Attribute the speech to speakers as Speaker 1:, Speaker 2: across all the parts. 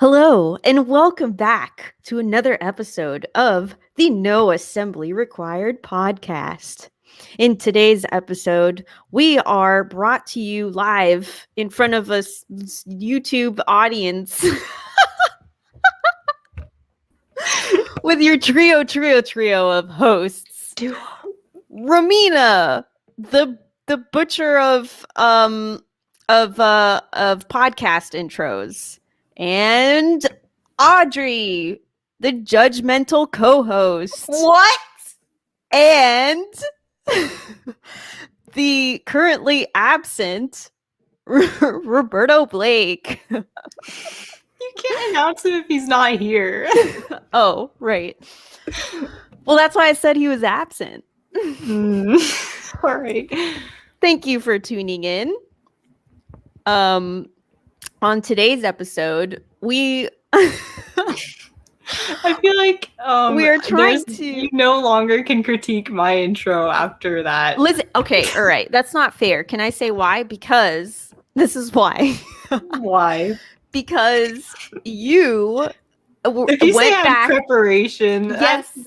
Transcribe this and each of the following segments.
Speaker 1: Hello, and welcome back to another episode of the No Assembly Required podcast. In today's episode, we are brought to you live in front of a YouTube audience with your trio of hosts. Romina, the butcher of podcast intros. And Audrey, the judgmental co-host.
Speaker 2: What?
Speaker 1: And the currently absent Roberto Blake.
Speaker 2: You can't announce him if he's not here.
Speaker 1: Oh, right. Well, that's why I said he was absent.
Speaker 2: All right.
Speaker 1: Thank you for tuning in. On today's episode, we
Speaker 2: I feel like
Speaker 1: we are trying to.
Speaker 2: You no longer can critique my intro after that.
Speaker 1: Listen, okay, all right, that's not fair. Can I say why? Because this is why.
Speaker 2: Why?
Speaker 1: Because you
Speaker 2: if you
Speaker 1: went
Speaker 2: say
Speaker 1: back.
Speaker 2: Preparation.
Speaker 1: Yes.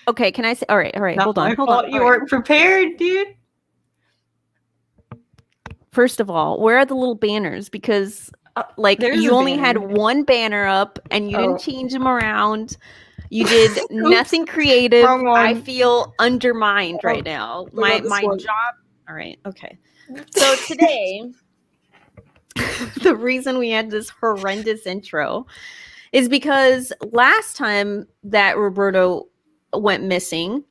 Speaker 1: Okay. Can I say? All right. Hold on.
Speaker 2: You weren't prepared, dude.
Speaker 1: First of all, where are the little banners? Because you only had one banner up and you didn't change them around. You did nothing creative. I feel undermined right now. My job. All right. Okay. So today, the reason we had this horrendous intro is because last time that Roberto went missing,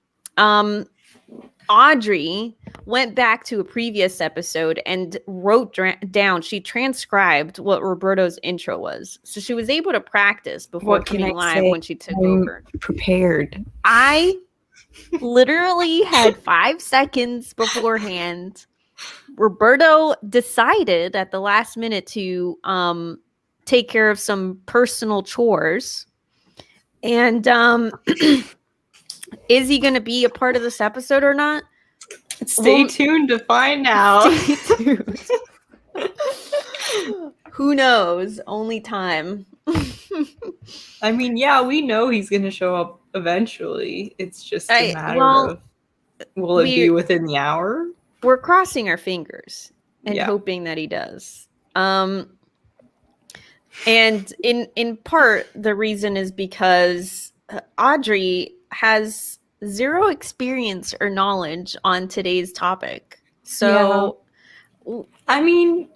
Speaker 1: Audrey went back to a previous episode and wrote down, she transcribed what Roberto's intro was. So she was able to practice before coming live when she took over.
Speaker 2: Prepared.
Speaker 1: I literally had 5 seconds beforehand. Roberto decided at the last minute to take care of some personal chores. And is he going to be a part of this episode or not?
Speaker 2: Stay tuned to find out.
Speaker 1: Stay tuned. Who knows? Only time.
Speaker 2: I mean, yeah, we know he's going to show up eventually. It's just a matter of, will it be within the hour?
Speaker 1: We're crossing our fingers and hoping that he does. And in part, the reason is because Audrey has zero experience or knowledge on today's topic. So,
Speaker 2: I mean,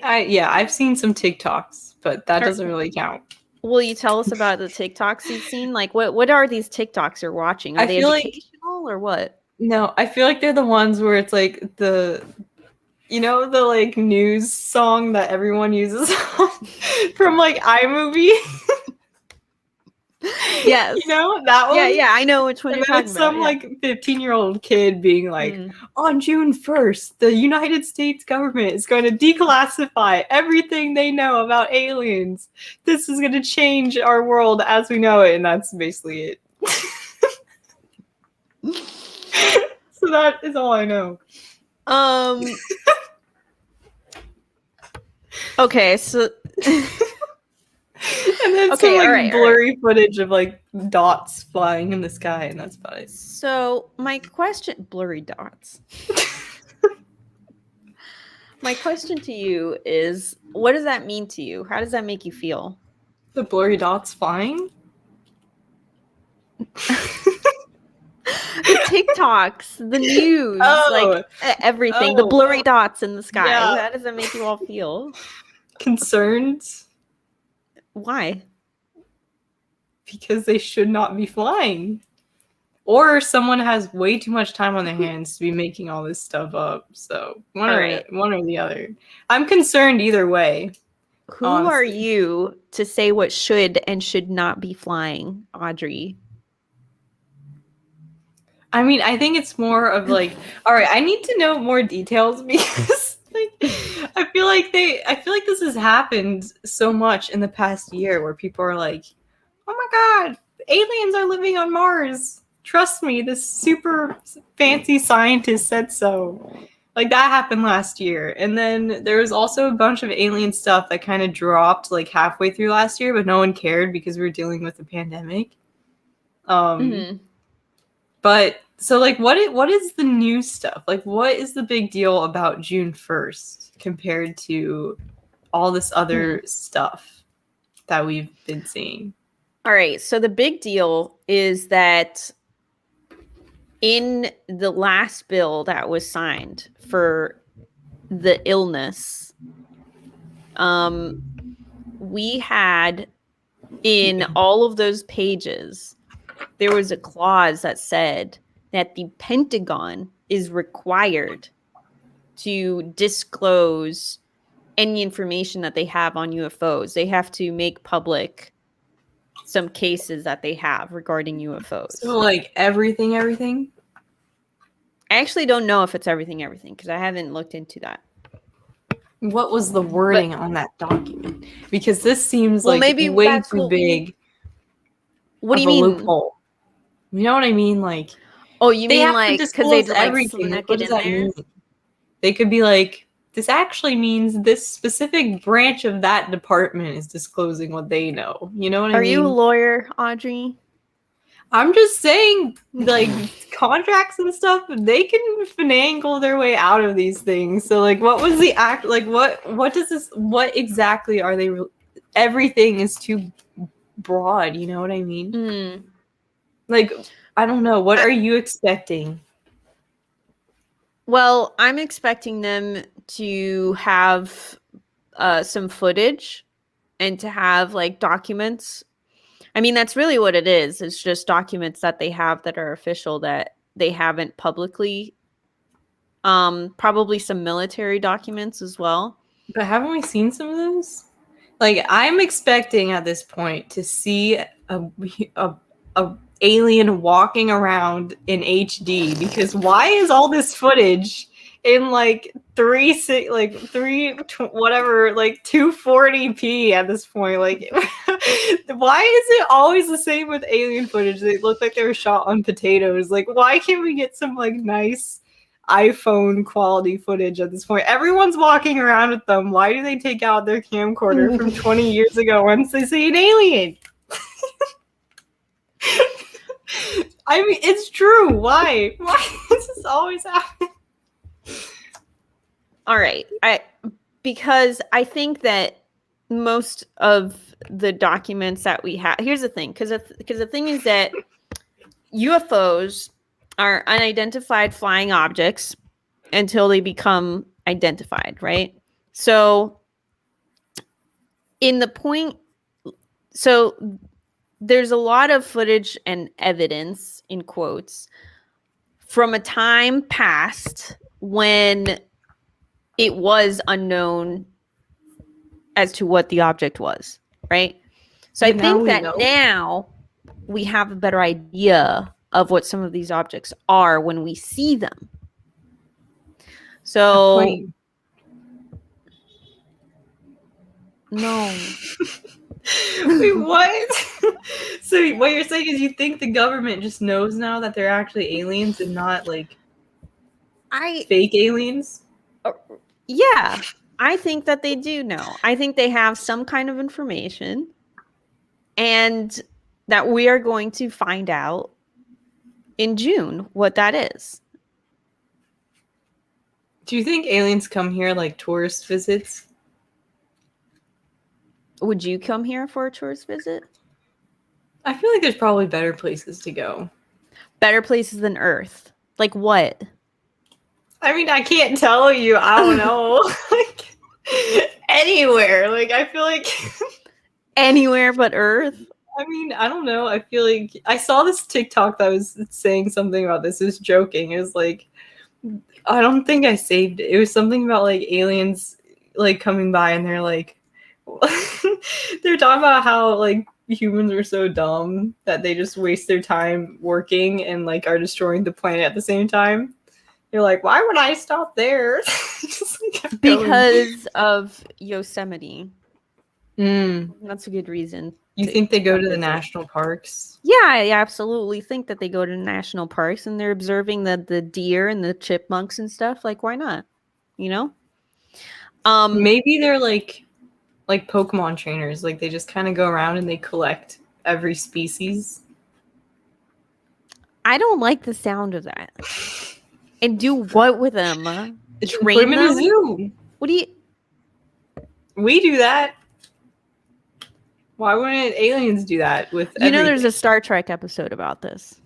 Speaker 2: I've seen some TikToks, but that doesn't really count.
Speaker 1: Will you tell us about the TikToks you've seen? Like, what are these TikToks you're watching? Are they educational or what?
Speaker 2: No, I feel like they're the ones where it's like the like news song that everyone uses from like iMovie.
Speaker 1: Yes.
Speaker 2: You know that one?
Speaker 1: Yeah, I know which one you're talking about.
Speaker 2: Some like 15-year-old kid being like, on June 1st, the United States government is going to declassify everything they know about aliens. This is going to change our world as we know it, and that's basically it. So that is all I know.
Speaker 1: Okay, so
Speaker 2: and then some blurry footage of like dots flying in the sky, and that's about it.
Speaker 1: So my question, blurry dots. My question to you is, what does that mean to you? How does that make you feel?
Speaker 2: The blurry dots flying?
Speaker 1: The TikToks, the news, everything, the blurry dots in the sky. Yeah. How does that make you all feel?
Speaker 2: Concerned.
Speaker 1: Why?
Speaker 2: Because they should not be flying. Or someone has way too much time on their hands to be making all this stuff up. So one or the other. I'm concerned either way.
Speaker 1: Who are you to say what should and should not be flying, Audrey?
Speaker 2: I mean, I think it's more of like, all right, I need to know more details because I feel like this has happened so much in the past year where people are like, oh my God, aliens are living on Mars. Trust me, this super fancy scientist said so. Like, that happened last year. And then there was also a bunch of alien stuff that kind of dropped, like, halfway through last year, but no one cared because we were dealing with the pandemic. But, so, like, what is the new stuff? Like, what is the big deal about June 1st compared to all this other stuff that we've been seeing?
Speaker 1: All right, so the big deal is that in the last bill that was signed for the illness, we had in all of those pages, there was a clause that said that the Pentagon is required to disclose any information that they have on UFOs. They have to make public some cases that they have regarding UFOs.
Speaker 2: So, like, everything?
Speaker 1: I actually don't know if it's everything, because I haven't looked into that.
Speaker 2: What was the wording on that document? Because this seems like maybe way too big.
Speaker 1: What do you mean?
Speaker 2: Loophole. You know what I mean? Like,
Speaker 1: oh, you mean like because they just everything?
Speaker 2: Like, what does that mean? They could be like, this actually means this specific branch of that department is disclosing what they know. You know what I mean?
Speaker 1: Are you a lawyer, Audrey?
Speaker 2: I'm just saying, like, contracts and stuff, they can finagle their way out of these things. So, like, what was the act? Like, what does this? What exactly are they? Everything is too broad. You know what I mean? Like, I don't know. What are you expecting?
Speaker 1: Well, I'm expecting them to have some footage and to have like documents. I mean, that's really what it is. It's just documents that they have that are official that they haven't publicly. Probably some military documents as well.
Speaker 2: But haven't we seen some of those? Like, I'm expecting at this point to see a alien walking around in HD, because why is all this footage in like 240p at this point? Like, why is it always the same with alien footage? They look like they were shot on potatoes. Like, why can't we get some like nice iPhone quality footage at this point? Everyone's walking around with them. Why do they take out their camcorder from 20 years ago once they see an alien? I mean, it's true. Why? Why does this always happen?
Speaker 1: All right. Because I think that most of the documents that we have, here's the thing, because the thing is that UFOs are unidentified flying objects until they become identified, right? So there's a lot of footage and evidence, in quotes, from a time past when it was unknown as to what the object was, right? So I think that now we have a better idea of what some of these objects are when we see them. So no.
Speaker 2: Wait, what? So what you're saying is you think the government just knows now that they're actually aliens and not like fake aliens?
Speaker 1: Yeah, I think that they do know. I think they have some kind of information, and that we are going to find out in June what that is.
Speaker 2: Do you think aliens come here like tourist visits?
Speaker 1: Would you come here for a tourist visit?
Speaker 2: I feel like there's probably better places to go.
Speaker 1: Better places than Earth? Like what?
Speaker 2: I mean, I can't tell you. I don't know. Like, anywhere. Like, I feel like...
Speaker 1: Anywhere but Earth?
Speaker 2: I mean, I don't know. I feel like... I saw this TikTok that was saying something about this. It was joking. It was like... I don't think I saved it. It was something about, like, aliens, like, coming by and they're like... they're talking about how like humans are so dumb that they just waste their time working and like are destroying the planet at the same time. You're like, why would I stop there?
Speaker 1: Just, like, because of Yosemite. That's a good reason.
Speaker 2: You think they go to the national parks?
Speaker 1: Yeah, I absolutely think that they go to national parks and they're observing the deer and the chipmunks and stuff. Like, why not? You know?
Speaker 2: Maybe they're like Pokemon trainers. Like, they just kind of go around and they collect every species.
Speaker 1: I don't like the sound of that. And do what with them?
Speaker 2: Train them in a zoo.
Speaker 1: What do you...
Speaker 2: We do that. Why wouldn't aliens do that with everything?
Speaker 1: There's a Star Trek episode about this.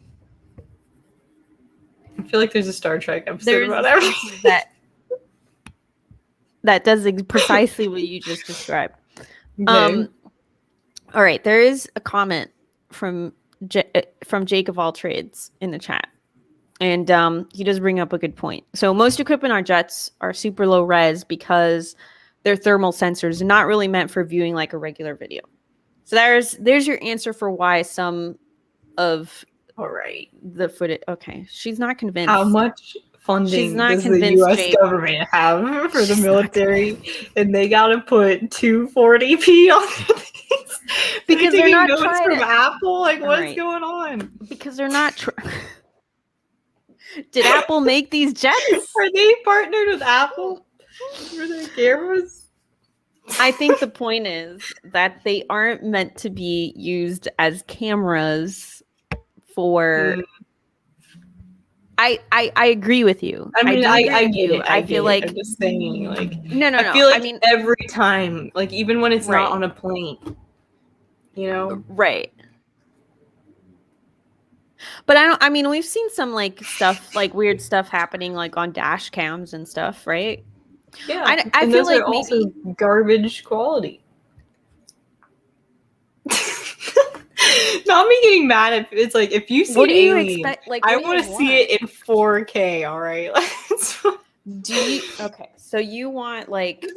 Speaker 2: I feel like there's a Star Trek episode about everything.
Speaker 1: That does precisely what you just described.
Speaker 2: Okay.
Speaker 1: All right, there is a comment from Jake of All Trades in the chat. And he does bring up a good point. So most equipment on jets are super low res because they're thermal sensors and not really meant for viewing like a regular video. So there's your answer for why some of the footage. Okay, she's not convinced.
Speaker 2: How much funding does the U.S. government have for the military? And they got to put 240p on things
Speaker 1: because they're not
Speaker 2: notes
Speaker 1: trying
Speaker 2: from Apple. Like, what's going on?
Speaker 1: Because they're not. Did Apple make these jets?
Speaker 2: Are they partnered with Apple for their cameras?
Speaker 1: I think the point is that they aren't meant to be used as cameras for. I agree with you.
Speaker 2: I mean, I get it.
Speaker 1: I feel like
Speaker 2: I'm just saying, like,
Speaker 1: no.
Speaker 2: I feel like every time, like, even when it's not on a plane,
Speaker 1: right. But we've seen some like stuff, like weird stuff happening like on dash cams and stuff, right?
Speaker 2: Yeah,
Speaker 1: I feel like
Speaker 2: also garbage quality. Not me getting mad if it's like, if you see an alien, I want to see it in 4K. All right.
Speaker 1: Okay, so you want like a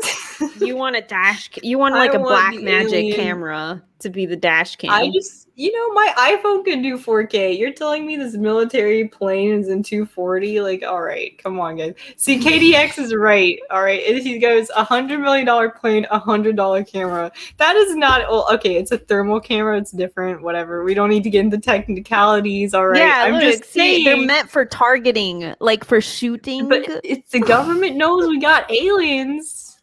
Speaker 1: Blackmagic camera to be the dash cam.
Speaker 2: I just, my iPhone can do 4K. You're telling me this military plane is in 240? Like, all right, come on, guys. See, KDX is right. All right, he goes $100 million plane, $100 camera. That is not. Well, okay, it's a thermal camera. It's different. Whatever. We don't need to get into technicalities. All right.
Speaker 1: Yeah, I'm just saying they're meant for targeting, like for shooting.
Speaker 2: But if the government knows we got aliens,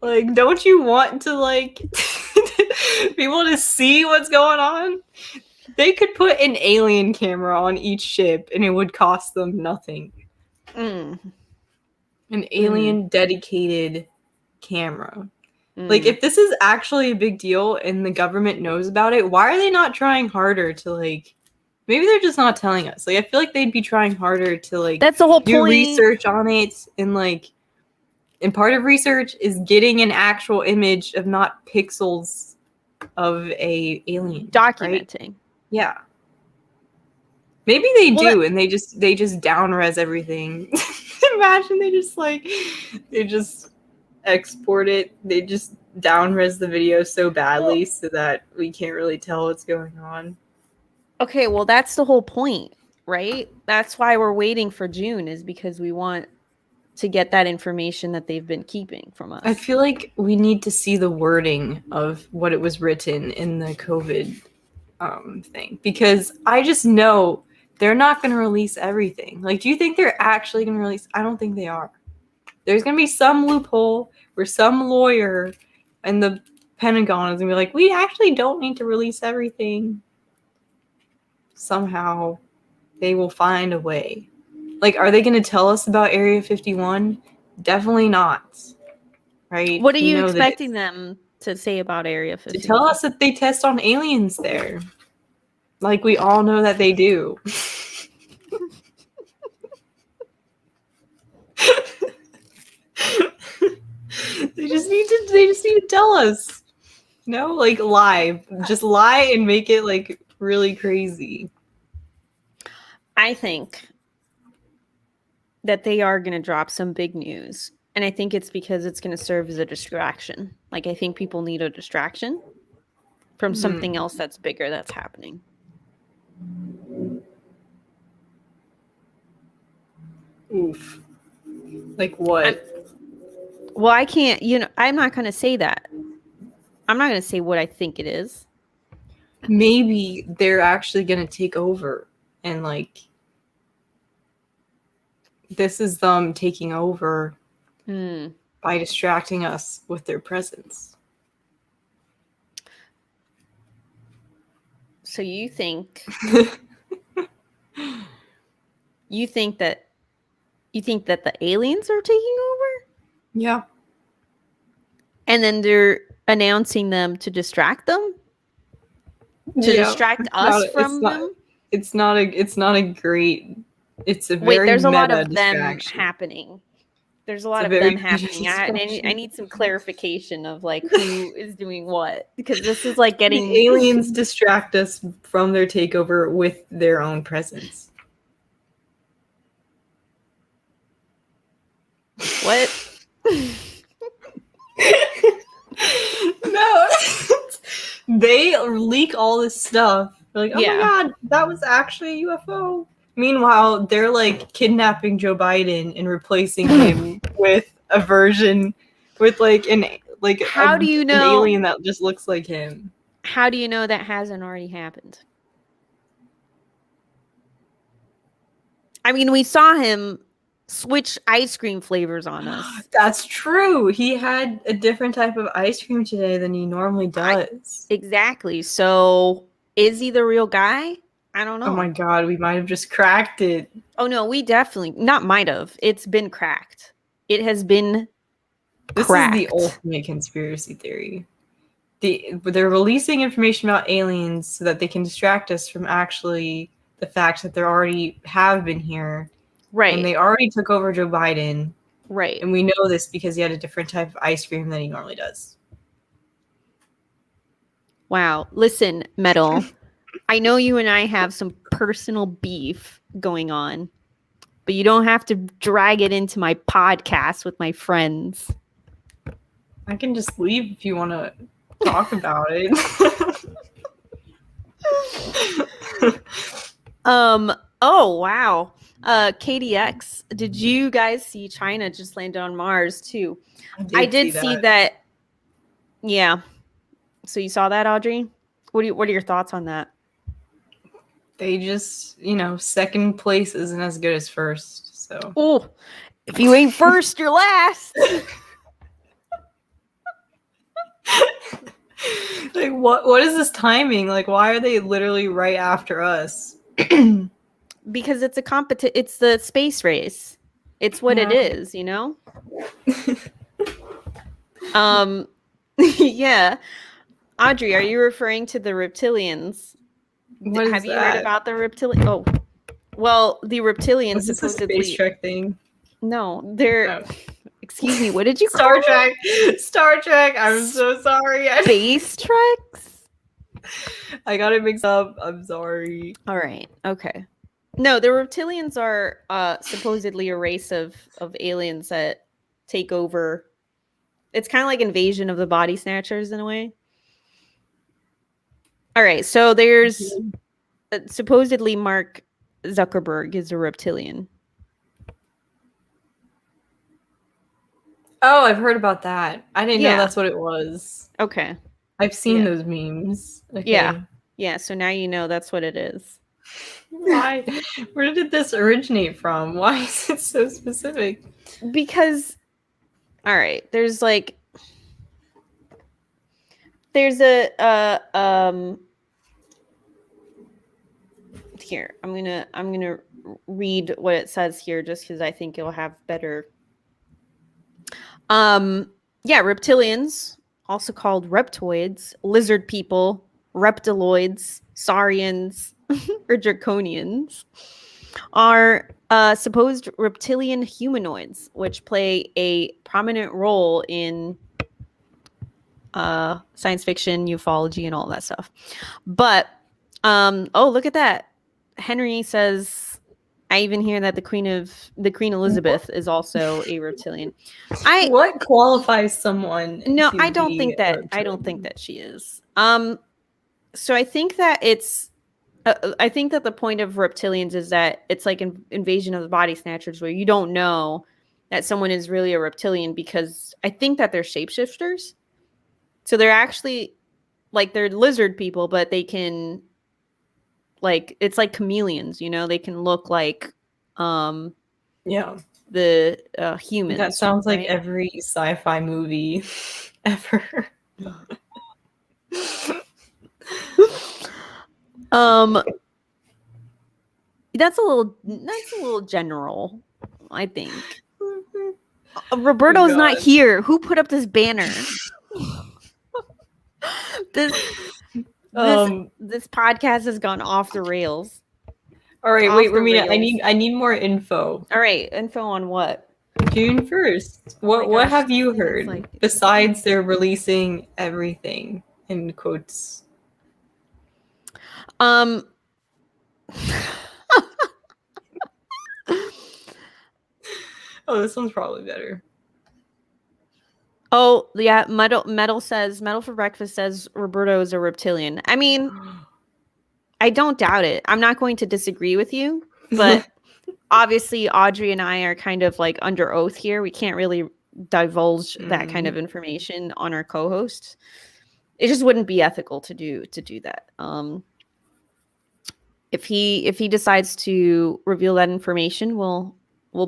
Speaker 2: like, don't you want to like be able to see what's going on? They could put an alien camera on each ship and it would cost them nothing. An alien dedicated camera. Like, if this is actually a big deal and the government knows about it, why are they not trying harder to like, maybe they're just not telling us. Like, I feel like they'd be trying harder to like
Speaker 1: that's the whole
Speaker 2: do
Speaker 1: point.
Speaker 2: Research on it, and part of research is getting an actual image of not pixels of a alien.
Speaker 1: Documenting.
Speaker 2: Right? Yeah. Maybe they do, and they just down res everything. Imagine they just export it. They just down res the video so badly so that we can't really tell what's going on.
Speaker 1: Okay, well, that's the whole point, right? That's why we're waiting for June, is because we want to get that information that they've been keeping from us.
Speaker 2: I feel like we need to see the wording of what it was written in the COVID thing, because I just know they're not going to release everything. Like, do you think they're actually going to release? I don't think they are. There's going to be some loophole where some lawyer in the Pentagon is going to be like, we actually don't need to release everything. Somehow they will find a way. Like, are they going to tell us about Area 51? Definitely not. Right?
Speaker 1: What are you expecting them to say about Area 51?
Speaker 2: To tell us that they test on aliens there. Like, we all know that they do. They just need to tell us. Like, lie. Just lie and make it like really crazy.
Speaker 1: I think that they are going to drop some big news. And I think it's because it's going to serve as a distraction. Like, I think people need a distraction from something else that's bigger that's happening.
Speaker 2: Oof. Like what?
Speaker 1: I can't, I'm not going to say that. I'm not going to say what I think it is.
Speaker 2: Maybe they're actually going to take over and like this is them taking over by distracting us with their presence.
Speaker 1: So you think that the aliens are taking over?
Speaker 2: Yeah.
Speaker 1: And then they're announcing them to distract them? To distract us from them?
Speaker 2: It's not a great. It's a very
Speaker 1: Wait, there's a lot of
Speaker 2: them
Speaker 1: happening. There's a lot of them happening. I need some clarification of like who is doing what, because this is like getting
Speaker 2: the aliens distract us from their takeover with their own presence.
Speaker 1: What?
Speaker 2: No. They leak all this stuff. They're like, oh my god, that was actually a UFO. Meanwhile, they're like kidnapping Joe Biden and replacing him with a version with like an alien that just looks like him.
Speaker 1: How do you know that hasn't already happened? I mean, we saw him switch ice cream flavors on us.
Speaker 2: That's true. He had a different type of ice cream today than he normally does.
Speaker 1: Exactly. So is he the real guy? I don't know.
Speaker 2: Oh my god, we might have just cracked it.
Speaker 1: Oh no, we definitely not might have. It's been cracked. It has been cracked.
Speaker 2: This is the ultimate conspiracy theory. They're releasing information about aliens so that they can distract us from actually the fact that they already have been here.
Speaker 1: Right.
Speaker 2: And they already took over Joe Biden.
Speaker 1: Right.
Speaker 2: And we know this because he had a different type of ice cream than he normally does.
Speaker 1: Wow. Listen, Metal. I know you and I have some personal beef going on, but you don't have to drag it into my podcast with my friends.
Speaker 2: I can just leave if you want to talk about it.
Speaker 1: Oh, wow. KDX, did you guys see China just landed on Mars too? I did see that. Yeah. So you saw that, Audrey? What are your thoughts on that?
Speaker 2: They just, second place isn't as good as first. So,
Speaker 1: oh, if you ain't first, you're last.
Speaker 2: Like, what is this timing? Like, why are they literally right after us?
Speaker 1: Because it's it's the space race. It's what it is, Yeah. Audrey, are you referring to the reptilians? Have you heard about the reptilians? Oh, well, the reptilians
Speaker 2: is this
Speaker 1: supposedly
Speaker 2: a Space Trek thing.
Speaker 1: No, they're. Excuse me. What did you call
Speaker 2: Star Trek? Star Trek. I'm so sorry.
Speaker 1: Space Treks.
Speaker 2: I got it mixed up. I'm sorry.
Speaker 1: All right. Okay. No, the reptilians are supposedly a race of aliens that take over. It's kind of like Invasion of the Body Snatchers in a way. All right. So there's supposedly Mark Zuckerberg is a reptilian.
Speaker 2: Oh, I've heard about that. I didn't know that's what it was.
Speaker 1: Okay.
Speaker 2: I've seen those memes. Okay.
Speaker 1: Yeah. So now you know that's what it is.
Speaker 2: Why? Where did this originate from? Why is it so specific?
Speaker 1: Because, all right, there's a here, I'm gonna read what it says here just because I think it'll have better. Reptilians, also called reptoids, lizard people, reptiloids, saurians, or draconians, are supposed reptilian humanoids, which play a prominent role in science fiction, ufology, and all that stuff. But look at that. Henry says, I even hear that the Queen Elizabeth is also a reptilian.
Speaker 2: What qualifies someone?
Speaker 1: No, I don't think that she is. So I think that it's. I think that the point of reptilians is that it's like an Invasion of the Body Snatchers, where you don't know that someone is really a reptilian because I think that they're shapeshifters. So they're actually like they're lizard people, but they can like it's like chameleons, you know, they can look like the humans.
Speaker 2: That sounds like every sci-fi movie ever.
Speaker 1: That's a little general, I think. Roberto's not here. Who put up this banner? This podcast has gone off the rails.
Speaker 2: All right, wait, Romina, I need more info.
Speaker 1: All right, info on what?
Speaker 2: June 1st. What have you heard besides they're releasing everything in quotes?
Speaker 1: Oh,
Speaker 2: this one's probably better.
Speaker 1: Oh, yeah, Metal for Breakfast says Roberto is a reptilian. I mean, I don't doubt it. I'm not going to disagree with you, but obviously Audrey and I are kind of like under oath here. We can't really divulge that kind of information on our co-hosts. It just wouldn't be ethical to do that. If he decides to reveal that information, we'll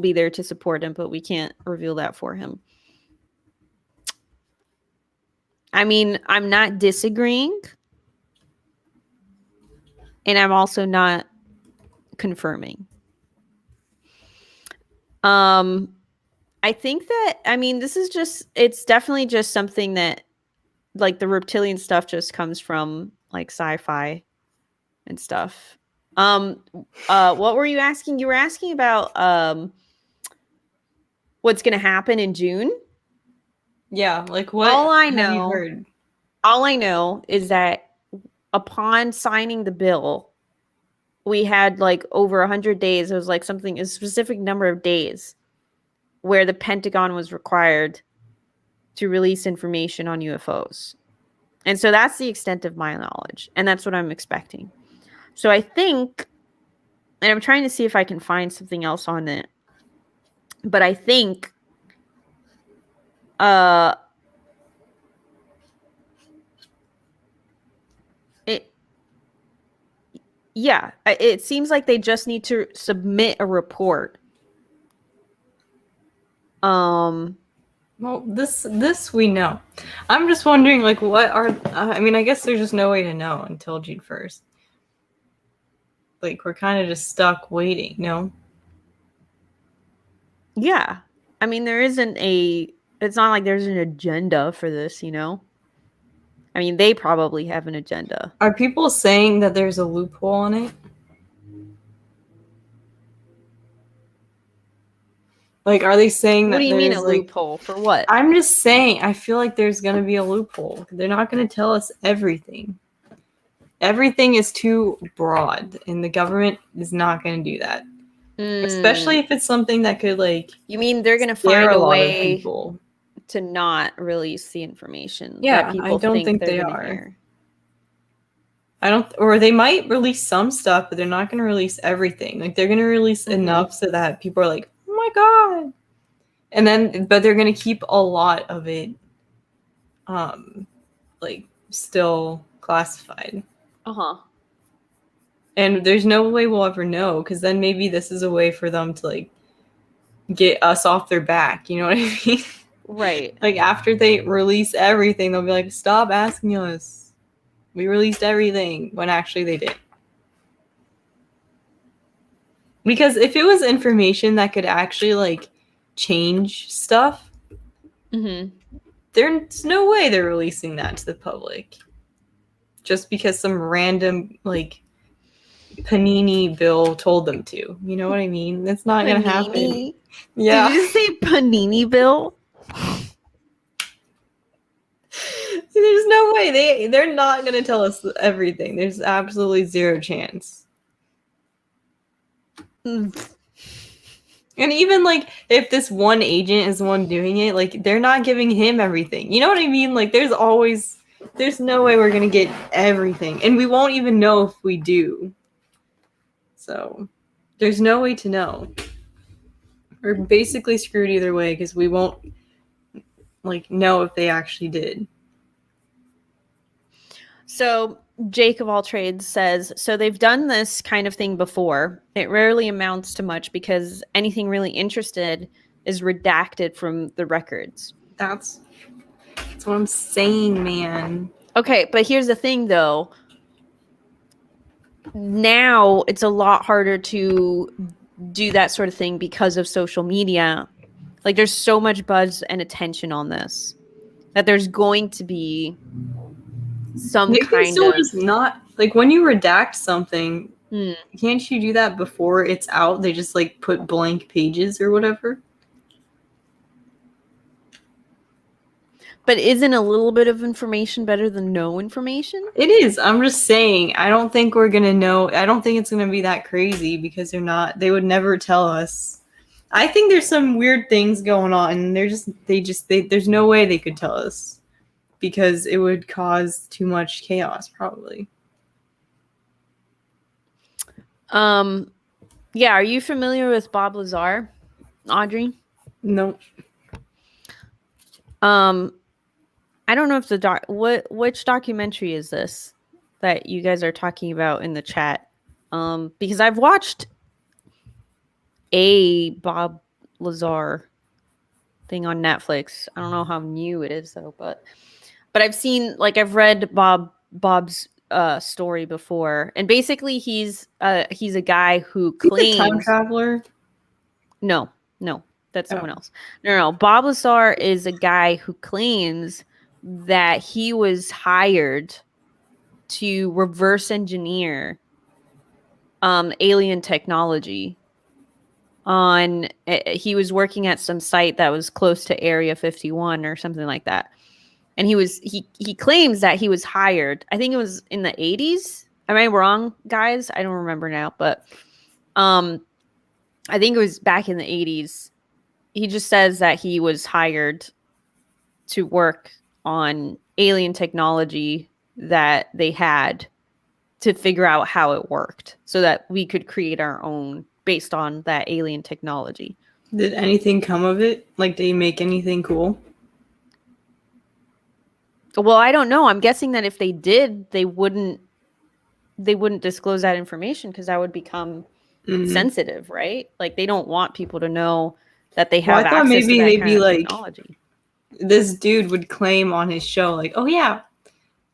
Speaker 1: be there to support him, but we can't reveal that for him. I mean, I'm not disagreeing, and I'm also not confirming. I think that, I mean, it's definitely just something that, like, the reptilian stuff just comes from, like, sci-fi and stuff. What were you asking? You were asking about what's going to happen in June?
Speaker 2: Yeah, like what
Speaker 1: have you heard? All I know is that upon signing the bill, we had like over 100 days. It was like a specific number of days where the Pentagon was required to release information on UFOs. And so that's the extent of my knowledge. And that's what I'm expecting. So I think, and I'm trying to see if I can find something else on it, but I think it seems like they just need to submit a report.
Speaker 2: Well, this we know. I'm just wondering, like, what are? I mean, I guess there's just no way to know until June 1st. Like, we're kind of just stuck waiting. No.
Speaker 1: Yeah, I mean, it's not like there's an agenda for this, you know? I mean, they probably have an agenda.
Speaker 2: Are people saying that there's a loophole on it? Like, are they saying that?
Speaker 1: What do you mean a loophole? For what?
Speaker 2: I'm just saying, I feel like there's going to be a loophole. They're not going to tell us everything. Everything is too broad, and the government is not going to do that. Especially if it's something that could, like... You
Speaker 1: mean they're going to find a way to not release the information?
Speaker 2: Yeah, that people I don't think they are. Or they might release some stuff, but they're not going to release everything. Like, they're going to release enough so that people are like, oh my god. And then, but they're going to keep a lot of it, like, still classified. And there's no way we'll ever know, because then maybe this is a way for them to, like, get us off their back. You know what I mean?
Speaker 1: Right.
Speaker 2: Like, after they release everything, they'll be like, stop asking us. We released everything, when actually they did. Because if it was information that could actually, like, change stuff, there's no way they're releasing that to the public. Just because some random, like, Panini bill told them to. You know what I mean? That's not going to happen. Yeah.
Speaker 1: Did you say Panini bill?
Speaker 2: There's no way. They're not going to tell us everything. There's absolutely zero chance. And even, like, if this one agent is the one doing it, like, they're not giving him everything. You know what I mean? Like, there's no way we're going to get everything. And we won't even know if we do. So, there's no way to know. We're basically screwed either way, because we won't, like, know if they actually did.
Speaker 1: So Jake of all trades says, so they've done this kind of thing before. It rarely amounts to much because anything really interested is redacted from the records.
Speaker 2: That's what I'm saying, man.
Speaker 1: Okay, but here's the thing, though. Now it's a lot harder to do that sort of thing because of social media. Like, there's so much buzz and attention on this that there's going to be some kind of
Speaker 2: just not like when you redact something. Can't you do that before it's out? They just like put blank pages or whatever.
Speaker 1: But isn't a little bit of information better than no information?
Speaker 2: It is. I'm just saying, I don't think we're going to know. I don't think it's going to be that crazy because they would never tell us. I think there's some weird things going on and there's no way they could tell us because it would cause too much chaos probably.
Speaker 1: Yeah, are you familiar with Bob Lazar, Audrey?
Speaker 2: No.
Speaker 1: I don't know if which documentary is this that you guys are talking about in the chat? Because I've watched a Bob Lazar thing on Netflix. I don't know how new it is though, but I've seen, like, I've read Bob's story before, and basically he's a guy who claims
Speaker 2: he's a time traveler.
Speaker 1: No, that's someone else. No. Bob Lazar is a guy who claims that he was hired to reverse engineer alien technology. He was working at some site that was close to Area 51 or something like that. And he claims that he was hired. I think it was in the 80s. Am I wrong, guys? I don't remember now, but I think it was back in the 80s. He just says that he was hired to work on alien technology that they had to figure out how it worked so that we could create our own based on that alien technology.
Speaker 2: Did anything come of it? Like, did he make anything cool?
Speaker 1: Well, I don't know. I'm guessing that if they did, they wouldn't disclose that information because that would become sensitive, right? Like, they don't want people to know that they have access to that kind of technology.
Speaker 2: This dude would claim on his show, like, oh yeah,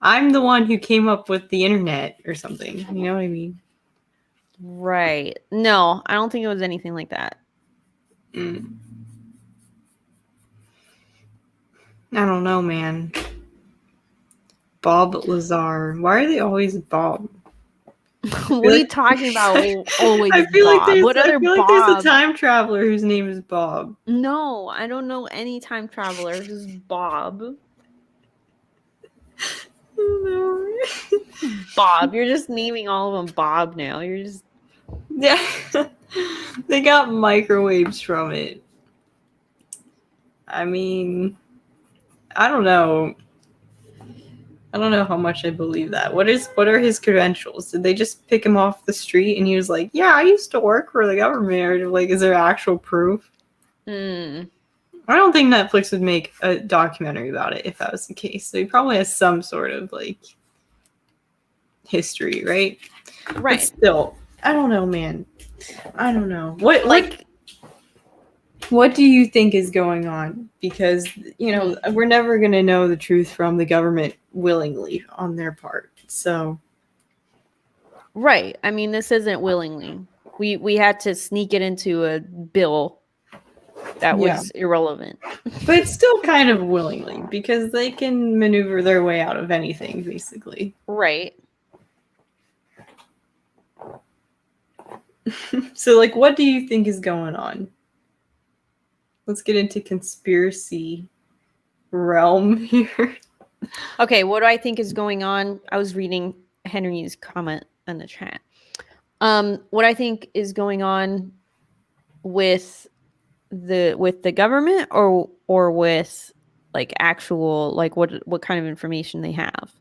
Speaker 2: I'm the one who came up with the internet or something. You know what I mean?
Speaker 1: Right. No, I don't think it was anything like that.
Speaker 2: I don't know, man. Bob Lazar. Why are they always Bob?
Speaker 1: What are you talking about? Always
Speaker 2: I feel
Speaker 1: Bob.
Speaker 2: Like
Speaker 1: what other Bob?
Speaker 2: Like there's a time traveler whose name is Bob.
Speaker 1: No, I don't know any time traveler who's Bob.
Speaker 2: No.
Speaker 1: Bob. You're just naming all of them Bob now. You're just...
Speaker 2: Yeah. They got microwaves from it. I mean, I don't know. I don't know how much I believe that. What are his credentials? Did they just pick him off the street and he was like, yeah, I used to work for the government? Or like, is there actual proof? I don't think Netflix would make a documentary about it if that was the case. So he probably has some sort of like history, right?
Speaker 1: Right.
Speaker 2: But still, I don't know, man. I don't know. What do you think is going on? Because, you know, we're never going to know the truth from the government willingly on their part. So.
Speaker 1: Right. I mean, this isn't willingly. We had to sneak it into a bill that was irrelevant.
Speaker 2: But it's still kind of willingly because they can maneuver their way out of anything, basically.
Speaker 1: Right.
Speaker 2: So, like, what do you think is going on? Let's get into conspiracy realm here.
Speaker 1: Okay, what do I think is going on? I was reading Henry's comment in the chat. What I think is going on with the government or with like actual, like what kind of information they have?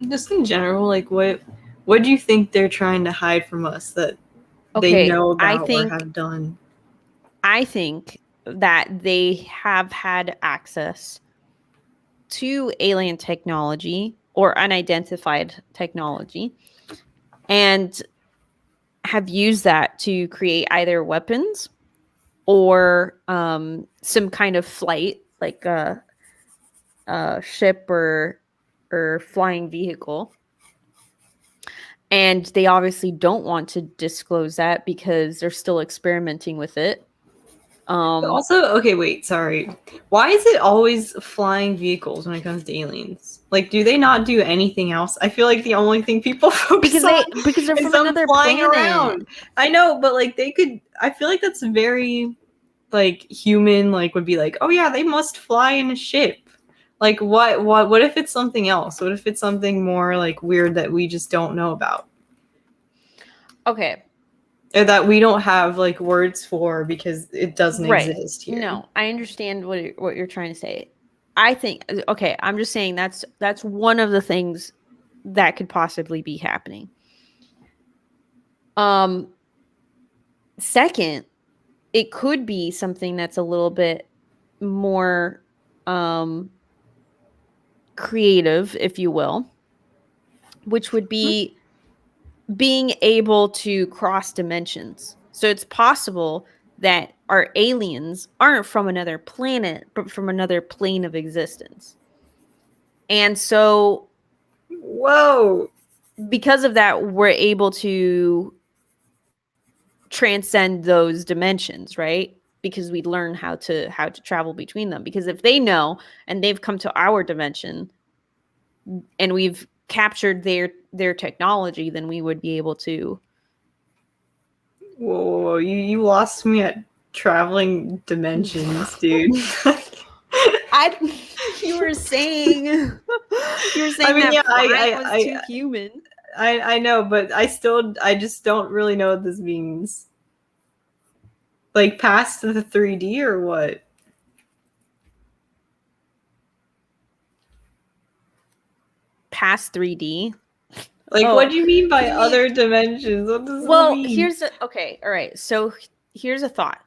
Speaker 2: Just in general, like what do you think they're trying to hide from us that they know about or have done?
Speaker 1: I think that they have had access to alien technology or unidentified technology, and have used that to create either weapons or some kind of flight, like a ship or flying vehicle. And they obviously don't want to disclose that because they're still experimenting with it.
Speaker 2: Also, okay, wait, sorry. Why is it always flying vehicles when it comes to aliens? Like, do they not do anything else? I feel like the only thing people focus on
Speaker 1: because they're from another
Speaker 2: flying
Speaker 1: planet.
Speaker 2: around. I know, but like they could. I feel like that's very like human. Like would be like, oh yeah, they must fly in a ship. Like what if it's something else? What if it's something more like weird that we just don't know about?
Speaker 1: Okay.
Speaker 2: Or that we don't have like words for because it doesn't exist here.
Speaker 1: No, I understand what you're trying to say. I think, okay, I'm just saying that's one of the things that could possibly be happening. Second, it could be something that's a little bit more creative, if you will, which would be being able to cross dimensions. So it's possible that our aliens aren't from another planet, but from another plane of existence. And so,
Speaker 2: whoa,
Speaker 1: because of that, we're able to transcend those dimensions, right? Because we learn how to travel between them. Because if they know and they've come to our dimension and we've captured their technology, then we would be able to.
Speaker 2: Whoa, you lost me at traveling dimensions, dude.
Speaker 1: You were saying I mean, that was too human.
Speaker 2: I know, but I just don't really know what this means. Like past the 3D or what?
Speaker 1: Past 3D?
Speaker 2: Like, what do you mean by other dimensions? What does that mean?
Speaker 1: All right. So here's a thought.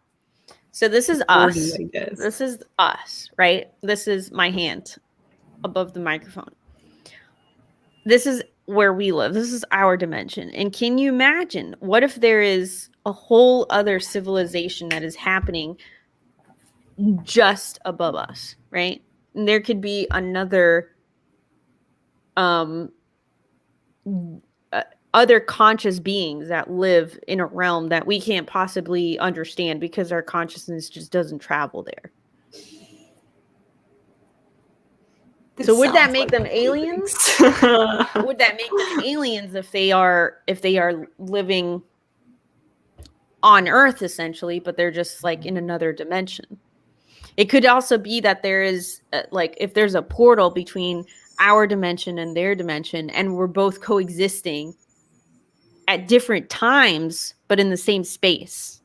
Speaker 1: So this is us.
Speaker 2: I guess.
Speaker 1: This is us, right? This is my hand above the microphone. This is where we live. This is our dimension. And can you imagine, what if there is a whole other civilization that is happening just above us, right? And there could be another other conscious beings that live in a realm that we can't possibly understand because our consciousness just doesn't travel there. So would that make them aliens? Would that make them aliens if they are living on Earth essentially, but they're just like in another dimension? It could also be that there is like if there's a portal between our dimension and their dimension, and we're both coexisting at different times, but in the same space.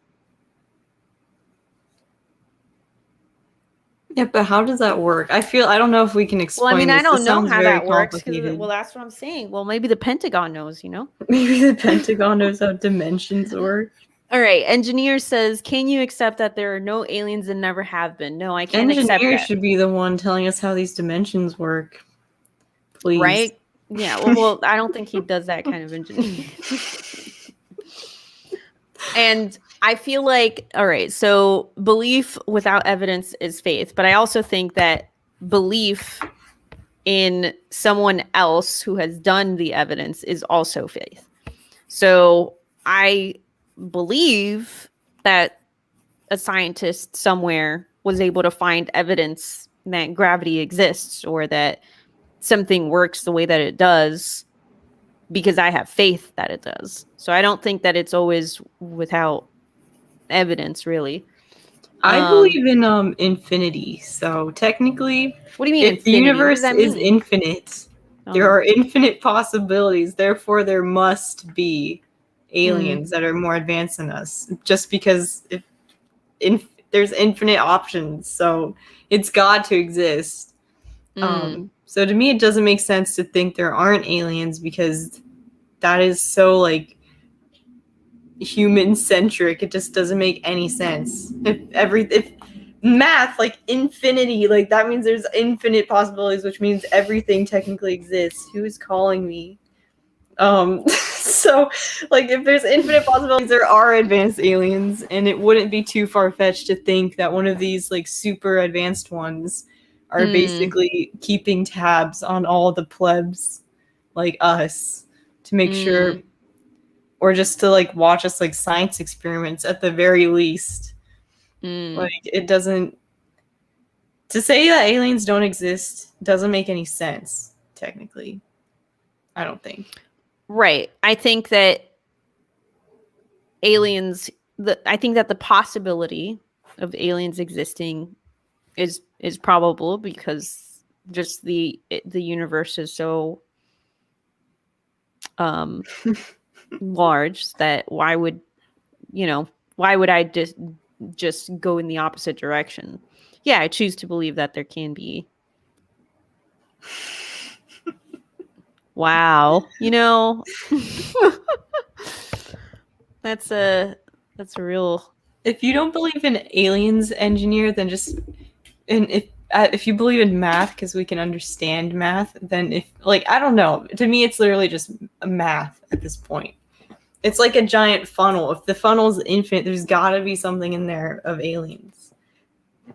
Speaker 2: Yeah, but how does that work? I don't know if we can explain.
Speaker 1: Well, I mean, I don't know how that works. Well, that's what I'm saying. Well, maybe the Pentagon knows, you know?
Speaker 2: Maybe the Pentagon knows how dimensions work.
Speaker 1: All right. Engineer says, can you accept that there are no aliens and never have been? No, I can't accept that.
Speaker 2: Engineer should be the one telling us how these dimensions work. Please.
Speaker 1: Right? Yeah. Well, I don't think he does that kind of engineering. And I feel like, all right, so belief without evidence is faith. But I also think that belief in someone else who has done the evidence is also faith. So I believe that a scientist somewhere was able to find evidence that gravity exists or that something works the way that it does because I have faith that it does. So I don't think that it's always without evidence, really.
Speaker 2: I believe in infinity. So technically,
Speaker 1: what do you mean?
Speaker 2: If the universe is infinite, there are infinite possibilities. Therefore, there must be aliens that are more advanced than us. Just because there's infinite options, so it's got to exist. So to me, it doesn't make sense to think there aren't aliens because that is so like human centric. It just doesn't make any sense. If math, like infinity, like that means there's infinite possibilities, which means everything technically exists. Who's calling me? So like if there's infinite possibilities, there are advanced aliens, and it wouldn't be too far-fetched to think that one of these like super advanced ones are basically keeping tabs on all the plebs like us to make sure, or just to like watch us like science experiments at the very least. Like it doesn't, to say that aliens don't exist doesn't make any sense technically, I don't think.
Speaker 1: Right. I think that aliens, I think that the possibility of aliens existing is probable, because just the universe is so large that why would I just go in the opposite direction? Yeah, I choose to believe that there can be. Wow. That's a real.
Speaker 2: If you don't believe in aliens, engineer, then just, and if you believe in math because we can understand math, then if, like, I don't know, to me it's literally just math at this point. It's like a giant funnel. If the funnel is infinite, there's got to be something in there of aliens.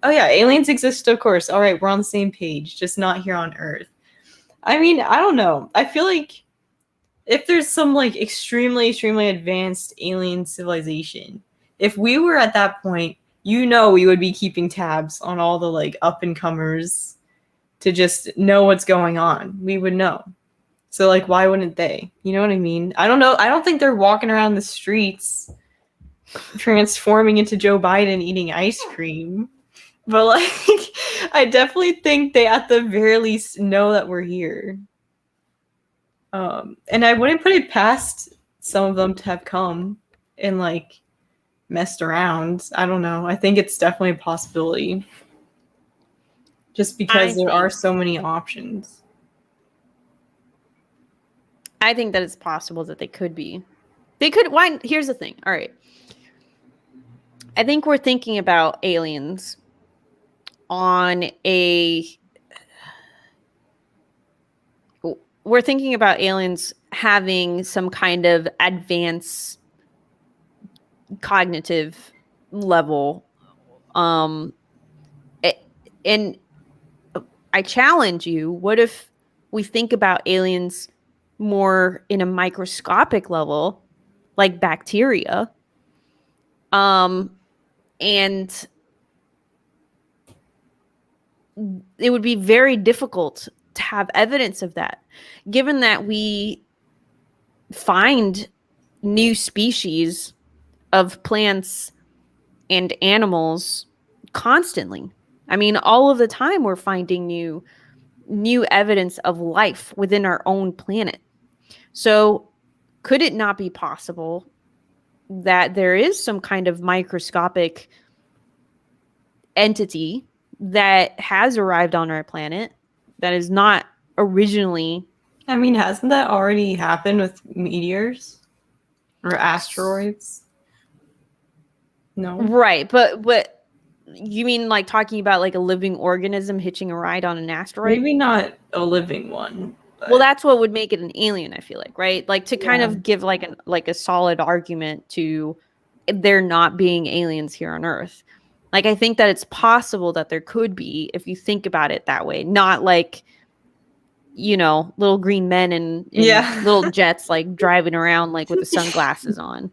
Speaker 2: Oh yeah, aliens exist, of course. All right, we're on the same page, just not here on Earth. I mean, I don't know. I feel like if there's some like extremely, extremely advanced alien civilization, if we were at that point, we would be keeping tabs on all the like up and comers to just know what's going on. We would know. So like, why wouldn't they? You know what I mean? I don't know. I don't think they're walking around the streets transforming into Joe Biden eating ice cream. But like, I definitely think they at the very least know that we're here. And I wouldn't put it past some of them to have come and like messed around. I don't know. I think it's definitely a possibility. Just because there are so many options.
Speaker 1: I think that it's possible that they could be. They could. Why? Here's the thing. All right. I think we're thinking about aliens on a. We're thinking about aliens having some kind of advanced cognitive level. And I challenge you. What if we think about aliens more in a microscopic level, like bacteria, and it would be very difficult to have evidence of that, given that we find new species of plants and animals constantly. I mean, all of the time we're finding new evidence of life within our own planet. So could it not be possible that there is some kind of microscopic entity that has arrived on our planet that is not originally...
Speaker 2: I mean, hasn't that already happened with meteors or asteroids? No.
Speaker 1: Right, but you mean like talking about like a living organism hitching a ride on an asteroid?
Speaker 2: Maybe not a living one.
Speaker 1: Well, that's what would make it an alien, I feel like, right? Like to kind of give like a solid argument to there not being aliens here on Earth. Like, I think that it's possible that there could be, if you think about it that way, not like, little green men in little jets, like driving around like with the sunglasses on.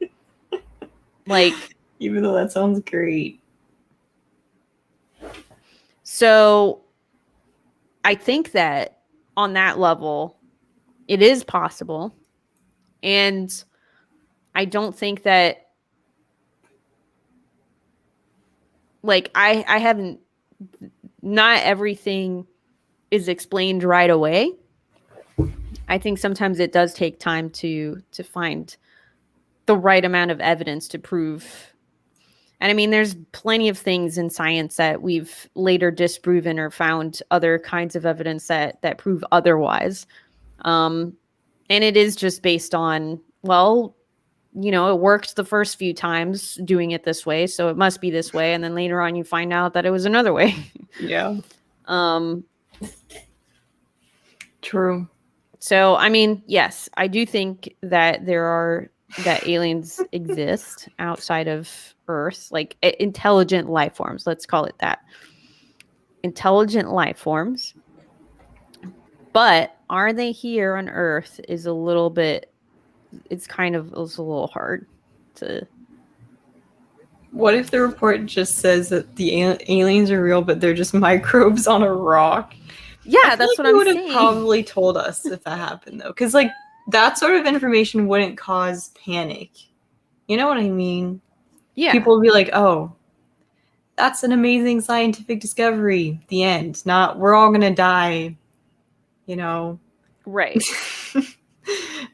Speaker 1: Like,
Speaker 2: even though that sounds great.
Speaker 1: So I think that on that level, it is possible. And I don't think that, like, I haven't, not everything is explained right away. I think sometimes it does take time to find the right amount of evidence to prove. And I mean, there's plenty of things in science that we've later disproven or found other kinds of evidence that prove otherwise. And it is just based on, well, it worked the first few times doing it this way, so it must be this way, and then later on you find out that it was another way.
Speaker 2: Yeah. True.
Speaker 1: So, I mean, yes, I do think that that aliens exist outside of Earth, like intelligent life forms. Let's call it that. Intelligent life forms. But are they here on Earth is a little hard to.
Speaker 2: What if the report just says that the aliens are real, but they're just microbes on a rock?
Speaker 1: Yeah, that's what I'm saying.
Speaker 2: They would have probably told us if that happened, though. Because, like, that sort of information wouldn't cause panic. You know what I mean?
Speaker 1: Yeah.
Speaker 2: People would be like, oh, that's an amazing scientific discovery. The end. Not, we're all going to die.
Speaker 1: Right.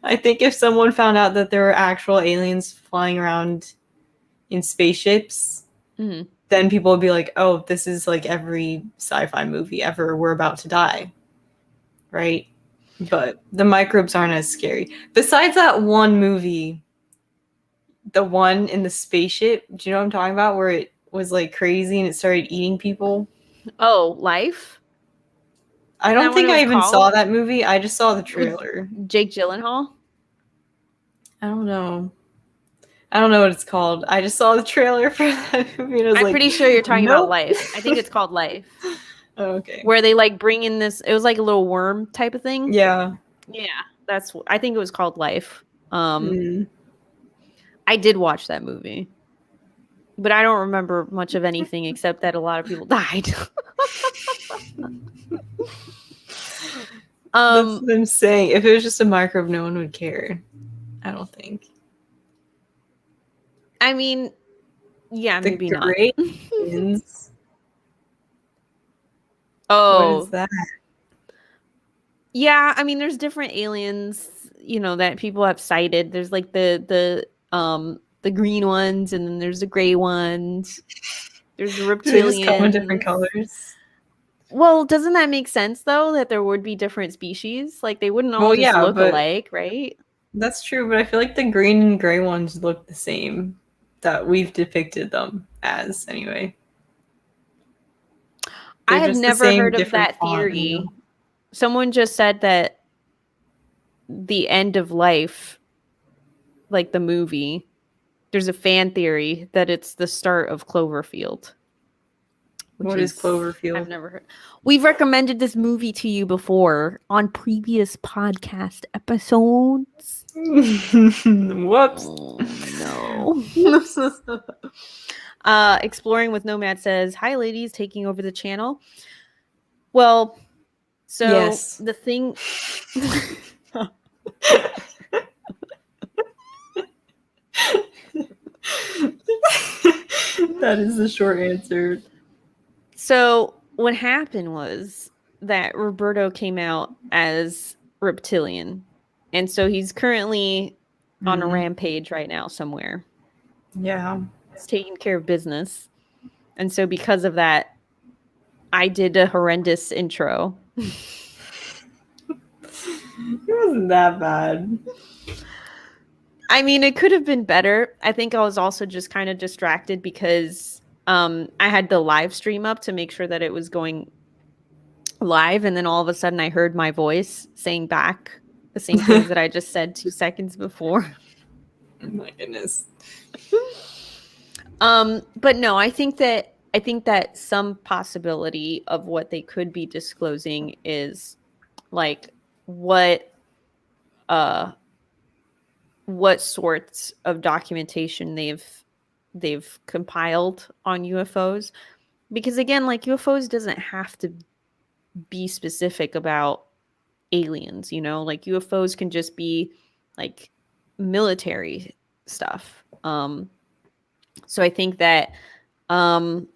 Speaker 2: I think if someone found out that there were actual aliens flying around in spaceships, then people would be like, oh, this is like every sci-fi movie ever. We're about to die. Right? But the microbes aren't as scary. Besides that one movie, the one in the spaceship, do you know what I'm talking about? Where it was like crazy and it started eating people?
Speaker 1: Oh, Life?
Speaker 2: I don't think I even saw that movie. I just saw the trailer.
Speaker 1: With Jake Gyllenhaal?
Speaker 2: I don't know what it's called. I just saw the trailer for that movie. And I was
Speaker 1: I'm pretty sure you're talking about Life. I think it's called Life.
Speaker 2: Oh, okay.
Speaker 1: Where they like bring in this, it was like a little worm type of thing.
Speaker 2: Yeah.
Speaker 1: Yeah. I think it was called Life. I did watch that movie. But I don't remember much of anything except that a lot of people died.
Speaker 2: That's what I'm saying. If it was just a microbe, no one would care. I don't think.
Speaker 1: I mean, yeah, maybe not.
Speaker 2: Aliens.
Speaker 1: Oh.
Speaker 2: What is that?
Speaker 1: Yeah, I mean, there's different aliens, that people have cited. There's like the green ones, and then there's the gray ones. There's the reptilians.
Speaker 2: They just come in different colors.
Speaker 1: Well, doesn't that make sense though, that there would be different species? Like they wouldn't all just look alike, right?
Speaker 2: That's true, but I feel like the green and gray ones look the same that we've depicted them as, anyway.
Speaker 1: I have never heard of that theory. Someone just said that the end of life, like the movie, there's a fan theory that it's the start of Cloverfield.
Speaker 2: What is Cloverfield?
Speaker 1: I've never heard. We've recommended this movie to you before on previous podcast episodes.
Speaker 2: Whoops.
Speaker 1: Oh, no. Exploring with Nomad says, hi ladies, taking over the channel. Well, so yes. The thing
Speaker 2: that is the short answer.
Speaker 1: So what happened was that Roberto came out as reptilian. And so he's currently on a rampage right now somewhere.
Speaker 2: Yeah.
Speaker 1: He's taking care of business. And so because of that, I did a horrendous intro.
Speaker 2: It wasn't that bad.
Speaker 1: I mean, it could have been better. I think I was also just kind of distracted because I had the live stream up to make sure that it was going live. And then all of a sudden I heard my voice saying back the same things that I just said 2 seconds before.
Speaker 2: Oh my goodness.
Speaker 1: But no, I think that some possibility of what they could be disclosing is like what sorts of documentation they've compiled on UFOs. Because again, like UFOs doesn't have to be specific about aliens, like UFOs can just be like military stuff. So I think that kind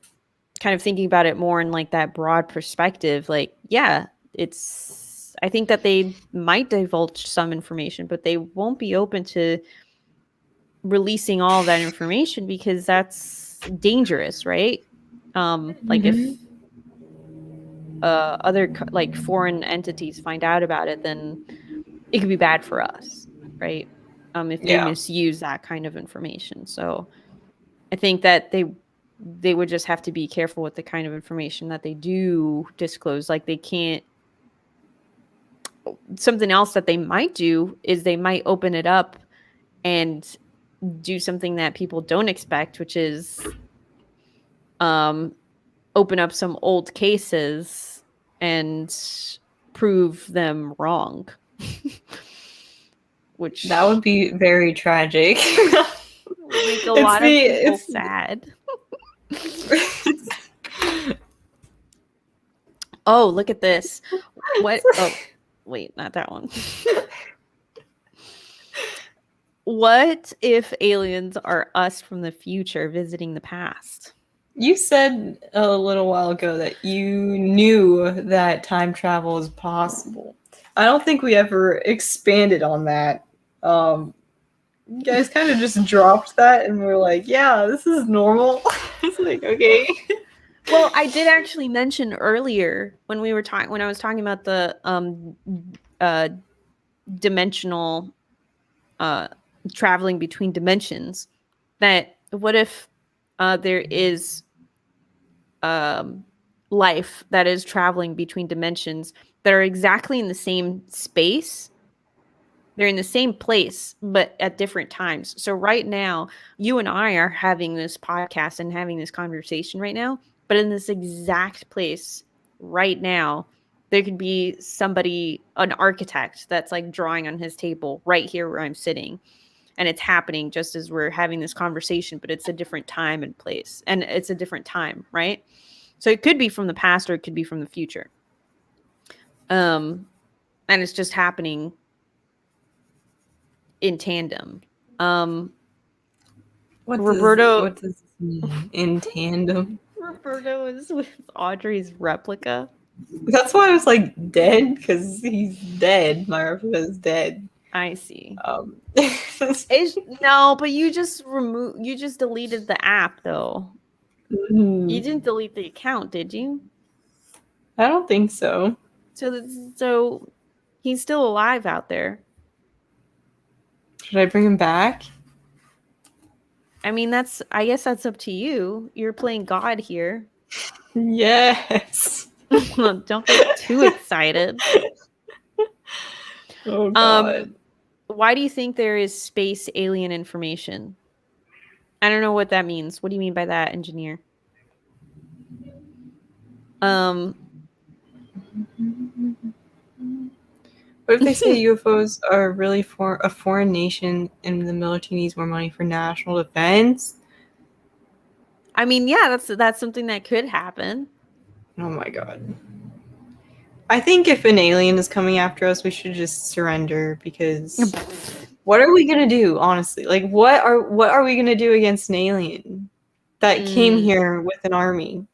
Speaker 1: of thinking about it more in like that broad perspective, like, yeah, I think that they might divulge some information, but they won't be open to releasing all of that information because that's dangerous, right? Like if other like foreign entities find out about it, then it could be bad for us, right? if they misuse that kind of information. So I think that they would just have to be careful with the kind of information that they do disclose. Like they can't. Something else that they might do is they might open it up and do something that people don't expect, which is open up some old cases and prove them wrong. Which
Speaker 2: that would be very tragic.
Speaker 1: Would make a lot of people sad. Oh, look at this. What? Oh, wait, not that one. What if aliens are us from the future visiting the past?
Speaker 2: You said a little while ago that you knew that time travel is possible. I don't think we ever expanded on that. You guys kind of just dropped that and we're like, yeah, this is normal. It's like, okay.
Speaker 1: Well, I did actually mention earlier when we were when I was talking about the dimensional traveling between dimensions, that what if there is life that is traveling between dimensions that are exactly in the same space. They're in the same place, but at different times. So right now, you and I are having this podcast and having this conversation right now, but in this exact place right now, there could be somebody, an architect that's like drawing on his table right here where I'm sitting. And it's happening just as we're having this conversation, but it's a different time and place. And it's a different time, right? So it could be from the past or it could be from the future. And it's just happening in tandem. Roberto,
Speaker 2: what does this mean? In tandem?
Speaker 1: Roberto is with Audrey's replica.
Speaker 2: That's why I was like dead, because he's dead. My replica is dead.
Speaker 1: I see. No, but you just deleted the app though. Mm. You didn't delete the account, did you?
Speaker 2: I don't think so.
Speaker 1: So he's still alive out there.
Speaker 2: Should I bring him back?
Speaker 1: I mean, I guess that's up to you. You're playing God here.
Speaker 2: Yes.
Speaker 1: Don't get too excited.
Speaker 2: Oh God.
Speaker 1: Why do you think there is space alien information? I don't know what that means. What do you mean by that, engineer?
Speaker 2: What if they say UFOs are really for a foreign nation and the military needs more money for national defense?
Speaker 1: I mean, yeah, that's something that could happen.
Speaker 2: Oh my God. I think if an alien is coming after us, we should just surrender, because what are we gonna do, honestly? Like, what are we gonna do against an alien that came here with an army?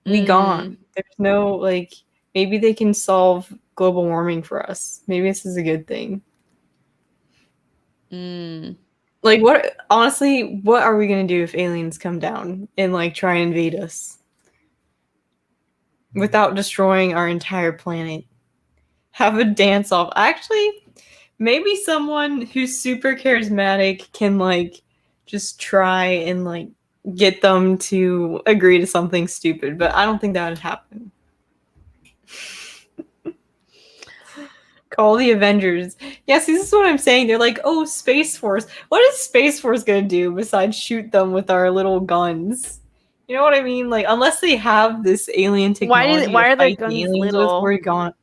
Speaker 2: We gone. There's no, like, maybe they can solve global warming for us. Maybe this is a good thing. Like, honestly, what are we gonna do if aliens come down and like try and invade us without destroying our entire planet? Have a dance off. Actually, maybe someone who's super charismatic can like just try and like get them to agree to something stupid, but I don't think that would happen. Call the Avengers. Yeah, see, this is what I'm saying. They're like, oh, Space Force. What is Space Force gonna do besides shoot them with our little guns? You know what I mean? Like, unless they have this alien technology,
Speaker 1: why are their guns little?
Speaker 2: We're gone.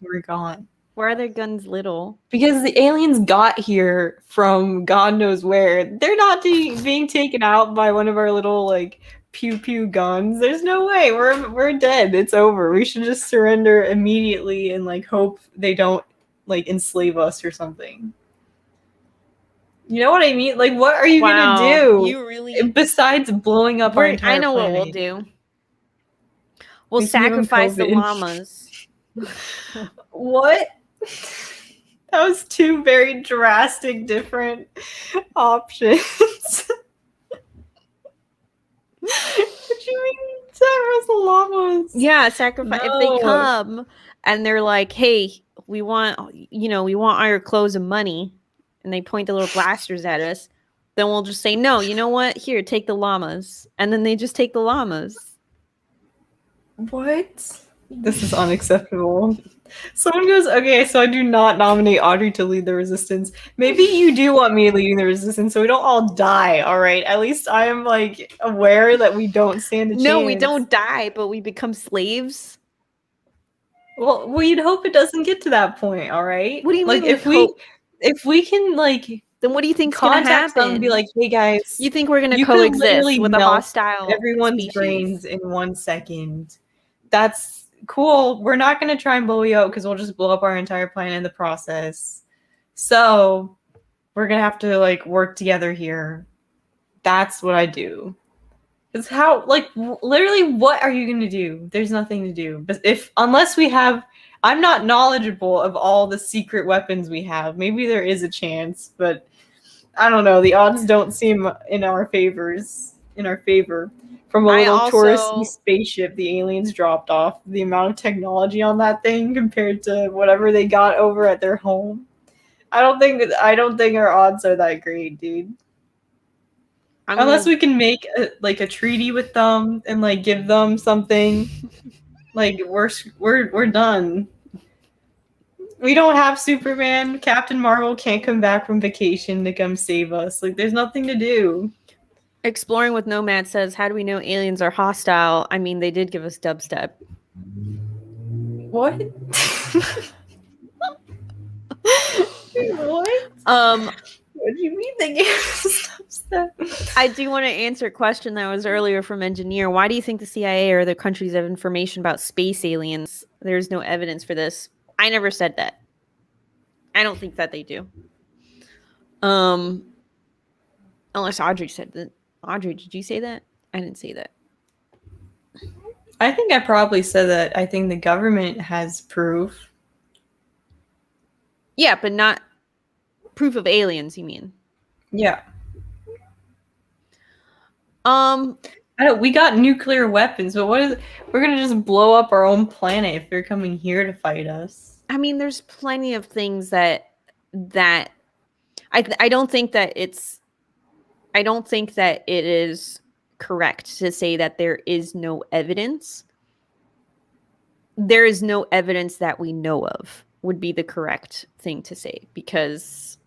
Speaker 1: Why are their guns little?
Speaker 2: Because the aliens got here from God knows where. They're not being taken out by one of our little like pew pew guns. There's no way. We're dead. It's over. We should just surrender immediately and like hope they don't like enslave us or something. You know what I mean? Like, what are you gonna do?
Speaker 1: You really,
Speaker 2: besides blowing up our entire
Speaker 1: I know
Speaker 2: planet?
Speaker 1: what we'll do. We'll sacrifice the llamas.
Speaker 2: What? That was two very drastic different options. What do you mean sacrifice the llamas?
Speaker 1: Yeah, sacrifice. No. If they come and they're like, hey, we want our clothes and money, and they point the little blasters at us, then we'll just say, no, you know what? Here, take the llamas. And then they just take the llamas.
Speaker 2: What? This is unacceptable. Someone goes, okay, so I do not nominate Audrey to lead the resistance. Maybe you do want me leading the resistance so we don't all die, all right? At least I am, like, aware that we don't stand a chance.
Speaker 1: No, we don't die, but we become slaves.
Speaker 2: Well, you'd hope it doesn't get to that point, all right?
Speaker 1: What do you
Speaker 2: like,
Speaker 1: mean?
Speaker 2: If we can, like,
Speaker 1: then what do you think's
Speaker 2: contact
Speaker 1: gonna happen?
Speaker 2: them and be like, hey guys,
Speaker 1: you think we're gonna coexist with a hostile
Speaker 2: everyone's
Speaker 1: species?
Speaker 2: brains in 1 second? That's cool. We're not gonna try and blow you out because we'll just blow up our entire planet in the process. So we're gonna have to like work together here. That's what I do. It's how, like, literally, what are you gonna do? There's nothing to do. But unless we have, I'm not knowledgeable of all the secret weapons we have. Maybe there is a chance, but I don't know. The odds don't seem in our favor. From a little touristy spaceship the aliens dropped off, the amount of technology on that thing compared to whatever they got over at their home. I don't think our odds are that great, dude. Unless we can make a treaty with them and like give them something, like we're done. We don't have Superman. Captain Marvel can't come back from vacation to come save us. Like, there's nothing to do.
Speaker 1: Exploring with Nomad says, how do we know aliens are hostile? I mean, they did give us dubstep.
Speaker 2: What? What? What do you mean they gave us dubstep?
Speaker 1: I do want to answer a question that was earlier from Engineer. Why do you think the CIA or other countries have information about space aliens? There's no evidence for this. I never said that. I don't think that they do. Unless Audrey said that. Audrey, did you say that? I didn't say that.
Speaker 2: I think I probably said that. I think the government has proof.
Speaker 1: Yeah, but not proof of aliens, you mean?
Speaker 2: Yeah. We got nuclear weapons, but we're gonna just blow up our own planet if they're coming here to fight us.
Speaker 1: I mean, there's plenty of things that I don't think that it is correct to say that there is no evidence. There is no evidence that we know of would be the correct thing to say, because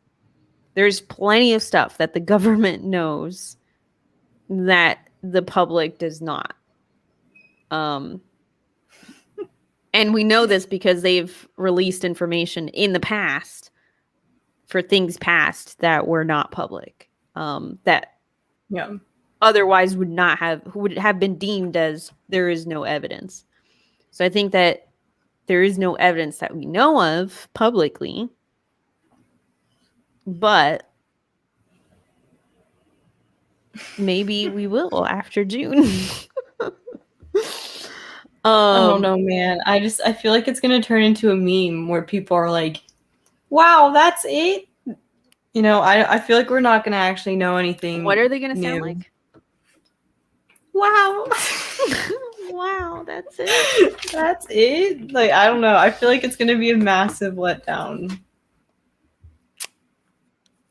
Speaker 1: there's plenty of stuff that the government knows that the public does not. And we know this because they've released information in the past for things past that were not public. That otherwise would have been deemed as there is no evidence. So I think that there is no evidence that we know of publicly, but maybe we will after June.
Speaker 2: I don't know, man. I feel like it's gonna turn into a meme where people are like, "Wow, that's it." You know, I feel like we're not gonna actually know anything.
Speaker 1: What are they gonna sound like?
Speaker 2: Wow.
Speaker 1: Wow, that's it.
Speaker 2: That's it? Like, I don't know. I feel like it's gonna be a massive letdown.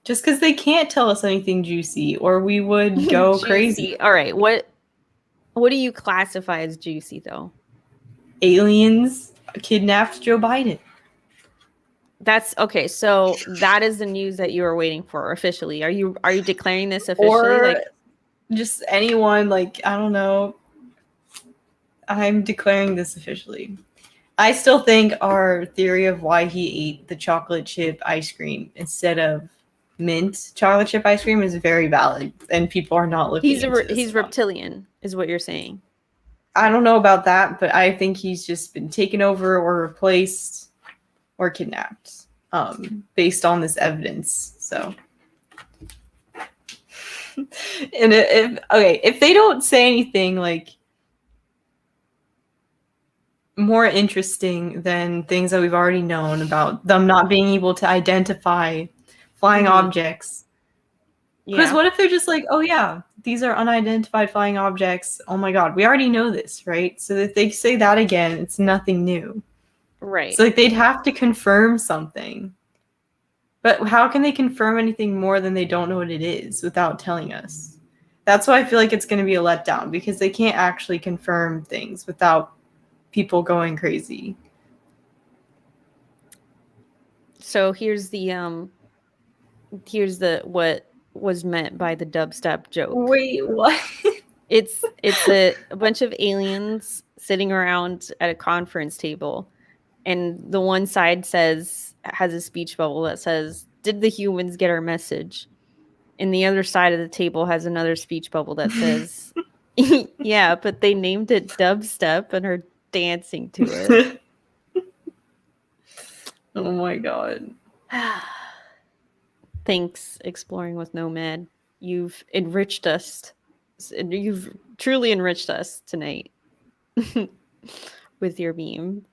Speaker 2: Just because they can't tell us anything juicy, or we would go crazy.
Speaker 1: All right, what do you classify as juicy, though?
Speaker 2: Aliens kidnapped Joe Biden.
Speaker 1: That's okay. So that is the news that you are waiting for officially. Are you declaring this officially?
Speaker 2: Or like, just anyone, like, I don't know. I'm declaring this officially. I still think our theory of why he ate the chocolate chip ice cream instead of mint chocolate chip ice cream is very valid, and people are not looking.
Speaker 1: He's reptilian, is what you're saying.
Speaker 2: I don't know about that, but I think he's just been taken over or replaced or kidnapped, based on this evidence. So, and if they don't say anything like more interesting than things that we've already known about them not being able to identify flying objects. Because what if they're just like, oh yeah, these are unidentified flying objects. Oh my god, we already know this, right? So if they say that again, it's nothing new.
Speaker 1: Right.
Speaker 2: So like they'd have to confirm something. But how can they confirm anything more than they don't know what it is without telling us? That's why I feel like it's going to be a letdown, because they can't actually confirm things without people going crazy.
Speaker 1: So here's what was meant by the dubstep joke.
Speaker 2: Wait, what?
Speaker 1: It's a bunch of aliens sitting around at a conference table, and the one side has a speech bubble that says, "Did the humans get our message?" And the other side of the table has another speech bubble that says, "Yeah, but they named it dubstep and are dancing to it."
Speaker 2: Oh my god.
Speaker 1: Thanks, Exploring with Nomad. You've enriched us. You've truly enriched us tonight with your meme.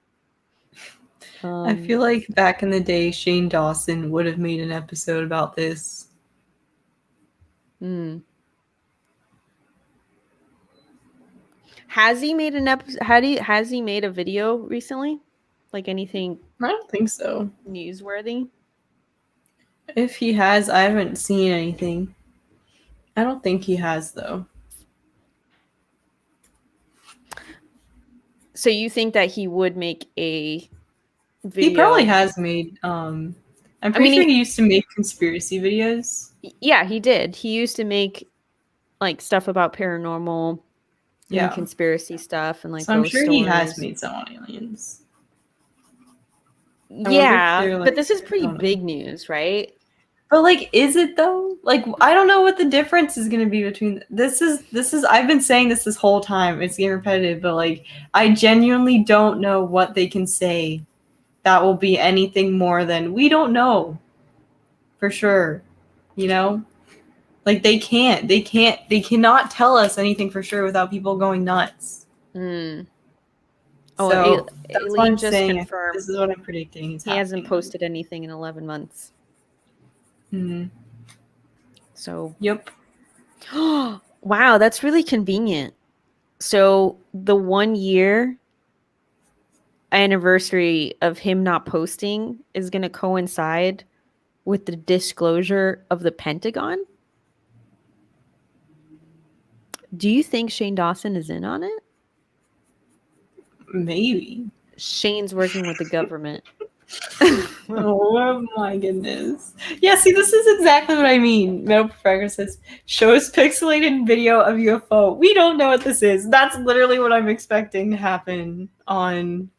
Speaker 2: I feel like back in the day, Shane Dawson would have made an episode about this.
Speaker 1: Has he made an episode? Has he made a video recently? Like anything?
Speaker 2: I don't think so.
Speaker 1: Newsworthy?
Speaker 2: If he has, I haven't seen anything. I don't think he has, though.
Speaker 1: So you think that he would make a video?
Speaker 2: He probably has made. I'm pretty sure he used to make conspiracy videos.
Speaker 1: Yeah, he did. He used to make like stuff about paranormal and conspiracy stuff, and like.
Speaker 2: So I'm sure he has made some on aliens.
Speaker 1: Yeah, but this is pretty big news, right?
Speaker 2: But like, is it though? Like, I don't know what the difference is going to be between this is. I've been saying this whole time. It's getting repetitive, but like, I genuinely don't know what they can say that will be anything more than we don't know for sure. You know, like they cannot tell us anything for sure without people going nuts.
Speaker 1: Oh,
Speaker 2: so that's what I'm
Speaker 1: just
Speaker 2: saying.
Speaker 1: confirmed.
Speaker 2: This is what I'm predicting.
Speaker 1: He hasn't posted anything in 11 months. So.
Speaker 2: Yep.
Speaker 1: Wow, that's really convenient. So the 1 year anniversary of him not posting is going to coincide with the disclosure of the Pentagon. Do you think Shane Dawson is in on it?
Speaker 2: Maybe.
Speaker 1: Shane's working with the government.
Speaker 2: Oh my goodness. Yeah, see, this is exactly what I mean. Metal Professor says, shows pixelated video of UFO. We don't know what this is. That's literally what I'm expecting to happen on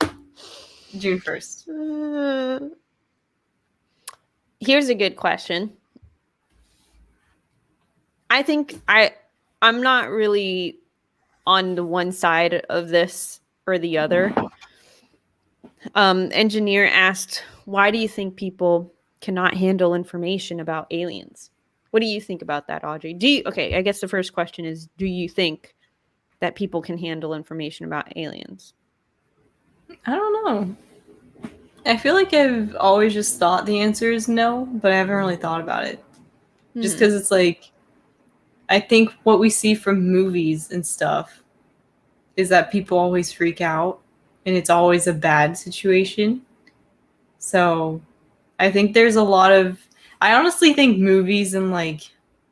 Speaker 2: June 1st.
Speaker 1: Here's a good question. I think I'm not really on the one side of this or the other. Engineer asked, why do you think people cannot handle information about aliens? What do you think about that, Audrey? I guess the first question is, do you think that people can handle information about aliens?
Speaker 2: I don't know. I feel like I've always just thought the answer is no, but I haven't really thought about it. Just because it's like, I think what we see from movies and stuff is that people always freak out and it's always a bad situation. So I think there's a lot of, I honestly think movies and like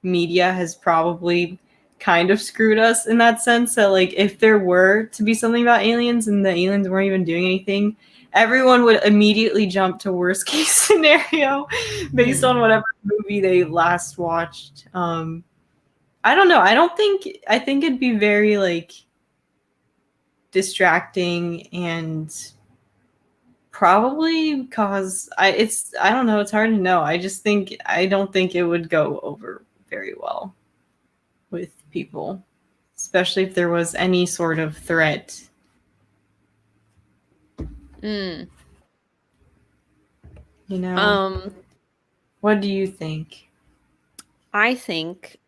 Speaker 2: media has probably kind of screwed us in that sense that like if there were to be something about aliens and the aliens weren't even doing anything, everyone would immediately jump to worst case scenario based on whatever movie they last watched. I don't know. I think it'd be very like distracting and probably cause I don't know, it's hard to know. I don't think it would go over very well with people, especially if there was any sort of threat. You know, what do you think?
Speaker 1: I think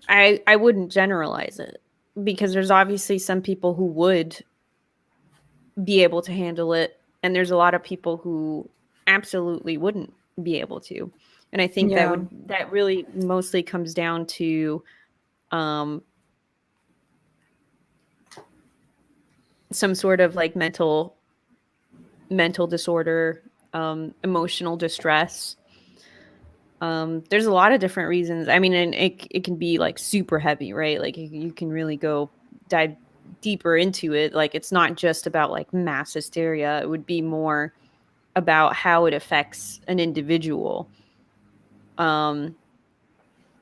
Speaker 1: I wouldn't generalize it because there's obviously some people who would be able to handle it, and there's a lot of people who absolutely wouldn't be able to. And I think that really mostly comes down to some sort of like mental disorder, emotional distress. There's a lot of different reasons. I mean, and it can be like super heavy, right? Like you can really dive deeper into it. Like it's not just about like mass hysteria. It would be more about how it affects an individual.
Speaker 2: And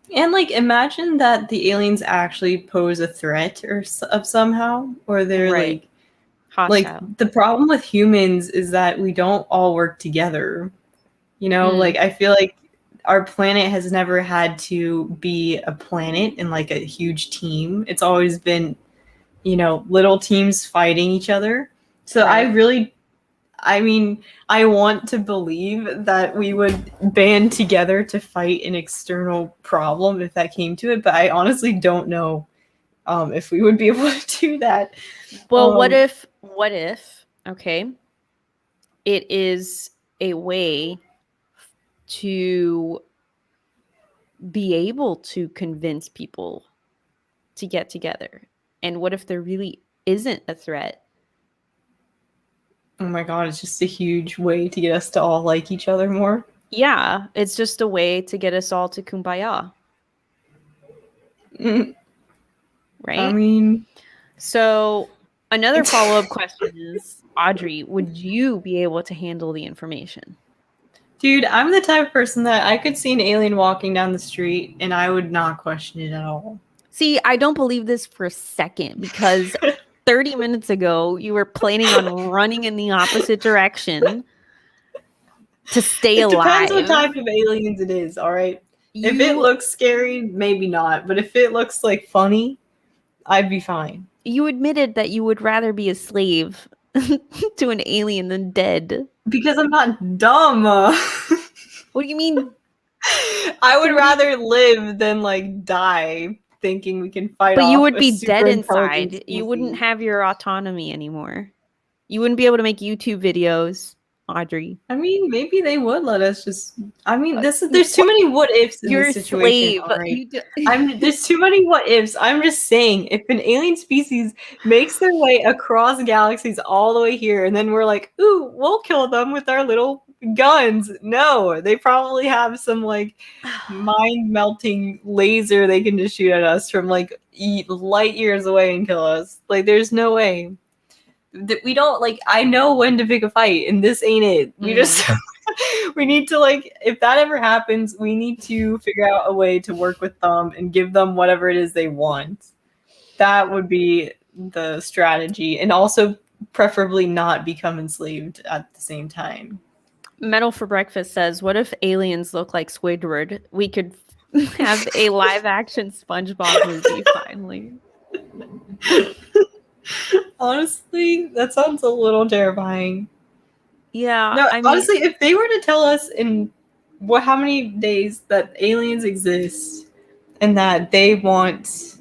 Speaker 2: like imagine that the aliens actually pose a threat of somehow, or they're
Speaker 1: right.
Speaker 2: like
Speaker 1: Hostile.
Speaker 2: Like the problem with humans is that we don't all work together. You know, like I feel like our planet has never had to be a planet and like a huge team. It's always been, you know, little teams fighting each other. So right. I want to believe that we would band together to fight an external problem if that came to it, but I honestly don't know if we would be able to do that.
Speaker 1: Well, what if, okay, it is a way to be able to convince people to get together? And what if there really isn't a threat?
Speaker 2: Oh my god, it's just a huge way to get us to all like each other more.
Speaker 1: Yeah, it's just a way to get us all to kumbaya.
Speaker 2: Right?
Speaker 1: I mean... So another follow-up question is, Audrey, would you be able to handle the information?
Speaker 2: Dude, I'm the type of person that I could see an alien walking down the street and I would not question it at all.
Speaker 1: See, I don't believe this for a second, because 30 minutes ago, you were planning on running in the opposite direction to stay alive.
Speaker 2: Depends what type of aliens it is, all right? If it looks scary, maybe not. But if it looks like funny, I'd be fine.
Speaker 1: You admitted that you would rather be a slave to an alien than dead.
Speaker 2: Because I'm not dumb.
Speaker 1: What do you mean?
Speaker 2: I would rather live than like die thinking we can fight off.
Speaker 1: But you would be dead inside. Species. You wouldn't have your autonomy anymore. You wouldn't be able to make YouTube videos, Audrey.
Speaker 2: I mean, maybe they would let us just. I mean, there's too many what ifs in this situation. Right? There's too many what ifs. I'm just saying, if an alien species makes their way across galaxies all the way here, and then we're like, ooh, we'll kill them with our little guns. No, they probably have some like mind melting laser they can just shoot at us from like light years away and kill us. Like, there's no way. We don't like. I know when to pick a fight, and this ain't it. We just we need to like. If that ever happens, we need to figure out a way to work with them and give them whatever it is they want. That would be the strategy, and also preferably not become enslaved at the same time.
Speaker 1: Metal for Breakfast says, "What if aliens look like Squidward? We could have a live-action SpongeBob movie finally."
Speaker 2: Honestly, that sounds a little terrifying.
Speaker 1: Yeah.
Speaker 2: No, honestly, if they were to tell us in how many days that aliens exist and that they want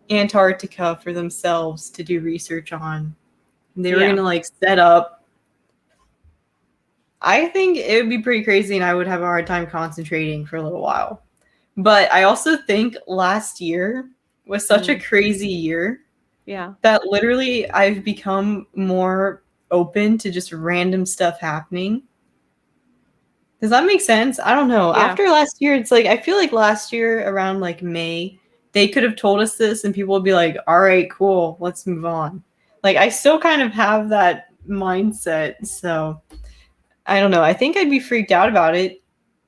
Speaker 2: Antarctica for themselves to do research on, and they were going to like set up, I think it would be pretty crazy and I would have a hard time concentrating for a little while. But I also think last year was such a crazy year.
Speaker 1: Yeah.
Speaker 2: That literally I've become more open to just random stuff happening. Does that make sense? I don't know. Yeah. After last year, it's like, I feel like last year around like May, they could have told us this and people would be like, all right, cool, let's move on. Like, I still kind of have that mindset. So I don't know. I think I'd be freaked out about it.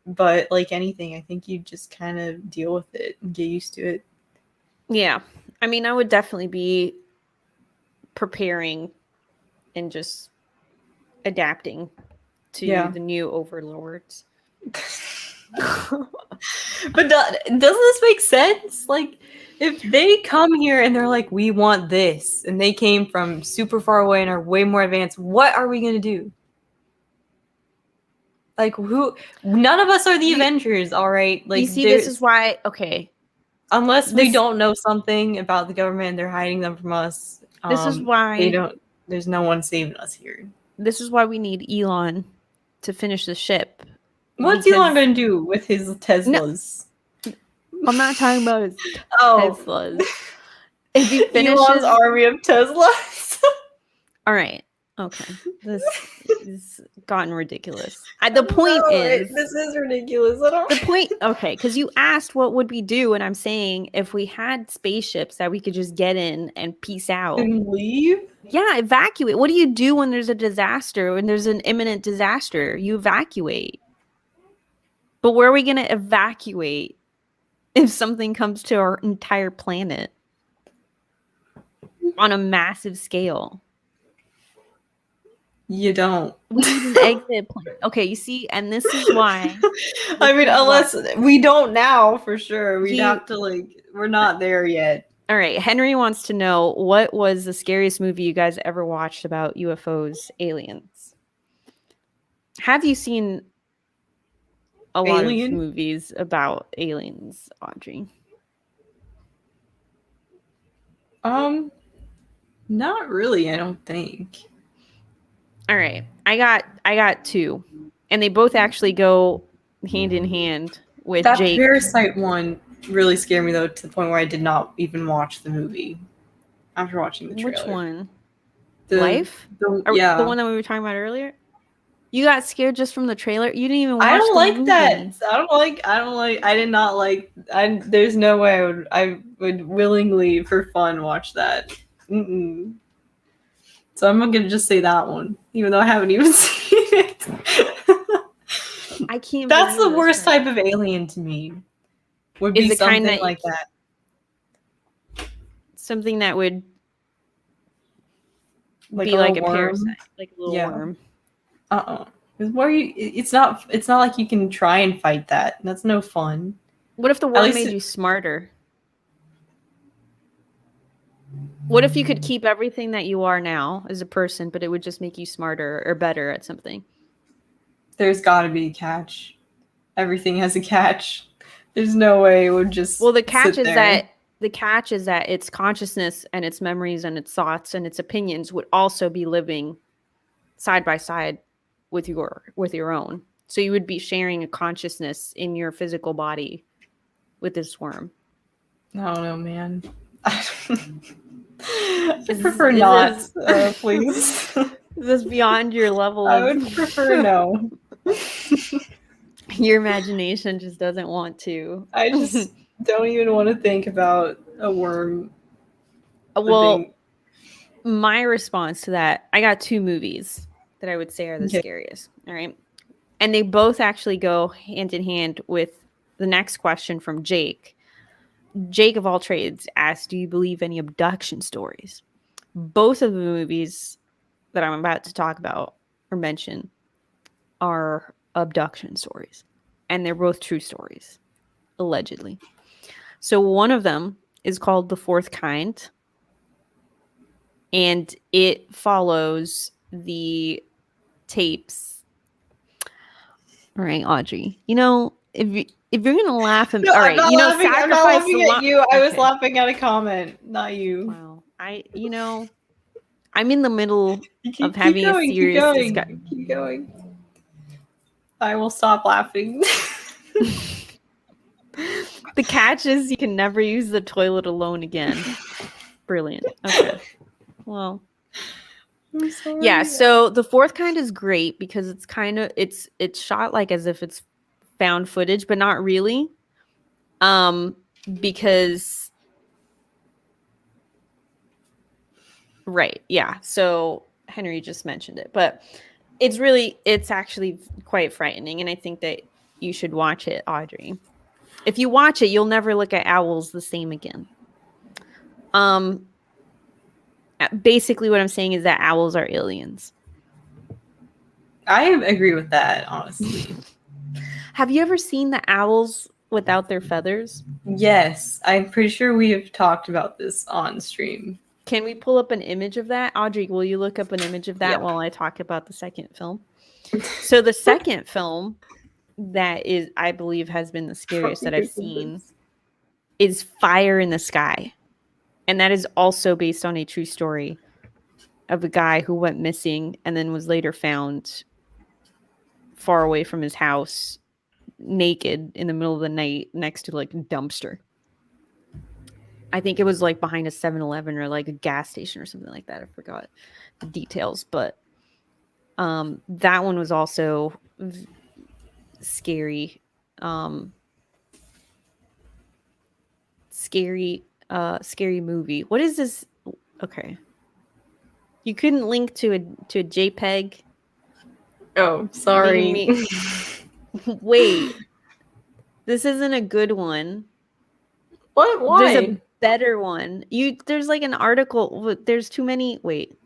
Speaker 2: But like anything, I think you just kind of deal with it and get used to it.
Speaker 1: Yeah. I mean, I would definitely be preparing and just adapting to the new overlords.
Speaker 2: But doesn't this make sense? Like, if they come here and they're like, we want this, and they came from super far away and are way more advanced, what are we going to do? Like, who? None of us are the Avengers, all right? Like,
Speaker 1: you see, this is why, okay.
Speaker 2: Unless we don't know something about the government and they're hiding them from us.
Speaker 1: This is why
Speaker 2: there's no one saving us here.
Speaker 1: This is why we need Elon to finish the ship.
Speaker 2: What's Elon going to do with his Teslas?
Speaker 1: No, I'm not talking about his Teslas. If he finishes
Speaker 2: Elon's army of Teslas.
Speaker 1: All right. Okay. It's gotten ridiculous. The point is,
Speaker 2: this is ridiculous.
Speaker 1: The point, okay, because you asked what would we do, and I'm saying if we had spaceships that we could just get in and peace out
Speaker 2: and leave.
Speaker 1: Yeah, evacuate. What do you do when there's a disaster? When there's an imminent disaster, you evacuate. But where are we going to evacuate if something comes to our entire planet on a massive scale?
Speaker 2: You don't.
Speaker 1: We need an exit plan. Okay, you see, and this is why.
Speaker 2: I mean, unless we don't now for sure. We'd have to we're not there yet.
Speaker 1: All right, Henry wants to know, what was the scariest movie you guys ever watched about UFOs, aliens? Have you seen a lot of movies about aliens, Audrey?
Speaker 2: Not really, I don't think.
Speaker 1: All right, I got two, and they both actually go hand in hand with
Speaker 2: that
Speaker 1: Jake.
Speaker 2: Parasite one really scared me though, to the point where I did not even watch the movie after watching the trailer.
Speaker 1: Which one?
Speaker 2: Life?
Speaker 1: The one that we were talking about earlier. You got scared just from the trailer. You didn't even watch.
Speaker 2: I don't like
Speaker 1: movie.
Speaker 2: that. I did not like. There's no way I would willingly for fun watch that. Mm-mm. So I'm gonna just say that one, even though I haven't even seen it.
Speaker 1: I can't.
Speaker 2: That's the worst type of alien to me. Would be the something kind that like that.
Speaker 1: Something that would be like a parasite, like a little worm.
Speaker 2: It's not like you can try and fight that. That's no fun.
Speaker 1: What if the worm made you smarter? What if you could keep everything that you are now as a person, but it would just make you smarter or better at something?
Speaker 2: There's got to be a catch. Everything has a catch. There's no way it would just.
Speaker 1: Well, the catch is that its consciousness and its memories and its thoughts and its opinions would also be living side by side with your own. So you would be sharing a consciousness in your physical body with this worm.
Speaker 2: I don't know, man. I prefer not, please.
Speaker 1: Is this beyond your level?
Speaker 2: I would prefer no.
Speaker 1: Your imagination just doesn't want to.
Speaker 2: I just don't even want to think about a worm.
Speaker 1: Well, my response to that, I got two movies that I would say are the scariest. All right. And they both actually go hand in hand with the next question from Jake. Jake of all trades asked, do you believe any abduction stories? Both of the movies that I'm about to talk about or mention are abduction stories. And they're both true stories, allegedly. So one of them is called The Fourth Kind. And it follows the tapes. All right, Audrey. You know, if you're gonna laugh at all right, you know, sacrifice.
Speaker 2: I'm not laughing at you. I was laughing at a comment, not you.
Speaker 1: Wow. I'm in the middle of having a serious discussion.
Speaker 2: Keep going. I will stop laughing.
Speaker 1: The catch is you can never use the toilet alone again. Brilliant. Okay. Well.
Speaker 2: I'm sorry.
Speaker 1: Yeah, so The Fourth Kind is great because it's kind of it's shot like as if it's found footage, but not really. Because right, yeah. So Henry just mentioned it, but it's actually quite frightening, and I think that you should watch it, Audrey. If you watch it, you'll never look at owls the same again. Basically what I'm saying is that owls are aliens.
Speaker 2: I agree with that, honestly.
Speaker 1: Have you ever seen the owls without their feathers?
Speaker 2: Yes, I'm pretty sure we have talked about this on stream.
Speaker 1: Can we pull up an image of that? Audrey, will you look up an image of that while I talk about the second film? So the second film that is, I believe, has been the scariest that I've seen is Fire in the Sky. And that is also based on a true story of a guy who went missing and then was later found far away from his house, naked in the middle of the night next to like a dumpster. I think it was like behind a 7-Eleven or like a gas station or something like that. I forgot the details, but That one was also scary. Scary movie. What is this? Okay. You couldn't link to a JPEG.
Speaker 2: Oh, sorry.
Speaker 1: Wait. This isn't a good one.
Speaker 2: What? Why?
Speaker 1: There's a better one. There's like an article. There's too many. Wait.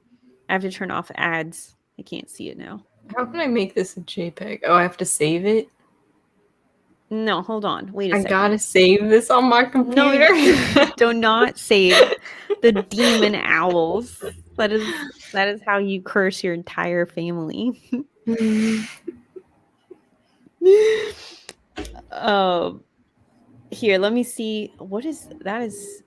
Speaker 1: I have to turn off ads. I can't see it now.
Speaker 2: How can I make this a JPEG? Oh, I have to save it?
Speaker 1: No, hold on. Wait a second.
Speaker 2: I gotta save this on my computer.
Speaker 1: No, do not save the demon owls. That is how you curse your entire family. Here, let me see. What is that? Is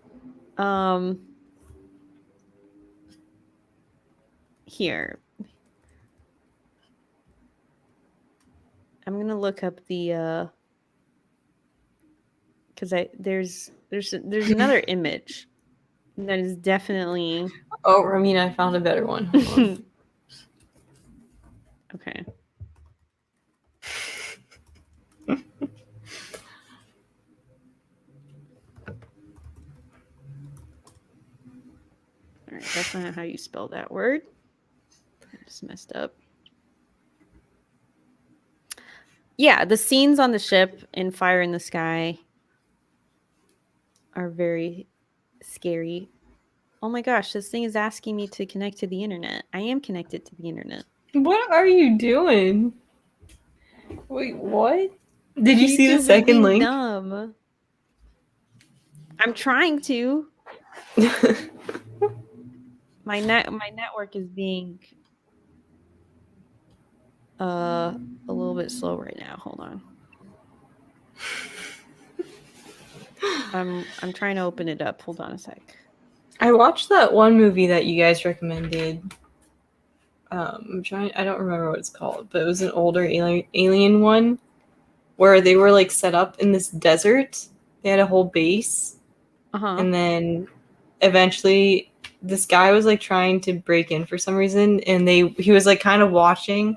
Speaker 1: here. I'm gonna look up the because there's another image that is definitely.
Speaker 2: Oh, Romina, I found a better one.
Speaker 1: Okay. All right, that's not how you spell that word. I just messed up. Yeah, the scenes on the ship in Fire in the Sky are very scary. Oh my gosh, this thing is asking me to connect to the internet. I am connected to the internet.
Speaker 2: What are you doing? Wait, what? Did you see the second link?
Speaker 1: Dumb. I'm trying to. My network is being a little bit slow right now. Hold on. I'm trying to open it up. Hold on a sec.
Speaker 2: I watched that one movie that you guys recommended. I don't remember what it's called, but it was an older alien one where they were like set up in this desert. They had a whole base. And then eventually this guy was like trying to break in for some reason, and he was like kind of watching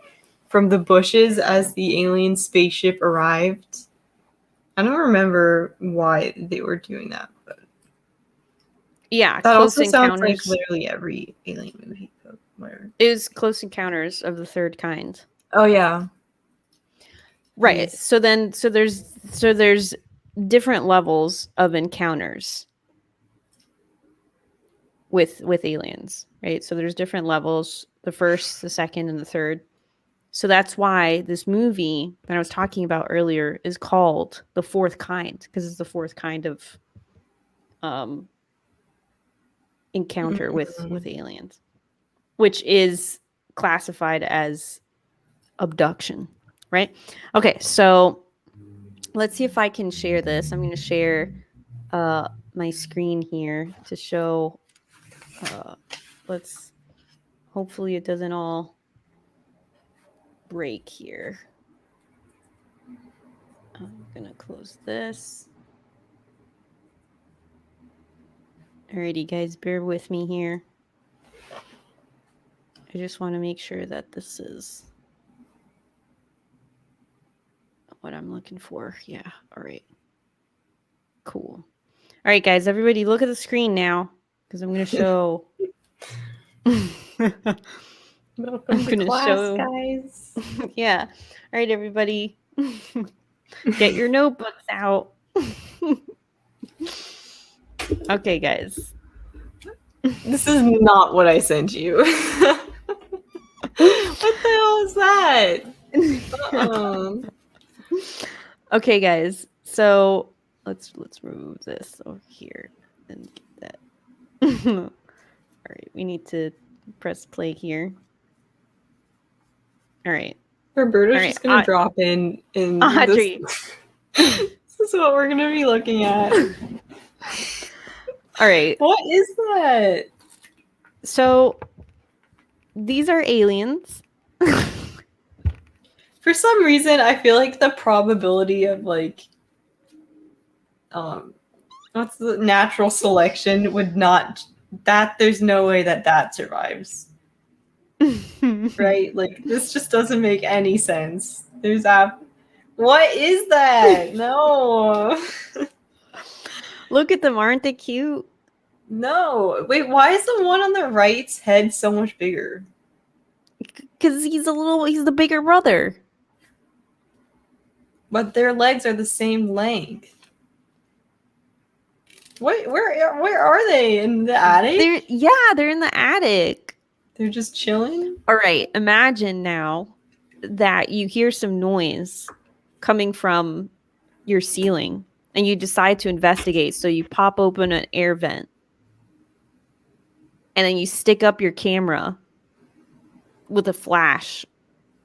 Speaker 2: from the bushes as the alien spaceship arrived. I don't remember why they were doing that, but
Speaker 1: yeah,
Speaker 2: that also sounds like literally every alien movie. Whatever.
Speaker 1: It was Close Encounters of the Third Kind.
Speaker 2: Oh yeah,
Speaker 1: right. Yes. So there's different levels of encounters with aliens, right? So there's different levels: the first, the second, and the third. So that's why this movie that I was talking about earlier is called The Fourth Kind, because it's the fourth kind of encounter with aliens, which is classified as abduction, right? Okay, so let's see if I can share this. I'm going to share my screen here to show. Hopefully it doesn't all break here. I'm going to close this. Alrighty, guys, bear with me here. I just want to make sure that this is what I'm looking for. Yeah, all right. Cool. All right, guys, everybody look at the screen now, because I'm going to show...
Speaker 2: Welcome to class, guys.
Speaker 1: Yeah. All right, everybody. Get your notebooks out. Okay, guys.
Speaker 2: This is not what I sent you. What the hell is that?
Speaker 1: Okay, guys. So let's remove this over here and get that. All right, we need to press play here. All right.
Speaker 2: Roberto's just gonna drop in
Speaker 1: Audrey.
Speaker 2: This is what we're gonna be looking at.
Speaker 1: All right.
Speaker 2: What is that?
Speaker 1: So these are aliens.
Speaker 2: For some reason, I feel like the probability of like what's the natural selection would not, that there's no way that survives. right? Like, this just doesn't make any sense. What is that? No.
Speaker 1: Look at them. Aren't they cute?
Speaker 2: No. Wait, why is the one on the right's head so much bigger?
Speaker 1: Because he's the bigger brother.
Speaker 2: But their legs are the same length. Where are they? In the attic?
Speaker 1: They're in the attic.
Speaker 2: They're just chilling?
Speaker 1: All right, imagine now that you hear some noise coming from your ceiling and you decide to investigate. So you pop open an air vent and then you stick up your camera with a flash,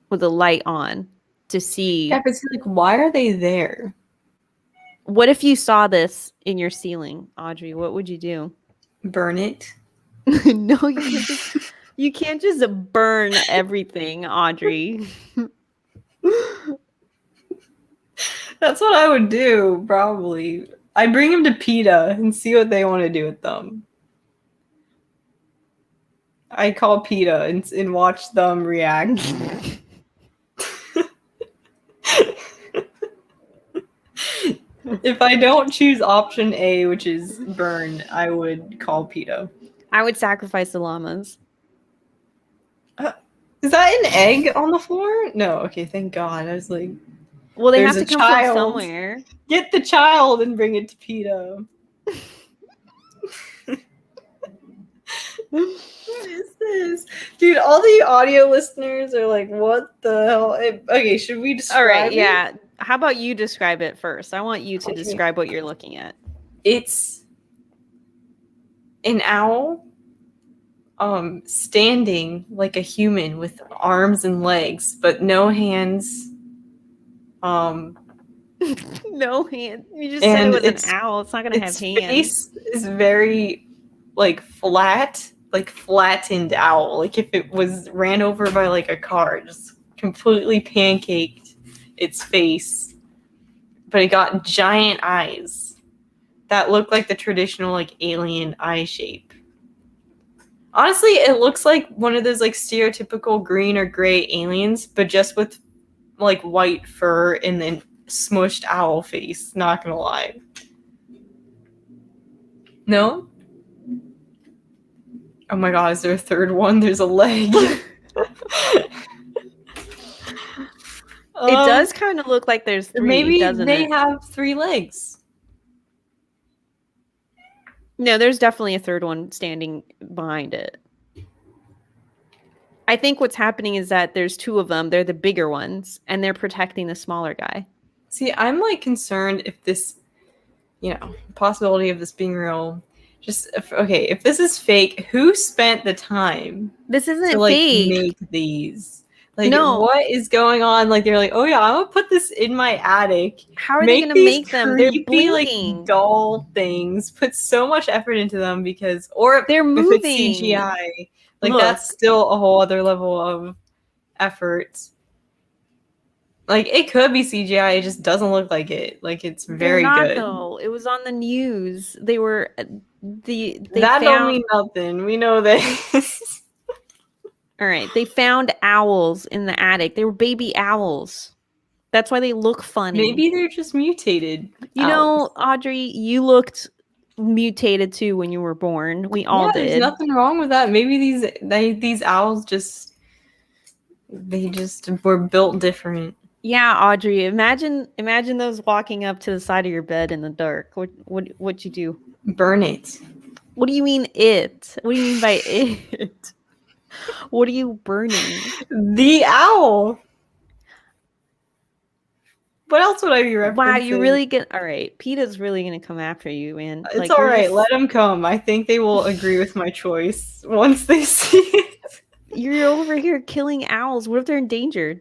Speaker 1: with a light on to see.
Speaker 2: Yeah, but see, like, why are they there?
Speaker 1: What if you saw this in your ceiling, Audrey? What would you do?
Speaker 2: Burn it?
Speaker 1: No, you can't just burn everything, Audrey.
Speaker 2: That's what I would do, probably. I'd bring them to PETA and see what they want to do with them. I'd call PETA and watch them react. If I don't choose option A, which is burn, I would call PETA.
Speaker 1: I would sacrifice the llamas.
Speaker 2: Is that an egg on the floor? No. Okay, thank God. I was like,
Speaker 1: well, they have to come from somewhere.
Speaker 2: Get the child and bring it to PETA. What is this? Dude, all the audio listeners are like, what the hell? Okay, should we describe it?
Speaker 1: All right, yeah. How about you describe it first? I want you to describe what you're looking at.
Speaker 2: It's an owl standing like a human with arms and legs, but no hands.
Speaker 1: No hands. You just said it was an owl. It's not going to have hands.
Speaker 2: Its face is very, like, flat, like flattened owl. Like if it was ran over by like a car, just completely pancaked its face. But it got giant eyes that look like the traditional like alien eye shape. Honestly, it looks like one of those like stereotypical green or gray aliens, but just with like white fur and then smushed owl face. Not gonna lie. No? Oh my God, is there a third one? There's a leg.
Speaker 1: It does kind of look like there's three,
Speaker 2: maybe
Speaker 1: doesn't
Speaker 2: they
Speaker 1: it?
Speaker 2: have 3 legs.
Speaker 1: No, there's definitely a third one standing behind it. I think what's happening is that there's 2 of them. They're the bigger ones, and they're protecting the smaller guy.
Speaker 2: See, I'm like concerned if this, possibility of this being real. If this is fake, who spent the time?
Speaker 1: This isn't
Speaker 2: to, like,
Speaker 1: fake.
Speaker 2: Make these. Like,
Speaker 1: no.
Speaker 2: What is going on? Like, they're like, oh yeah, I'm gonna put this in my attic.
Speaker 1: How are they gonna make them? They're blinking.
Speaker 2: Like, doll things. Put so much effort into them or
Speaker 1: they're moving.
Speaker 2: If it's CGI, like, that's still a whole other level of effort. Like, it could be CGI. It just doesn't look like it. Like, it's very good.
Speaker 1: Though. It was on the news. They were
Speaker 2: that don't mean nothing. We know this.
Speaker 1: All right. They found owls in the attic. They were baby owls. That's why they look funny.
Speaker 2: Maybe they're just mutated.
Speaker 1: You know, Audrey, you looked mutated too when you were born. We all did.
Speaker 2: There's nothing wrong with that. Maybe these owls just were built different.
Speaker 1: Yeah, Audrey. Imagine those walking up to the side of your bed in the dark. What'd you do?
Speaker 2: Burn it.
Speaker 1: What do you mean it? What do you mean by it? What are you burning?
Speaker 2: The owl. What else would I be referencing?
Speaker 1: Wow, you're really good. All right, PETA's really gonna come after you, man.
Speaker 2: It's all right. Let them come. I think they will agree with my choice once they see it.
Speaker 1: You're over here killing owls. What if they're endangered?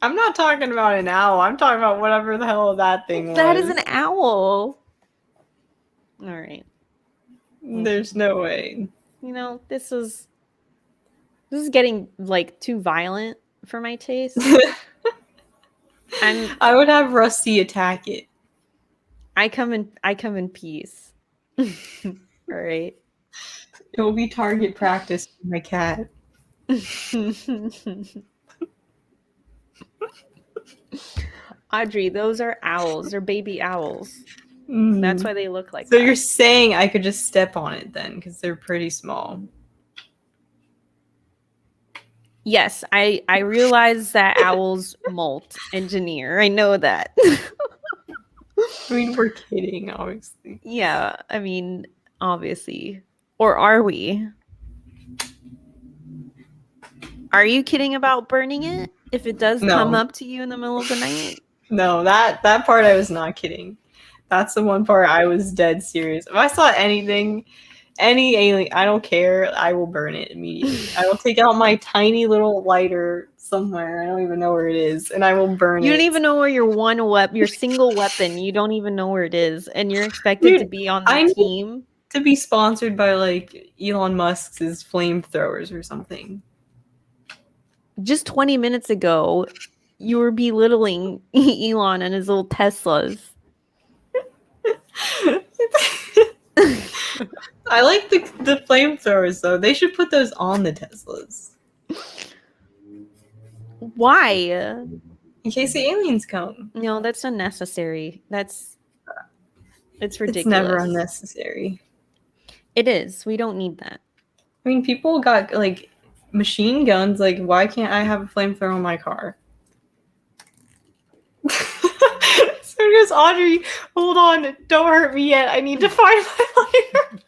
Speaker 2: I'm not talking about an owl. I'm talking about whatever the hell that thing was.
Speaker 1: That is an owl. All right.
Speaker 2: There's no way.
Speaker 1: This is getting like too violent for my taste.
Speaker 2: I would have Rusty attack it.
Speaker 1: I come in peace. All right.
Speaker 2: It will be target practice for my cat.
Speaker 1: Audrey, those are owls. They're baby owls. That's why they look like
Speaker 2: that.
Speaker 1: So
Speaker 2: you're saying I could just step on it then, because they're pretty small.
Speaker 1: Yes, I realize that owls molt, engineer. I know that.
Speaker 2: I mean, we're kidding, obviously.
Speaker 1: Yeah, I mean, obviously. Or are we? Are you kidding about burning it if it does come up to you in the middle of the night?
Speaker 2: No, that part I was not kidding. That's the one part I was dead serious. If I saw anything, any alien, I don't care. I will burn it immediately. I will take out my tiny little lighter somewhere. I don't even know where it is, and I will burn it.
Speaker 1: You don't even know where your single weapon. You don't even know where it is, and you're expected to be on the team.
Speaker 2: To be sponsored by like Elon Musk's flamethrowers or something.
Speaker 1: Just 20 minutes ago, you were belittling Elon and his little Teslas.
Speaker 2: I like the flamethrowers though. They should put those on the Teslas.
Speaker 1: Why?
Speaker 2: In case the aliens come.
Speaker 1: No, that's unnecessary. It's ridiculous.
Speaker 2: It's never unnecessary.
Speaker 1: It is. We don't need that.
Speaker 2: I mean, people got like machine guns. Like, why can't I have a flamethrower in my car? So goes Audrey, hold on, don't hurt me yet. I need to find my lighter.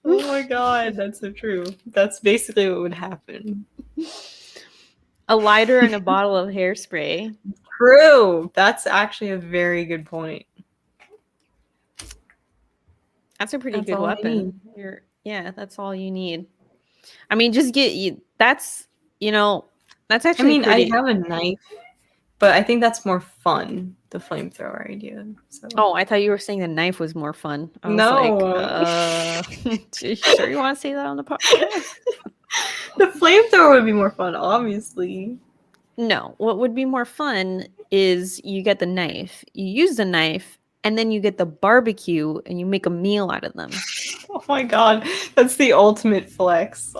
Speaker 2: Oh my god, that's so true. That's basically what would happen.
Speaker 1: A lighter and a bottle of hairspray.
Speaker 2: True. That's actually a very good point.
Speaker 1: That's a pretty good weapon. Yeah, that's all you need. I mean, just get you. That's actually.
Speaker 2: I have a knife, but I think that's more fun. The flamethrower idea. So.
Speaker 1: Oh, I thought you were saying the knife was more fun. I was like, sure you want to say that on the podcast?
Speaker 2: The flamethrower would be more fun, obviously.
Speaker 1: No, what would be more fun is you get the knife, you use the knife, and then you get the barbecue and you make a meal out of them.
Speaker 2: Oh my god, that's the ultimate flex.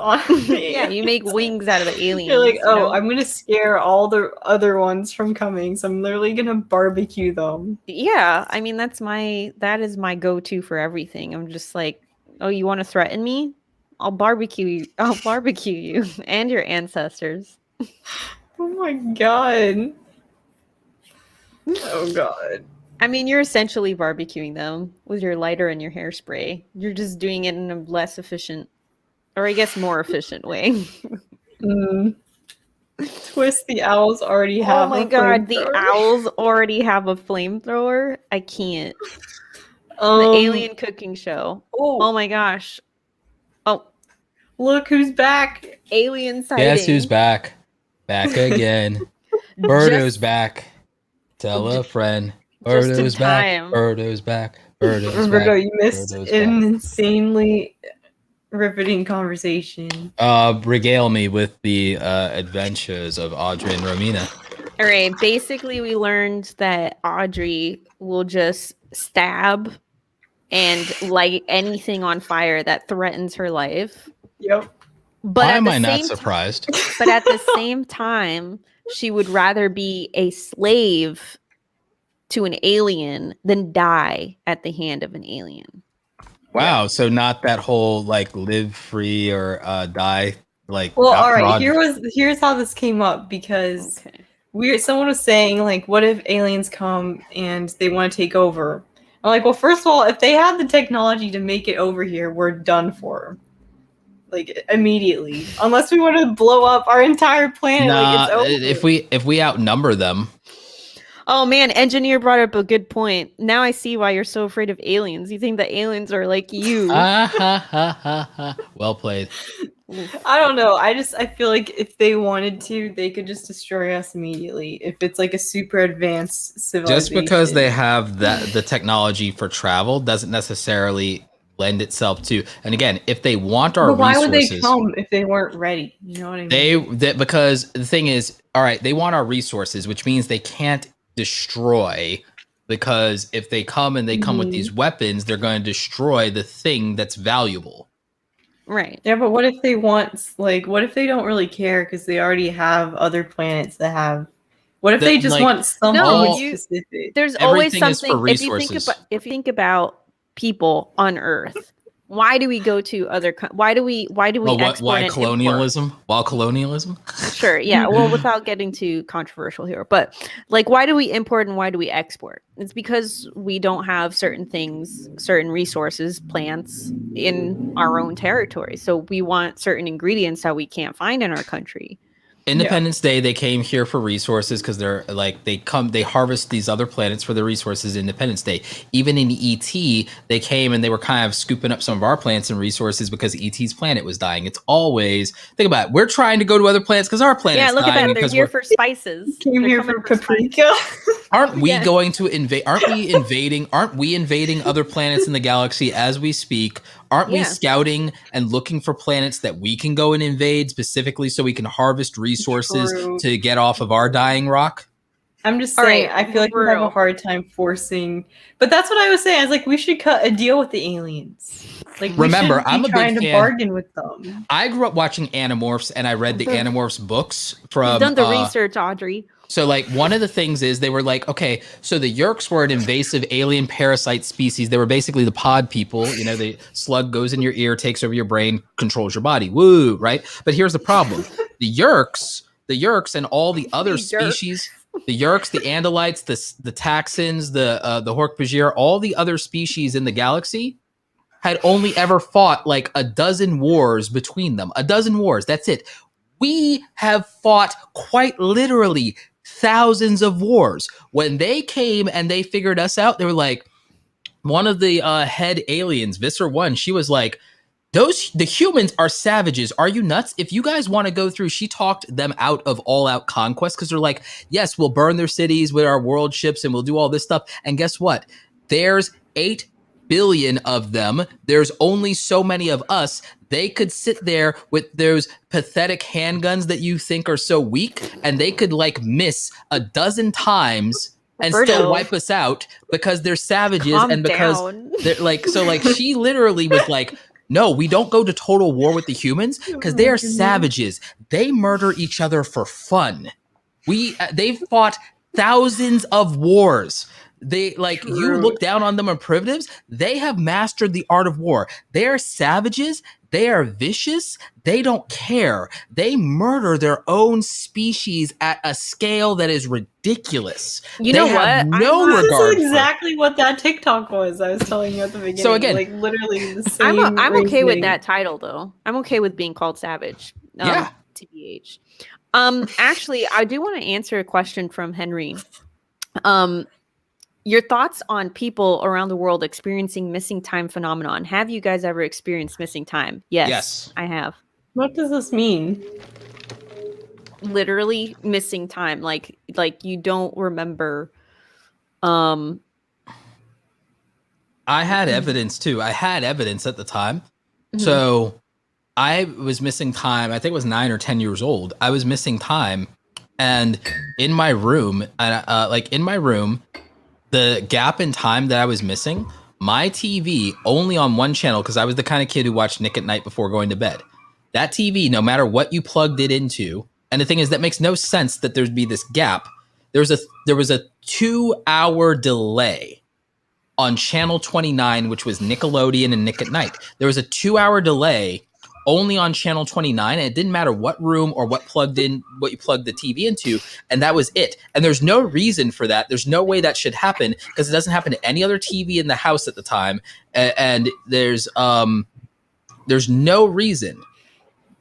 Speaker 1: Yeah, you make wings out of the aliens.
Speaker 2: You're like, oh, I'm gonna scare all the other ones from coming, so I'm literally gonna barbecue them.
Speaker 1: Yeah, I mean that is my go-to for everything. I'm just like, oh, you want to threaten me? I'll barbecue you and your ancestors.
Speaker 2: Oh my god. Oh god.
Speaker 1: I mean, you're essentially barbecuing them with your lighter and your hairspray. You're just doing it in a less efficient, or I guess more efficient way.
Speaker 2: Twist, the owls already have.
Speaker 1: Oh my god, the owls already have a flamethrower. I can't. The alien cooking show. Oh my gosh. Oh,
Speaker 2: look who's back!
Speaker 1: Alien sighting.
Speaker 3: Guess who's back? Back again. Birdo's back. Tell a friend. Birdo's back. Birdo's back. Birdo's back.
Speaker 2: Roberto, you missed an insanely riveting conversation.
Speaker 3: Regale me with the adventures of Audrey and Romina.
Speaker 1: All right. Basically, we learned that Audrey will just stab and light anything on fire that threatens her life.
Speaker 2: Yep.
Speaker 3: But why am I not surprised?
Speaker 1: But at the same time, she would rather be a slave to an alien than die at the hand of an alien.
Speaker 3: Wow. Yeah. So not that whole like live free or die like.
Speaker 2: Well, all right. Here's how this came up because someone was saying like, what if aliens come and they want to take over? I'm like, well, first of all, if they have the technology to make it over here, we're done for. Like immediately, unless we want to blow up our entire planet.
Speaker 3: Nah, like it's over. If we outnumber them.
Speaker 1: Oh man, engineer brought up a good point. Now I see why you're so afraid of aliens. You think the aliens are like you.
Speaker 3: Well played.
Speaker 2: I don't know. I feel like if they wanted to, they could just destroy us immediately. If it's like a super advanced civilization.
Speaker 3: Just because they have the technology for travel doesn't necessarily lend itself to. And again, if they want our resources, why would they
Speaker 2: come if they weren't ready? You know what I mean?
Speaker 3: Because the thing is, all right, they want our resources, which means they can't destroy because if they come and they come with these weapons, they're going to destroy the thing that's valuable.
Speaker 1: Right.
Speaker 2: Yeah, but what if they want, like, what if they don't really care because they already have other planets that have, what if they just want something specific?
Speaker 1: There's always something, if you think about people on Earth, why do we go to other why do we export
Speaker 3: why colonialism? Why colonialism?
Speaker 1: Sure, yeah. Well, without getting too controversial here, but like, why do we import and why do we export? It's because we don't have certain things, certain resources, plants in our own territory. So we want certain ingredients that we can't find in our country.
Speaker 3: Independence Day, they came here for resources because they're like they harvest these other planets for their resources. Independence Day, even in ET, they came and they were kind of scooping up some of our plants and resources because ET's planet was dying. It's always, think about it, we're trying to go to other planets because our planet's dying.
Speaker 1: Yeah, look at that. They're here for spices.
Speaker 2: Came here for paprika.
Speaker 3: Aren't we going to invade? Aren't we invading other planets in the galaxy as we speak? Aren't we scouting and looking for planets that we can go and invade specifically so we can harvest resources to get off of our dying rock?
Speaker 2: I'm just saying, I feel like we have a hard time forcing, but that's what I was saying. I was like, we should cut a deal with the aliens. Like,
Speaker 3: remember, I'm a
Speaker 2: trying
Speaker 3: big
Speaker 2: to
Speaker 3: fan.
Speaker 2: bargain with them.
Speaker 3: I grew up watching Animorphs, and I read the Animorphs books from.
Speaker 1: You've done the research, Audrey.
Speaker 3: So, like, one of the things is they were like, okay, so the Yeerks were an invasive alien parasite species. They were basically the pod people. You know, the slug goes in your ear, takes over your brain, controls your body. Woo, right? But here's the problem: the Yeerks, and all the other species. The Yeerks, the Andalites, the Taxons, the Hork-Bajir, all the other species in the galaxy had only ever fought like a dozen wars between them. A dozen wars, that's it. We have fought quite literally thousands of wars. When they came and they figured us out, they were like, one of the head aliens, Visser 1, she was like, the humans are savages. Are you nuts? If you guys want to go through, she talked them out of all-out conquest because they're like, yes, we'll burn their cities with our world ships and we'll do all this stuff. And guess what? There's 8 billion of them. There's only so many of us. They could sit there with those pathetic handguns that you think are so weak, and they could like miss a dozen times and still wipe us out because they're savages. And because they're like, so like she literally was like, no, we don't go to total war with the humans because they are savages. They murder each other for fun. They've fought thousands of wars. They like you look down on them as primitives. They have mastered the art of war. They are savages. They are vicious. They don't care. They murder their own species at a scale that is ridiculous.
Speaker 1: You know what?
Speaker 3: No regard.
Speaker 2: This is exactly what that TikTok was. I was telling you at the beginning.
Speaker 3: So again,
Speaker 2: like literally the same.
Speaker 1: I'm okay with that title though. I'm okay with being called savage.
Speaker 3: Yeah.
Speaker 1: TBH. Actually, I do want to answer a question from Henry. Your thoughts on people around the world experiencing missing time phenomenon. Have you guys ever experienced missing time? Yes. I have.
Speaker 2: What does this mean?
Speaker 1: Literally missing time. Like you don't remember.
Speaker 3: I had evidence too. I had evidence at the time. Mm-hmm. So I was missing time. I think it was 9 or 10 years old. I was missing time. And in my room, the gap in time that I was missing, my TV only on one channel, because I was the kind of kid who watched Nick at Night before going to bed. That TV, no matter what you plugged it into, and the thing is that makes no sense that there'd be this gap. There was a 2-hour delay on channel 29, which was Nickelodeon and Nick at Night. There was a 2-hour delay only on channel 29, and it didn't matter what room or what you plugged the TV into, and that was it. And there's no reason for that. There's no way that should happen because it doesn't happen to any other TV in the house at the time. And there's no reason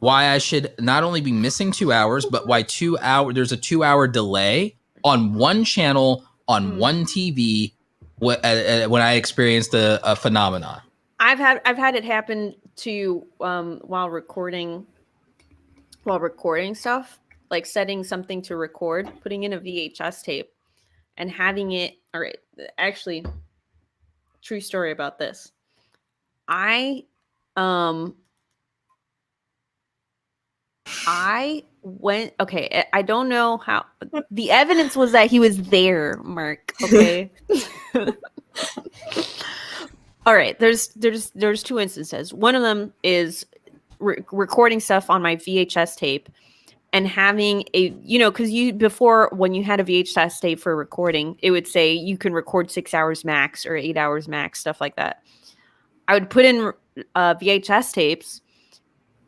Speaker 3: why I should not only be missing 2 hours, but why there's a 2-hour delay on one channel on one TV when I experienced a phenomenon.
Speaker 1: I've had it happen to while recording stuff, like setting something to record, putting in a VHS tape and having it. All right, actually, true story about this. I don't know how. The evidence was that he was there, Mark. Okay. All right. There's two instances. One of them is recording stuff on my VHS tape and having because before, when you had a VHS tape for recording, it would say you can record 6 hours max or 8 hours max, stuff like that. I would put in VHS tapes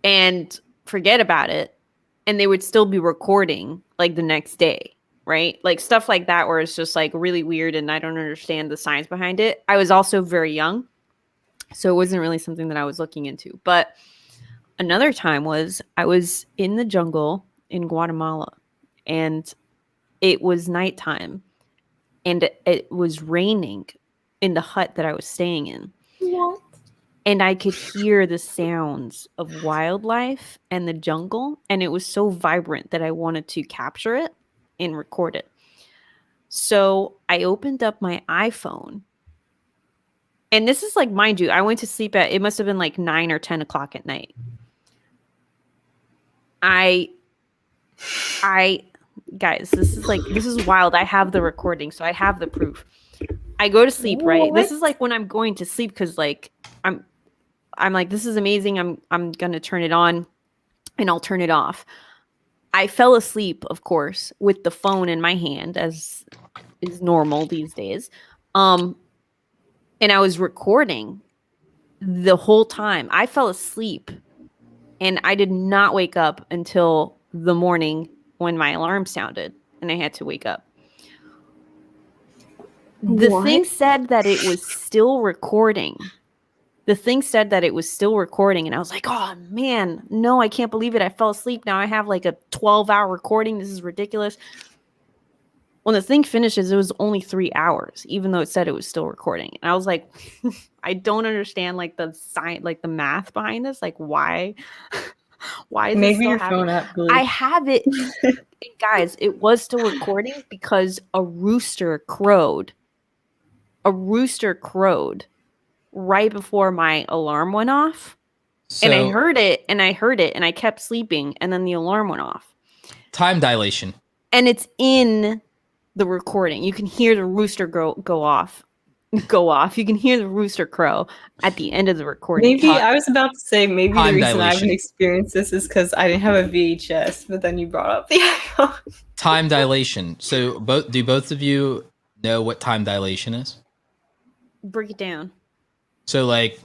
Speaker 1: and forget about it, and they would still be recording like the next day, right? Like stuff like that, where it's just like really weird and I don't understand the science behind it. I was also very young, so it wasn't really something that I was looking into. But another time was I was in the jungle in Guatemala, and it was nighttime, and it was raining in the hut that I was staying in.
Speaker 2: What?
Speaker 1: And I could hear the sounds of wildlife and the jungle. And it was so vibrant that I wanted to capture it and record it. So I opened up my iPhone. And this is like, mind you, I went to sleep it must have been like 9 or 10 o'clock at night. Guys, this is wild. I have the recording, so I have the proof. I go to sleep, right? This is like when I'm going to sleep, because like I'm like, this is amazing. I'm gonna turn it on, and I'll turn it off. I fell asleep, of course, with the phone in my hand, as is normal these days. And I was recording the whole time. I fell asleep, and I did not wake up until the morning when my alarm sounded, and I had to wake up. The thing said that it was still recording. And I was like, oh man, no, I can't believe it. I fell asleep. Now I have like a 12-hour recording. This is ridiculous. When the thing finishes, it was only 3 hours, even though it said it was still recording. And I was like, I don't understand like the science, like the math behind this. Like why is
Speaker 2: maybe
Speaker 1: it still
Speaker 2: your
Speaker 1: happening?
Speaker 2: phone app glitched.
Speaker 1: I have it. Guys, it was still recording because a rooster crowed right before my alarm went off. And I heard it and I kept sleeping, and then the alarm went off.
Speaker 3: Time dilation.
Speaker 1: And it's in the recording. You can hear the rooster go off. You can hear the rooster crow at the end of the recording.
Speaker 2: Maybe I was about to say maybe the reason
Speaker 3: dilation.
Speaker 2: I haven't experienced this is because I didn't have a VHS, but then you brought up the iPhone.
Speaker 3: Time dilation. So do both of you know what time dilation is?
Speaker 1: Break it down.
Speaker 3: So like,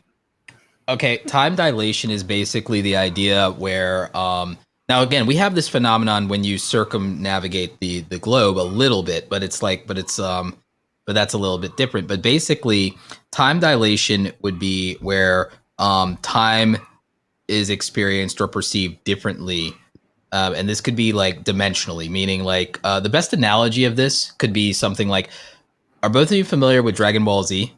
Speaker 3: okay, time dilation is basically the idea where, now again, we have this phenomenon when you circumnavigate the globe a little bit, but that's a little bit different. But basically, time dilation would be where time is experienced or perceived differently. And this could be like dimensionally, meaning like the best analogy of this could be something like, are both of you familiar with Dragon Ball Z?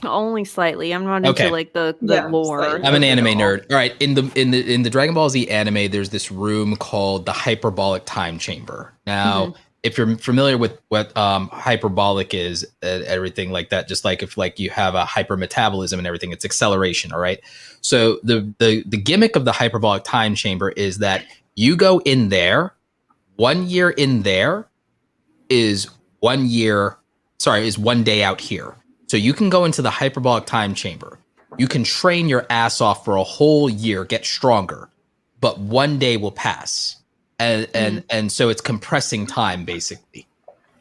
Speaker 1: Only slightly. I'm not into like the lore.
Speaker 2: Slightly.
Speaker 3: I'm an anime nerd. All right, in the Dragon Ball Z anime, there's this room called the hyperbolic time chamber. Now, if you're familiar with what hyperbolic is, everything like that, just like if like you have a hypermetabolism and everything, it's acceleration. All right. So the gimmick of the hyperbolic time chamber is that you go in there. 1 year in there is 1 day out here. So you can go into the hyperbolic time chamber. You can train your ass off for a whole year, get stronger, but 1 day will pass. And so it's compressing time, basically.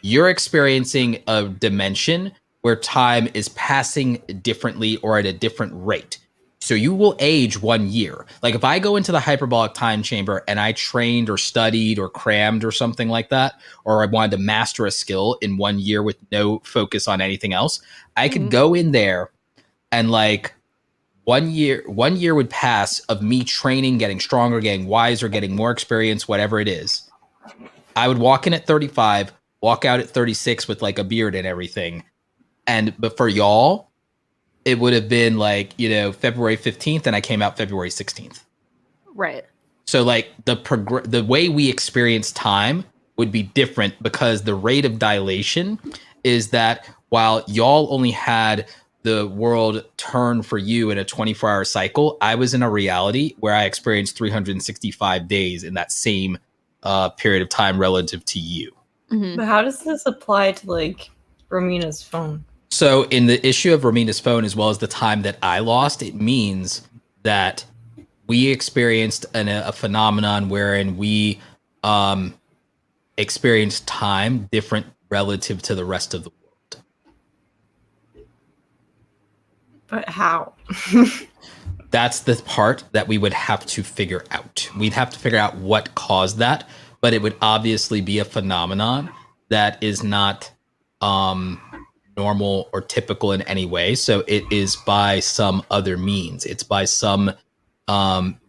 Speaker 3: You're experiencing a dimension where time is passing differently or at a different rate. So you will age 1 year. Like if I go into the hyperbolic time chamber and I trained or studied or crammed or something like that, or I wanted to master a skill in 1 year with no focus on anything else, I could go in there and like 1 year would pass of me training, getting stronger, getting wiser, getting more experience, whatever it is. I would walk in at 35, walk out at 36 with like a beard and everything. But for y'all, it would have been like, February 15th and I came out February 16th.
Speaker 1: Right.
Speaker 3: So like the way we experience time would be different because the rate of dilation is that while y'all only had the world turn for you in a 24-hour cycle, I was in a reality where I experienced 365 days in that same period of time relative to you.
Speaker 2: Mm-hmm. But how does this apply to like Romina's phone?
Speaker 3: So in the issue of Romina's phone, as well as the time that I lost, it means that we experienced a phenomenon wherein we experienced time different relative to the rest of the world.
Speaker 2: But how?
Speaker 3: That's the part that we would have to figure out. We'd have to figure out what caused that, but it would obviously be a phenomenon that is not normal or typical in any way. So it is by some other means. It's by some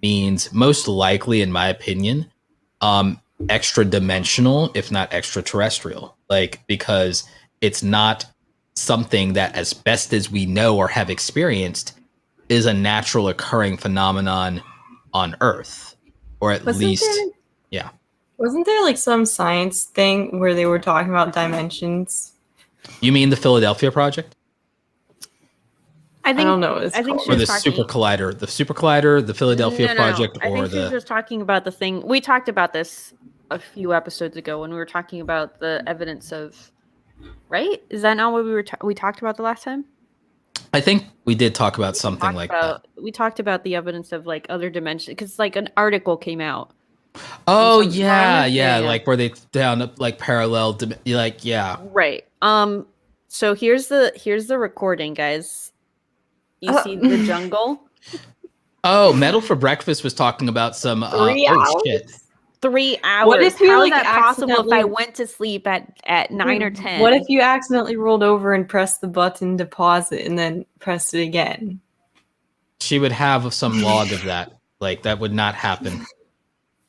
Speaker 3: means, most likely, in my opinion, extra dimensional, if not extraterrestrial. Like, because it's not something that, as best as we know or have experienced, is a natural occurring phenomenon on Earth, or at least, yeah.
Speaker 2: Wasn't there like some science thing where they were talking about dimensions?
Speaker 3: You mean the Philadelphia Project?
Speaker 2: I don't know.
Speaker 1: I think
Speaker 3: or the Super Collider, the Philadelphia Project,
Speaker 1: I think she was just talking about the thing. We talked about this a few episodes ago when we were talking about the evidence of. Right? Is that not what we talked about the last time?
Speaker 3: I think we did talk about something like that.
Speaker 1: We talked about the evidence of like other dimensions because like an article came out.
Speaker 3: Oh yeah, like where they down like parallel, like yeah.
Speaker 1: Right. So here's the recording, guys. You see the jungle.
Speaker 3: Oh, Metal for Breakfast was talking about some
Speaker 2: 3 hours.
Speaker 3: Shit.
Speaker 1: 3 hours.
Speaker 2: What if you,
Speaker 1: How
Speaker 2: like,
Speaker 1: is that possible if I went to sleep at 9 or 10?
Speaker 2: What if you accidentally rolled over and pressed the button to pause it and then pressed it again?
Speaker 3: She would have some log of that. Like, that would not happen.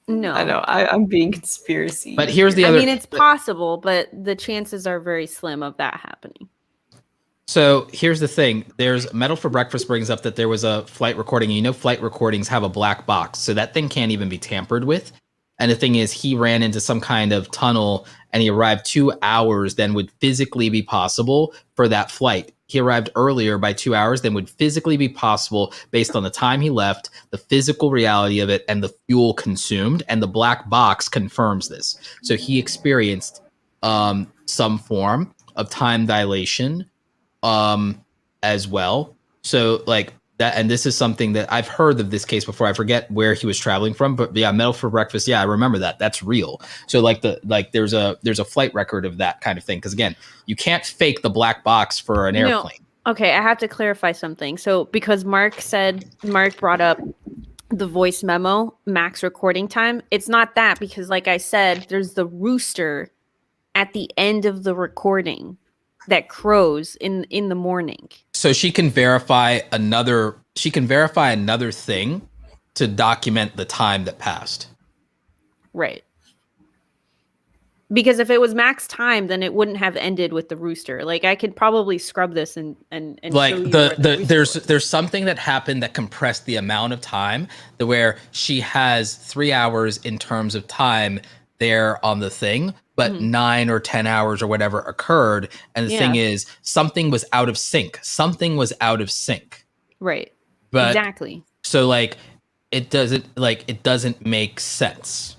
Speaker 1: No.
Speaker 2: I know. I'm being conspiracy.
Speaker 3: But here's the other...
Speaker 1: I mean, it's possible, but the chances are very slim of that happening.
Speaker 3: So here's the thing. There's Metal for Breakfast brings up that there was a flight recording. And you know flight recordings have a black box. So that thing can't even be tampered with. And the thing is, he ran into some kind of tunnel and he arrived 2 hours than would physically be possible for that flight. He arrived earlier by 2 hours than would physically be possible based on the time he left, the physical reality of it, and the fuel consumed. And the black box confirms this. So he experienced some form of time dilation as well. So like that, and this is something that I've heard of this case before. I forget where he was traveling from, but yeah, Metal for Breakfast. Yeah, I remember that. That's real. So like there's a flight record of that kind of thing. Because again, you can't fake the black box for an airplane.
Speaker 1: Okay, I have to clarify something. So because Mark brought up the voice memo max recording time. It's not that, because like I said, there's the rooster at the end of the recording that crows in the morning. So
Speaker 3: she can verify another thing to document the time that passed.
Speaker 1: Right. Because if it was max time, then it wouldn't have ended with the rooster. Like I could probably scrub this and
Speaker 3: like
Speaker 1: show you
Speaker 3: there's something that happened that compressed the amount of time to where she has 3 hours in terms of time there on the thing, but 9 or 10 hours or whatever occurred. And the thing is, something was out of sync.
Speaker 1: Right.
Speaker 3: But
Speaker 1: exactly.
Speaker 3: So like it doesn't make sense.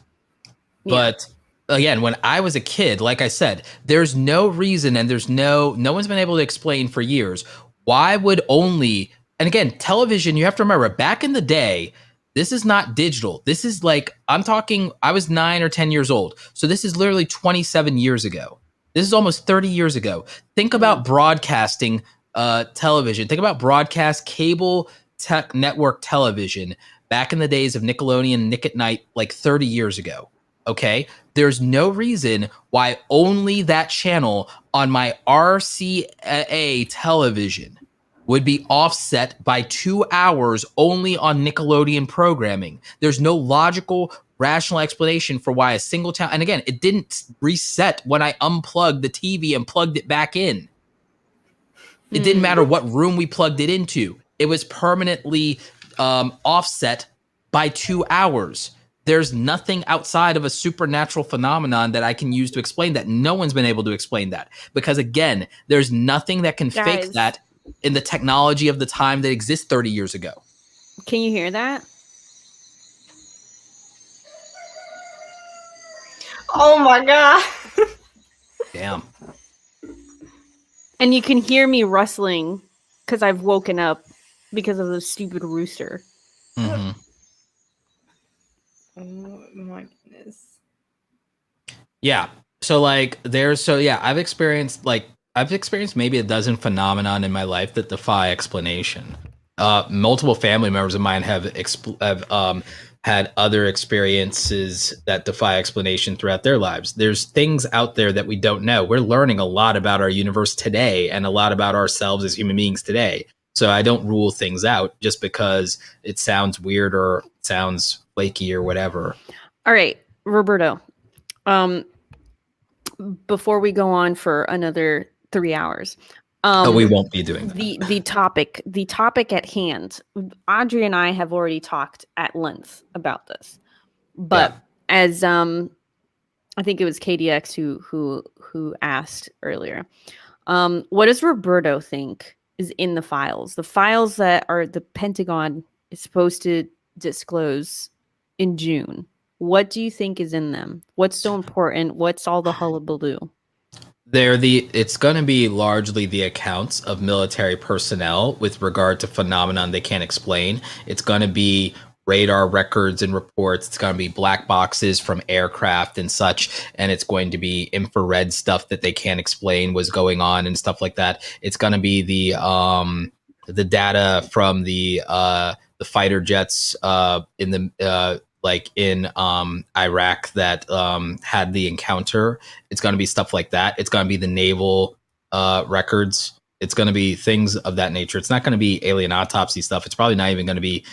Speaker 3: Yeah. But again, when I was a kid, like I said, there's no reason, and there's no one's been able to explain for years why would only, and again, television, you have to remember, back in the day, this is not digital. This is like, I'm talking, I was 9 or 10 years old. So this is literally 27 years ago. This is almost 30 years ago. Think about broadcasting television. Think about broadcast cable tech network television back in the days of Nickelodeon, Nick at Night, like 30 years ago. Okay, there's no reason why only that channel on my RCA television would be offset by 2 hours only on Nickelodeon programming. There's no logical, rational explanation for why a single channel, and again, it didn't reset when I unplugged the TV and plugged it back in. It didn't matter what room we plugged it into. It was permanently offset by 2 hours. There's nothing outside of a supernatural phenomenon that I can use to explain that. No one's been able to explain that. Because again, there's nothing that can fake that in the technology of the time that exists 30 years ago.
Speaker 1: Can you hear that?
Speaker 2: Oh my god.
Speaker 3: Damn.
Speaker 1: And you can hear me rustling because I've woken up because of the stupid rooster.
Speaker 3: Mm-hmm.
Speaker 2: Oh my goodness.
Speaker 3: Yeah. So like I've experienced maybe a dozen phenomenon in my life that defy explanation. Multiple family members of mine have had other experiences that defy explanation throughout their lives. There's things out there that we don't know. We're learning a lot about our universe today and a lot about ourselves as human beings today. So I don't rule things out just because it sounds weird or sounds flaky or whatever.
Speaker 1: All right, Roberto. Before we go on for another 3 hours.
Speaker 3: We won't be doing that.
Speaker 1: The topic at hand. Audrey and I have already talked at length about this, but as I think it was KDX who asked earlier, what does Roberto think is in the files? The files that are the Pentagon is supposed to disclose in June. What do you think is in them? What's so important? What's all the hullabaloo?
Speaker 3: It's going to be largely the accounts of military personnel with regard to phenomenon they can't explain. It's going to be radar records and reports. It's going to be black boxes from aircraft and such, and it's going to be infrared stuff that they can't explain was going on and stuff like that. It's going to be the data from the fighter jets in the in Iraq that had the encounter. It's going to be stuff like that. It's going to be the naval records. It's going to be things of that nature. It's not going to be alien autopsy stuff. It's probably not even going to be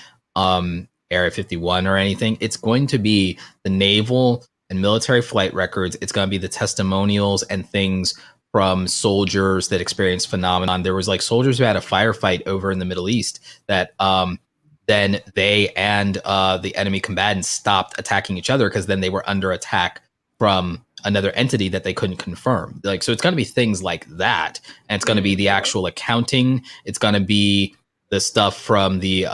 Speaker 3: Area 51 or anything. It's going to be the naval and military flight records. It's going to be the testimonials and things from soldiers that experienced phenomenon. There was like soldiers who had a firefight over in the Middle East that then they and the enemy combatants stopped attacking each other because then they were under attack from another entity that they couldn't confirm. Like, so it's going to be things like that, and it's going to be the actual accounting. It's going to be the stuff from the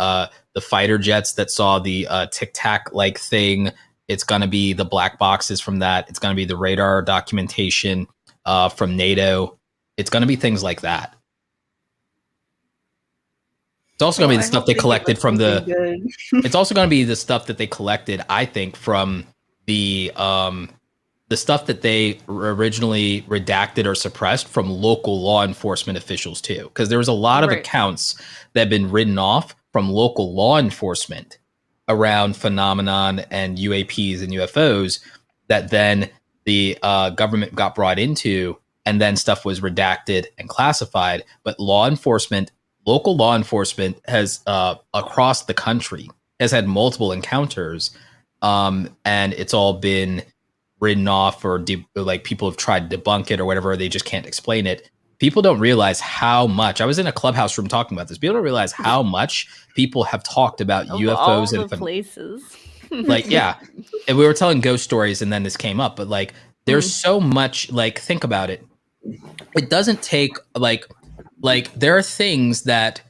Speaker 3: fighter jets that saw the Tic Tac like thing. It's going to be the black boxes from that. It's going to be the radar documentation from NATO. It's going to be things like that. It's also going to be the stuff they collected from it's also going to be the stuff that they collected, I think, from the stuff that they originally redacted or suppressed from local law enforcement officials too. Because there was a lot of accounts that have been written off from local law enforcement around phenomenon and UAPs and UFOs that then the government got brought into, and then stuff was redacted and classified. But local law enforcement has across the country has had multiple encounters, and it's all been written off or people have tried to debunk it or whatever. They just can't explain it. People don't realize how much. I was in a clubhouse room talking about this. People don't realize how much people have talked about UFOs
Speaker 1: and places.
Speaker 3: And we were telling ghost stories, and then this came up. But like, there's so much. Like, think about it. It doesn't take like there are things that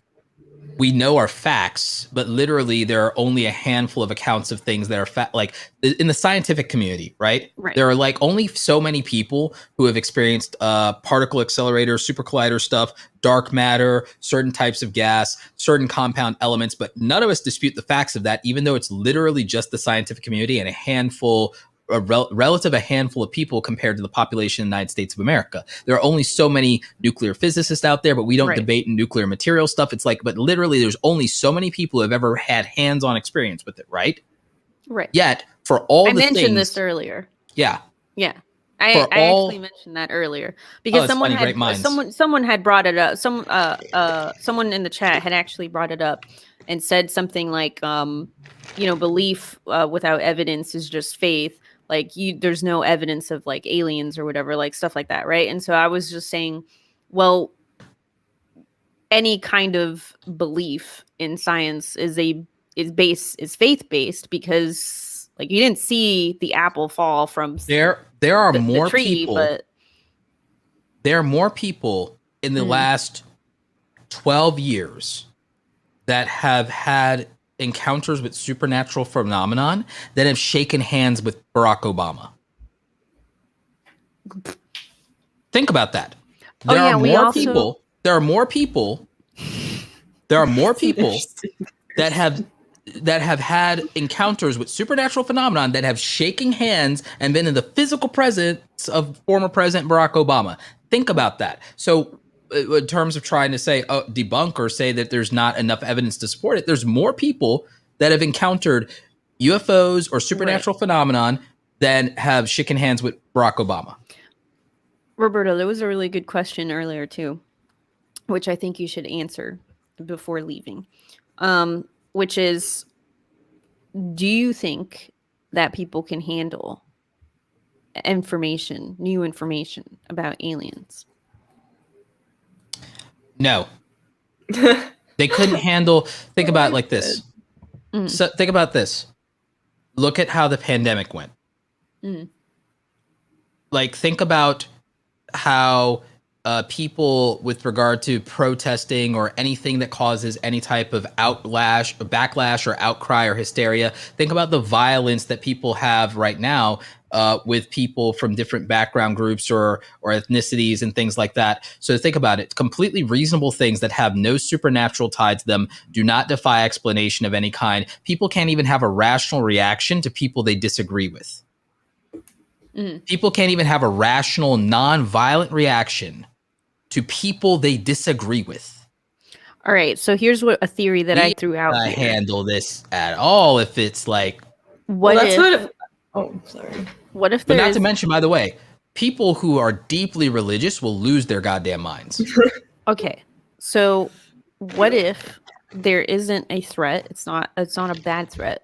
Speaker 3: we know are facts, but literally there are only a handful of accounts of things that are like in the scientific community, right? There are like only so many people who have experienced particle accelerator, super collider stuff, dark matter, certain types of gas, certain compound elements, but none of us dispute the facts of that, even though it's literally just the scientific community and a handful of people compared to the population in the United States of America. There are only so many nuclear physicists out there, but we don't debate nuclear material stuff. It's like, but literally there's only so many people who have ever had hands-on experience with it, right? Right. Yet, for all
Speaker 1: I mentioned this earlier.
Speaker 3: Yeah.
Speaker 1: Yeah. I actually mentioned that earlier because someone had brought it up. Someone in the chat had actually brought it up and said something like, belief without evidence is just faith. Like there's no evidence of like aliens or whatever, like stuff like that, right? And so I was just saying, well, any kind of belief in science is faith based because like you didn't see the apple fall from
Speaker 3: there are more tree, people. But there are more people in the last 12 years that have had encounters with supernatural phenomenon that have shaken hands with Barack Obama. Think about that. There are more people that have had encounters with supernatural phenomenon that have shaking hands and been in the physical presence of former President Barack Obama. Think about that. So in terms of trying to say debunk or say that there's not enough evidence to support it, there's more people that have encountered UFOs or supernatural phenomenon than have shaken hands with Barack Obama.
Speaker 1: Roberto, there was a really good question earlier too, which I think you should answer before leaving. Which is, do you think that people can handle new information about aliens?
Speaker 3: No. They couldn't handle. Think about it like this. So think about this. Look at how the pandemic went. Like, think about how people with regard to protesting or anything that causes any type of backlash or outcry or hysteria. Think about the violence that people have right now with people from different background groups or ethnicities and things like that. So think about it. Completely reasonable things that have no supernatural tie to them, do not defy explanation of any kind. People can't even have a rational reaction to people they disagree with. People can't even have a rational, non-violent reaction to people they disagree with.
Speaker 1: All right, so here's a theory that I threw out.
Speaker 3: Handle this at all if it's like
Speaker 1: what if
Speaker 3: but not to mention, by the way, people who are deeply religious will lose their goddamn minds.
Speaker 1: Okay, so what if there isn't a threat? It's not a bad threat,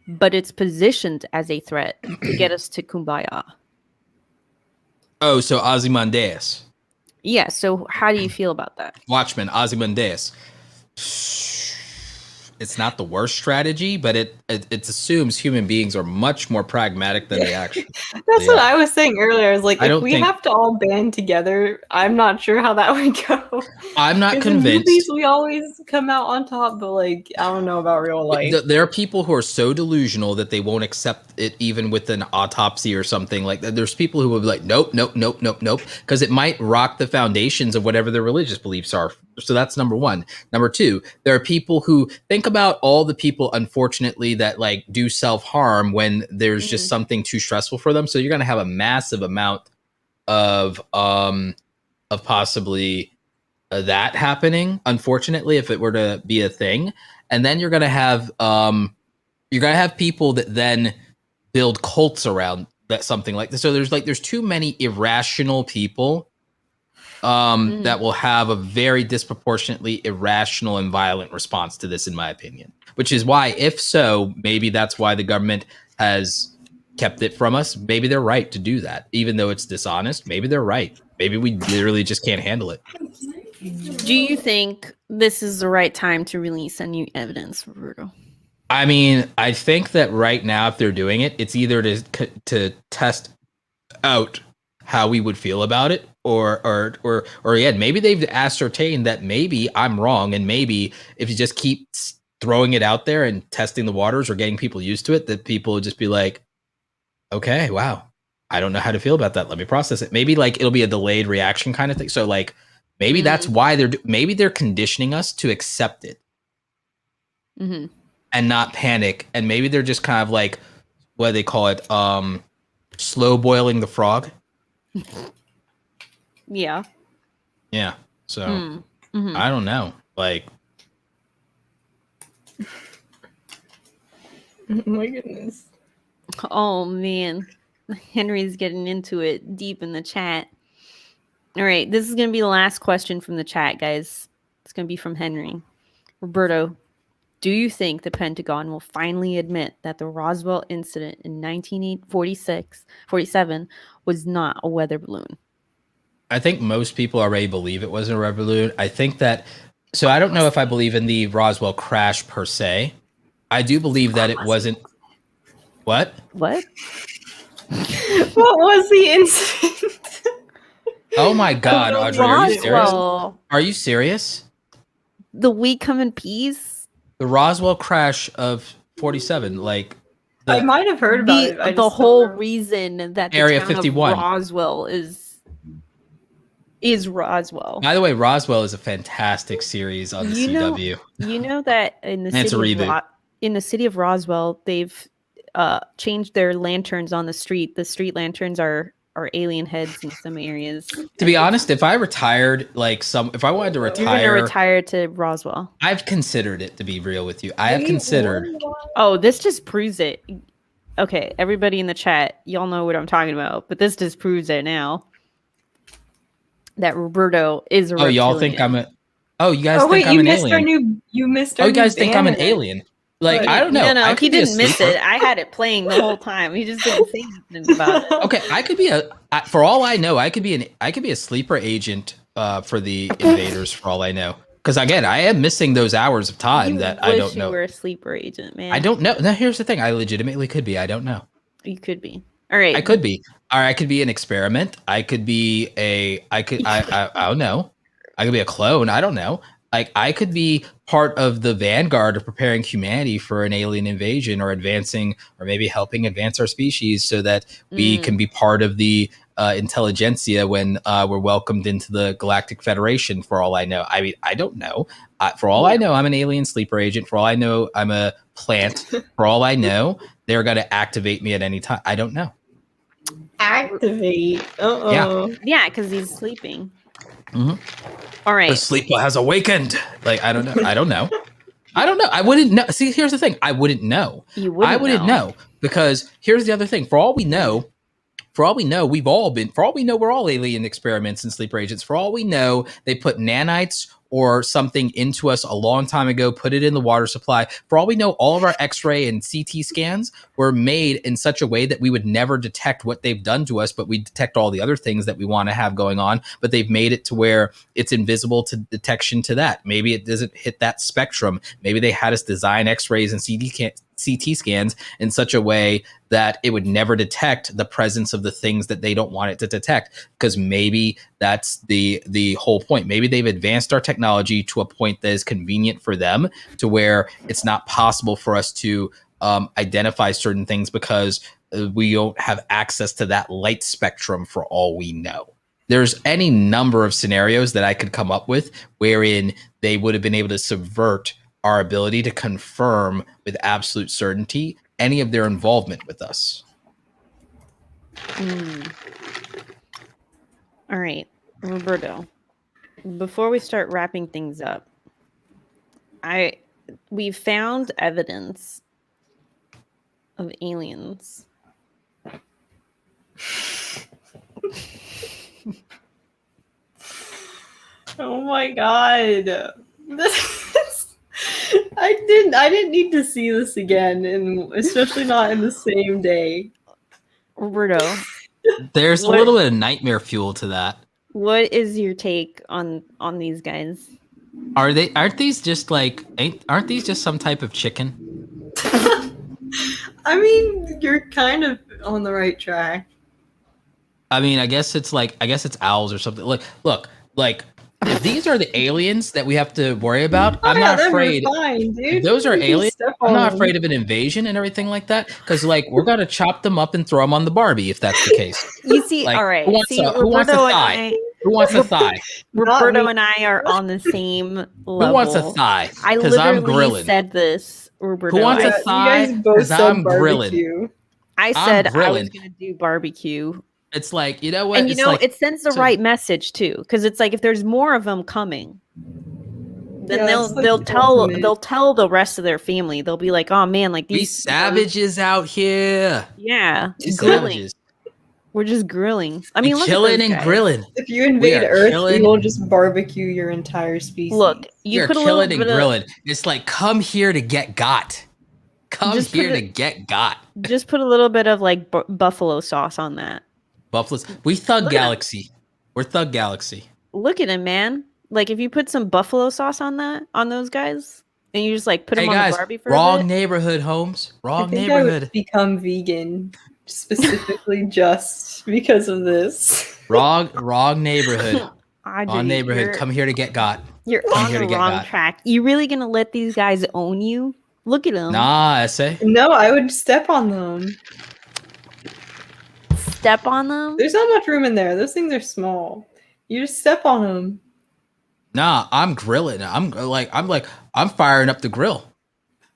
Speaker 1: but it's positioned as a threat to get us to Kumbaya.
Speaker 3: Oh, so Ozymandias.
Speaker 1: Yeah, so how do you feel about that?
Speaker 3: Watchmen, Ozymandias. It's not the worst strategy, but it assumes human beings are much more pragmatic than they actually.
Speaker 2: That's what I was saying earlier. I was like, if we have to all band together, I'm not sure how that would go.
Speaker 3: I'm not convinced.
Speaker 2: In movies, we always come out on top, but like, I don't know about real life.
Speaker 3: There are people who are so delusional that they won't accept it even with an autopsy or something like that. There's people who will be like, nope, because it might rock the foundations of whatever their religious beliefs are. So that's number one. Number two, there are people who think about all the people, unfortunately, that like do self-harm when there's just something too stressful for them. So you're going to have a massive amount of possibly that happening, unfortunately, if it were to be a thing. And then you're going to have people that then build cults around that, something like this. So there's too many irrational people that will have a very disproportionately irrational and violent response to this, in my opinion. Which is why, if so, maybe that's why the government has kept it from us. Maybe they're right to do that, even though it's dishonest. Maybe they're right. Maybe we literally just can't handle it.
Speaker 1: Do you think this is the right time to release any evidence, Roberto?
Speaker 3: I mean, I think that right now, if they're doing it, it's either to test out how we would feel about it, or yeah, maybe they've ascertained that maybe I'm wrong, and maybe if you just keep throwing it out there and testing the waters or getting people used to it, that people will just be like, okay, wow, I don't know how to feel about that. Let me process it. Maybe like it'll be a delayed reaction kind of thing. So like maybe that's why they're conditioning us to accept it and not panic. And maybe they're just kind of like, what do they call it? Slow boiling the frog.
Speaker 1: Yeah.
Speaker 3: So I don't know. Like,
Speaker 2: oh my goodness.
Speaker 1: Oh man, Henry's getting into it deep in the chat. All right, this is gonna be the last question from the chat, guys. It's gonna be from Henry. Roberto, do you think the Pentagon will finally admit that the Roswell incident in 1947 was not a weather balloon?
Speaker 3: I think most people already believe it wasn't a weather balloon. I think that, so I don't know if I believe in the Roswell crash per se. I do believe that it wasn't. What?
Speaker 1: What?
Speaker 2: What was the incident?
Speaker 3: Oh my God, Audrey, are you serious? Are you serious?
Speaker 1: the we come in peace.
Speaker 3: The Roswell crash of 47, like
Speaker 2: I might have heard about it.
Speaker 1: The whole reason that the
Speaker 3: Area
Speaker 1: town
Speaker 3: 51
Speaker 1: of Roswell is Roswell.
Speaker 3: By the way, Roswell is a fantastic series on the CW.
Speaker 1: You know that in the city of Roswell, they've changed their lanterns on the street. The street lanterns are alien heads in some areas.
Speaker 3: To be honest, if I retired, if I wanted to retire,
Speaker 1: you're gonna retire to Roswell.
Speaker 3: I've considered it, to be real with you. I have considered.
Speaker 1: Oh, this just proves it. Okay, everybody in the chat, y'all know what I'm talking about, but this just proves it now. That Roberto is a reptilian.
Speaker 3: Y'all think I'm a... Oh, you guys think I'm an alien?
Speaker 2: You missed our
Speaker 3: you guys think I'm an alien? I don't know.
Speaker 1: No, he didn't miss it. I had it playing the whole time. He just didn't say anything about it.
Speaker 3: Okay, I could be for all I know, I could be a sleeper agent for the invaders, for all I know. Because again, I am missing those hours of time that I don't know.
Speaker 1: You were a sleeper agent, man.
Speaker 3: I don't know. Now, here's the thing. I legitimately could be. I don't know.
Speaker 1: You could be. All right.
Speaker 3: I could be. Or I could be an experiment. I could be I don't know. I could be a clone. I don't know. I could be part of the vanguard of preparing humanity for an alien invasion or advancing or maybe helping advance our species so that we can be part of the intelligentsia when we're welcomed into the Galactic Federation, for all I know. I mean, I don't know. For all I know, I'm an alien sleeper agent. For all I know, I'm a plant. For all I know, they're going to activate me at any time. I don't know.
Speaker 2: Activate? Uh-oh.
Speaker 1: Yeah, because he's sleeping.
Speaker 3: Mm-hmm.
Speaker 1: All right.
Speaker 3: The sleeper has awakened. I don't know. I don't know. I wouldn't know. See, here's the thing. I wouldn't know. I wouldn't know because here's the other thing. For all we know, we're all alien experiments and sleeper agents. For all we know, they put nanites or something into us a long time ago, put it in the water supply. For all we know, all of our X-ray and CT scans were made in such a way that we would never detect what they've done to us, but we detect all the other things that we want to have going on. But they've made it to where it's invisible to detection to that. Maybe it doesn't hit that spectrum. Maybe they had us design X-rays and CT scans in such a way that it would never detect the presence of the things that they don't want it to detect, because maybe that's the whole point. Maybe they've advanced our technology to a point that is convenient for them to where it's not possible for us to identify certain things because we don't have access to that light spectrum, for all we know. There's any number of scenarios that I could come up with wherein they would have been able to subvert our ability to confirm with absolute certainty any of their involvement with us.
Speaker 1: All right, Roberto, before we start wrapping things up, we found evidence of aliens.
Speaker 2: Oh my god. I didn't need to see this again, and especially not in the same day.
Speaker 1: Roberto,
Speaker 3: there's a little bit of nightmare fuel to that.
Speaker 1: What is your take on these guys?
Speaker 3: Aren't these just some type of chicken?
Speaker 2: I mean, you're kind of on the right track.
Speaker 3: I mean, I guess it's owls or something. Look, if these are the aliens that we have to worry about, I'm not afraid.
Speaker 2: Fine, dude.
Speaker 3: If those are aliens, I'm not afraid of an invasion and everything like that. Because we're gonna chop them up and throw them on the Barbie if that's the case.
Speaker 1: You see, all right.
Speaker 3: Who wants a thigh? Who wants a thigh?
Speaker 1: Roberto and I are on the same level.
Speaker 3: Who wants a thigh?
Speaker 1: I literally said this, Roberto.
Speaker 3: Who wants a thigh? Because I'm grilling.
Speaker 1: I said I was gonna do barbecue.
Speaker 3: It's like, you know what?
Speaker 1: And it sends the right message too, because it's like if there's more of them coming, then they'll tell the rest of their family. They'll be like, oh man, like these
Speaker 3: savages out here.
Speaker 1: Yeah, grilling. We're just grilling. I mean, look
Speaker 3: chilling
Speaker 1: at those
Speaker 3: and
Speaker 1: guys.
Speaker 3: grilling.
Speaker 2: If you invade Earth, we will just barbecue your entire species.
Speaker 1: Look,
Speaker 3: you're chilling and grilling. It's like, come here to get got. Come here to get got.
Speaker 1: Just put a little bit of like buffalo sauce on that.
Speaker 3: Buffaloes. We Thug Galaxy. We're Thug Galaxy.
Speaker 1: Look at him, man. Like if you put some buffalo sauce on those guys, and you just like put them on the Barbie for
Speaker 3: wrong
Speaker 1: a bit.
Speaker 3: Neighborhood, Holmes. Wrong
Speaker 2: I think
Speaker 3: neighborhood.
Speaker 2: I would become vegan specifically just because of this.
Speaker 3: Wrong neighborhood.
Speaker 1: Audrey,
Speaker 3: Wrong neighborhood. Come here to get got.
Speaker 1: You're on the wrong track. You really gonna let these guys own you? Look at them.
Speaker 3: Nah, I say.
Speaker 2: No, I would step on them.
Speaker 1: Step on them?
Speaker 2: There's not much room in there. Those things are small. You just step on them.
Speaker 3: Nah, I'm grilling. I'm firing up the grill.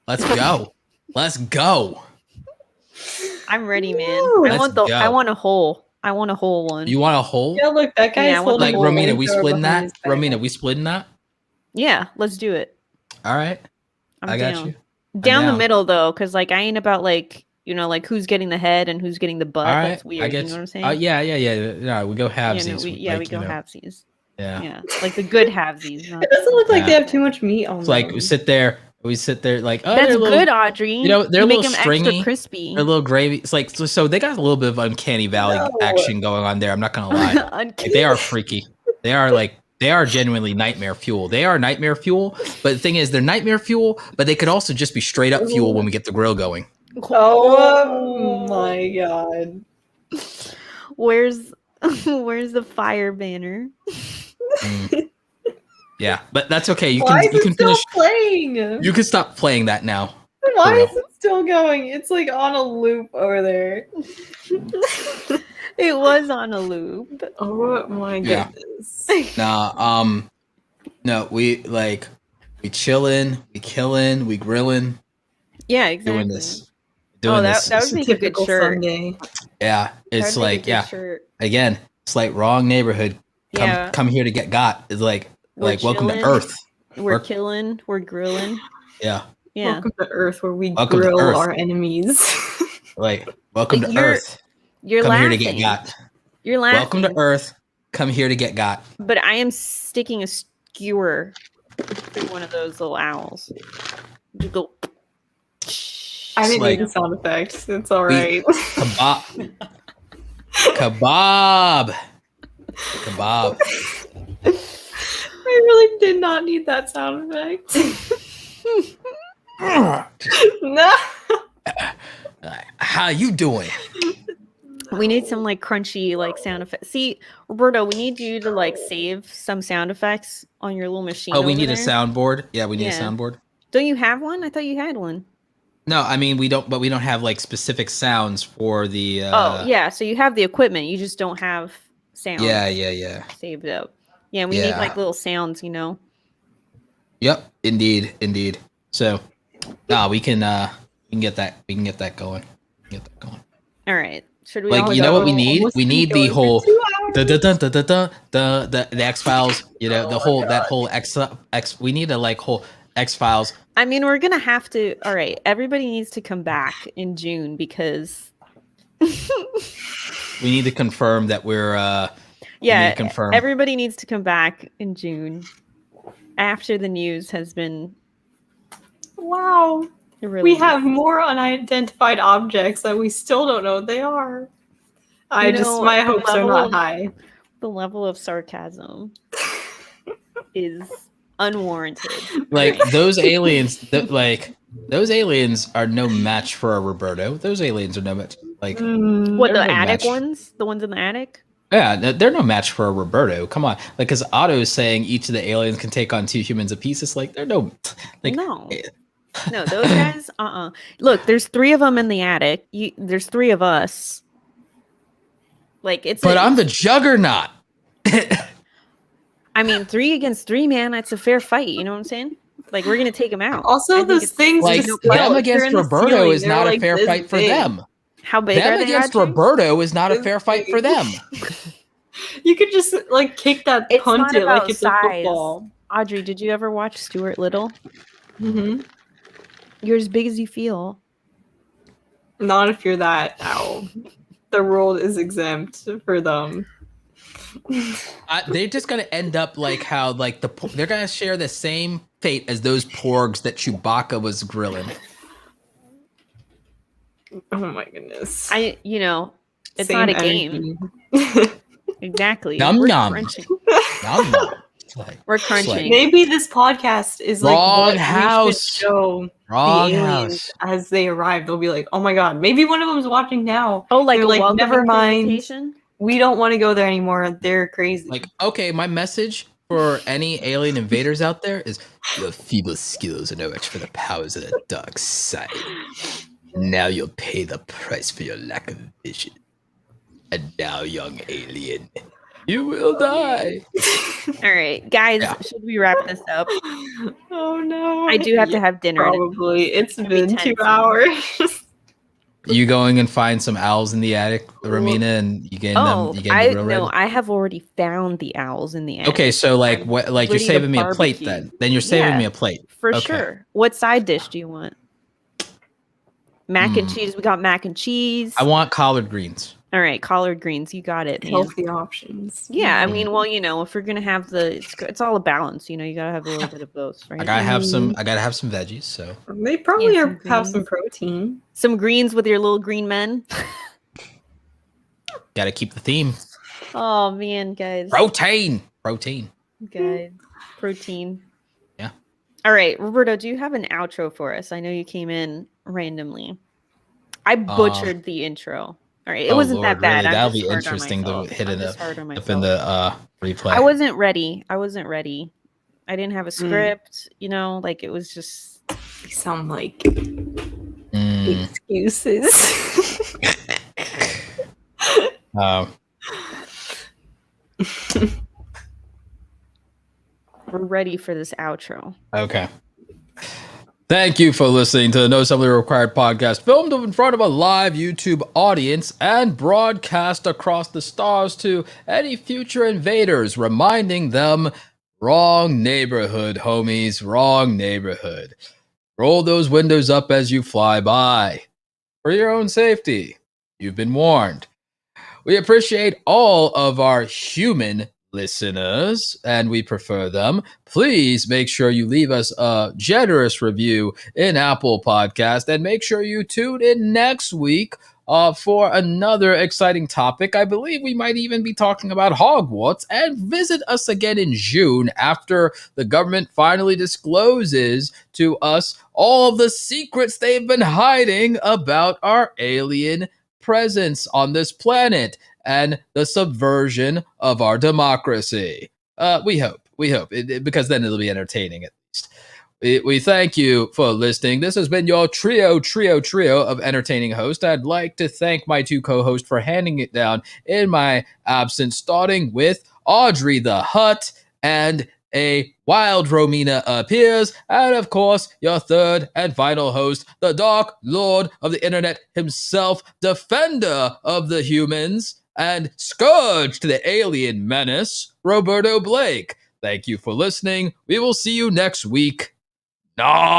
Speaker 3: Let's go. Let's go.
Speaker 1: I'm ready, man. I want a hole. I want a whole one.
Speaker 3: You want a hole?
Speaker 2: Yeah, look, that guy's holding
Speaker 3: like Romina. We splitting that? Romina, we splitting that?
Speaker 1: Yeah, let's do it.
Speaker 3: All right. I got you.
Speaker 1: Down the middle though, because like I ain't about like who's getting the head and who's getting the butt.
Speaker 3: Right.
Speaker 1: That's weird. You know what I'm saying?
Speaker 3: Yeah. No, we go halvesies.
Speaker 1: We go halvesies.
Speaker 3: Yeah,
Speaker 1: like the good halvesies.
Speaker 2: It doesn't look like they have too much meat on them.
Speaker 3: Like we sit there like, oh,
Speaker 1: that's good, Audrey.
Speaker 3: They're a little
Speaker 1: stringy, extra crispy.
Speaker 3: They're a little gravy. It's like so they got a little bit of uncanny valley action going on there. I'm not gonna lie. Like, they are freaky. They are genuinely nightmare fuel. They are nightmare fuel, but the thing is, they're nightmare fuel, but they could also just be straight up fuel when we get the grill going.
Speaker 2: Oh my god!
Speaker 1: Where's the fire banner?
Speaker 3: Yeah, but that's okay. You
Speaker 2: can
Speaker 3: finish
Speaker 2: playing.
Speaker 3: You can stop playing that now.
Speaker 2: Why is it still going? It's like on a loop over there.
Speaker 1: It was on a loop.
Speaker 2: Oh my goodness.
Speaker 3: Nah, no, we chilling, we killing, we grilling.
Speaker 1: Yeah, exactly.
Speaker 3: Doing this.
Speaker 1: That would make a good shirt.
Speaker 2: Sunday.
Speaker 3: Yeah, it's like again, it's like wrong neighborhood. Come here to get got. It's like welcome to Earth.
Speaker 1: We're killing. We're grilling.
Speaker 3: Yeah.
Speaker 2: Welcome to Earth, where we grill our enemies.
Speaker 3: Like welcome to Earth.
Speaker 1: You're
Speaker 3: come
Speaker 1: laughing.
Speaker 3: Here to get got.
Speaker 1: You're laughing.
Speaker 3: Welcome to Earth. Come here to get got.
Speaker 1: But I am sticking a skewer through one of those little owls. You go.
Speaker 2: I didn't need the sound effects. It's all right.
Speaker 3: Kebab. Kebab. Kebab.
Speaker 2: I really did not need that sound effect. No.
Speaker 3: How you doing?
Speaker 1: We need some like crunchy like sound effects. See, Roberto, we need you to like save some sound effects on your little machine.
Speaker 3: Oh, we need a soundboard. Yeah, we need a soundboard.
Speaker 1: Don't you have one? I thought you had one.
Speaker 3: No, I mean we don't, but we don't have like specific sounds for the.
Speaker 1: Oh yeah, so you have the equipment. You just don't have sound.
Speaker 3: Yeah.
Speaker 1: Saved up. Yeah, we need like little sounds,
Speaker 3: Yep, indeed. So, we can get that. We can get that going.
Speaker 1: All right. Should we?
Speaker 3: Like, you know what we need? We need the whole the X-Files. The whole X. We need a like whole X-Files.
Speaker 1: I mean, we're gonna have to. All right, everybody needs to come back in June because
Speaker 3: we need to confirm that we're. Confirm.
Speaker 1: Everybody needs to come back in June after the news has been.
Speaker 2: Wow. We have more unidentified objects that we still don't know what they are. My hopes are not high.
Speaker 1: The level of sarcasm is unwarranted.
Speaker 3: Like those aliens, those aliens are no match for a Roberto. Those aliens are no match. Like
Speaker 1: what, the attic ones? The ones in the attic?
Speaker 3: Yeah, they're no match for a Roberto. Come on, like because Otto is saying each of the aliens can take on 2 humans apiece. It's like they're no, like
Speaker 1: no. No, those guys, Look, there's 3 of them in the attic. There's 3 of us. Like
Speaker 3: But I'm the juggernaut.
Speaker 1: I mean, 3 against 3, man. That's a fair fight. You know what I'm saying? Like we're gonna take them out.
Speaker 2: Also, those things
Speaker 3: like them against Roberto is not a fair fight for them.
Speaker 1: How big
Speaker 3: them
Speaker 1: are they?
Speaker 3: Against Roberto is not a fair fight for them.
Speaker 2: You could just like kick that, punt it like it's a football.
Speaker 1: Audrey, did you ever watch Stuart Little?
Speaker 2: Mm-hmm.
Speaker 1: You're as big as you feel.
Speaker 2: Not if you're that owl. The world is exempt for them.
Speaker 3: They're just gonna end up like how like they're gonna share the same fate as those porgs that Chewbacca was grilling.
Speaker 2: Oh my goodness!
Speaker 1: It's same not a game. Exactly.
Speaker 3: Num
Speaker 1: We're
Speaker 3: num.
Speaker 1: crunching.
Speaker 3: Num num.
Speaker 1: We're crunching.
Speaker 2: Maybe this podcast is like
Speaker 3: wrong house.
Speaker 2: Show
Speaker 3: wrong
Speaker 2: the aliens
Speaker 3: house.
Speaker 2: As they arrive, they'll be like, "Oh my god!" Maybe one of them's watching now.
Speaker 1: Oh, like
Speaker 2: never mind. We don't want to go there anymore. They're crazy.
Speaker 3: Like, okay, my message for any alien invaders out there is your feeble skills are no match for the powers of the dark side. Now you'll pay the price for your lack of vision. And now, young alien, you will die.
Speaker 1: All right, guys, should we wrap this up?
Speaker 2: Oh no.
Speaker 1: I do have to have dinner.
Speaker 2: Probably. It's been 2 hours.
Speaker 3: You going and find some owls in the attic, Romina, and you getting them? You getting the grill ready?
Speaker 1: I have already found the owls in the attic.
Speaker 3: Okay, so like what? Like you're saving me a plate then? Then you're saving me a plate
Speaker 1: for sure. What side dish do you want? Mac and cheese. We got mac and cheese.
Speaker 3: I want collard greens.
Speaker 1: All right, collard greens. You got it. Man.
Speaker 2: Healthy options.
Speaker 1: Yeah, I mean, well, if we're gonna have it's all a balance. You gotta have a little bit of both, right?
Speaker 3: I gotta have some veggies. So
Speaker 2: they probably have some protein.
Speaker 1: Some greens with your little green men.
Speaker 3: Gotta keep the theme.
Speaker 1: Oh man, guys.
Speaker 3: Protein.
Speaker 1: Guys, protein.
Speaker 3: Yeah.
Speaker 1: All right, Roberto, do you have an outro for us? I know you came in randomly. I butchered the intro. All right, it wasn't that bad.
Speaker 3: Really? That'll be interesting to hit it up in the replay.
Speaker 1: I wasn't ready. I didn't have a script. Like it was just.
Speaker 2: You sound like excuses.
Speaker 1: We're ready for this outro.
Speaker 3: Okay. Thank you for listening to the No Assembly Required podcast, filmed in front of a live YouTube audience and broadcast across the stars to any future invaders, reminding them, wrong neighborhood, homies, wrong neighborhood. Roll those windows up as you fly by. For your own safety, you've been warned. We appreciate all of our human listeners, and we prefer them. Please make sure you leave us a generous review in Apple Podcast, and make sure you tune in next week for another exciting topic. I believe we might even be talking about Hogwarts, and visit us again in June after the government finally discloses to us all the secrets they've been hiding about our alien presence on this planet and the subversion of our democracy. We hope, because then it'll be entertaining at least. We thank you for listening. This has been your trio of entertaining hosts. I'd like to thank my two co-hosts for handing it down in my absence, starting with Audrey the Hutt and a wild Romina appears, and of course, your third and final host, the Dark Lord of the Internet himself, defender of the humans, and scourge to the alien menace, Roberto Blake. Thank you for listening. We will see you next week. No.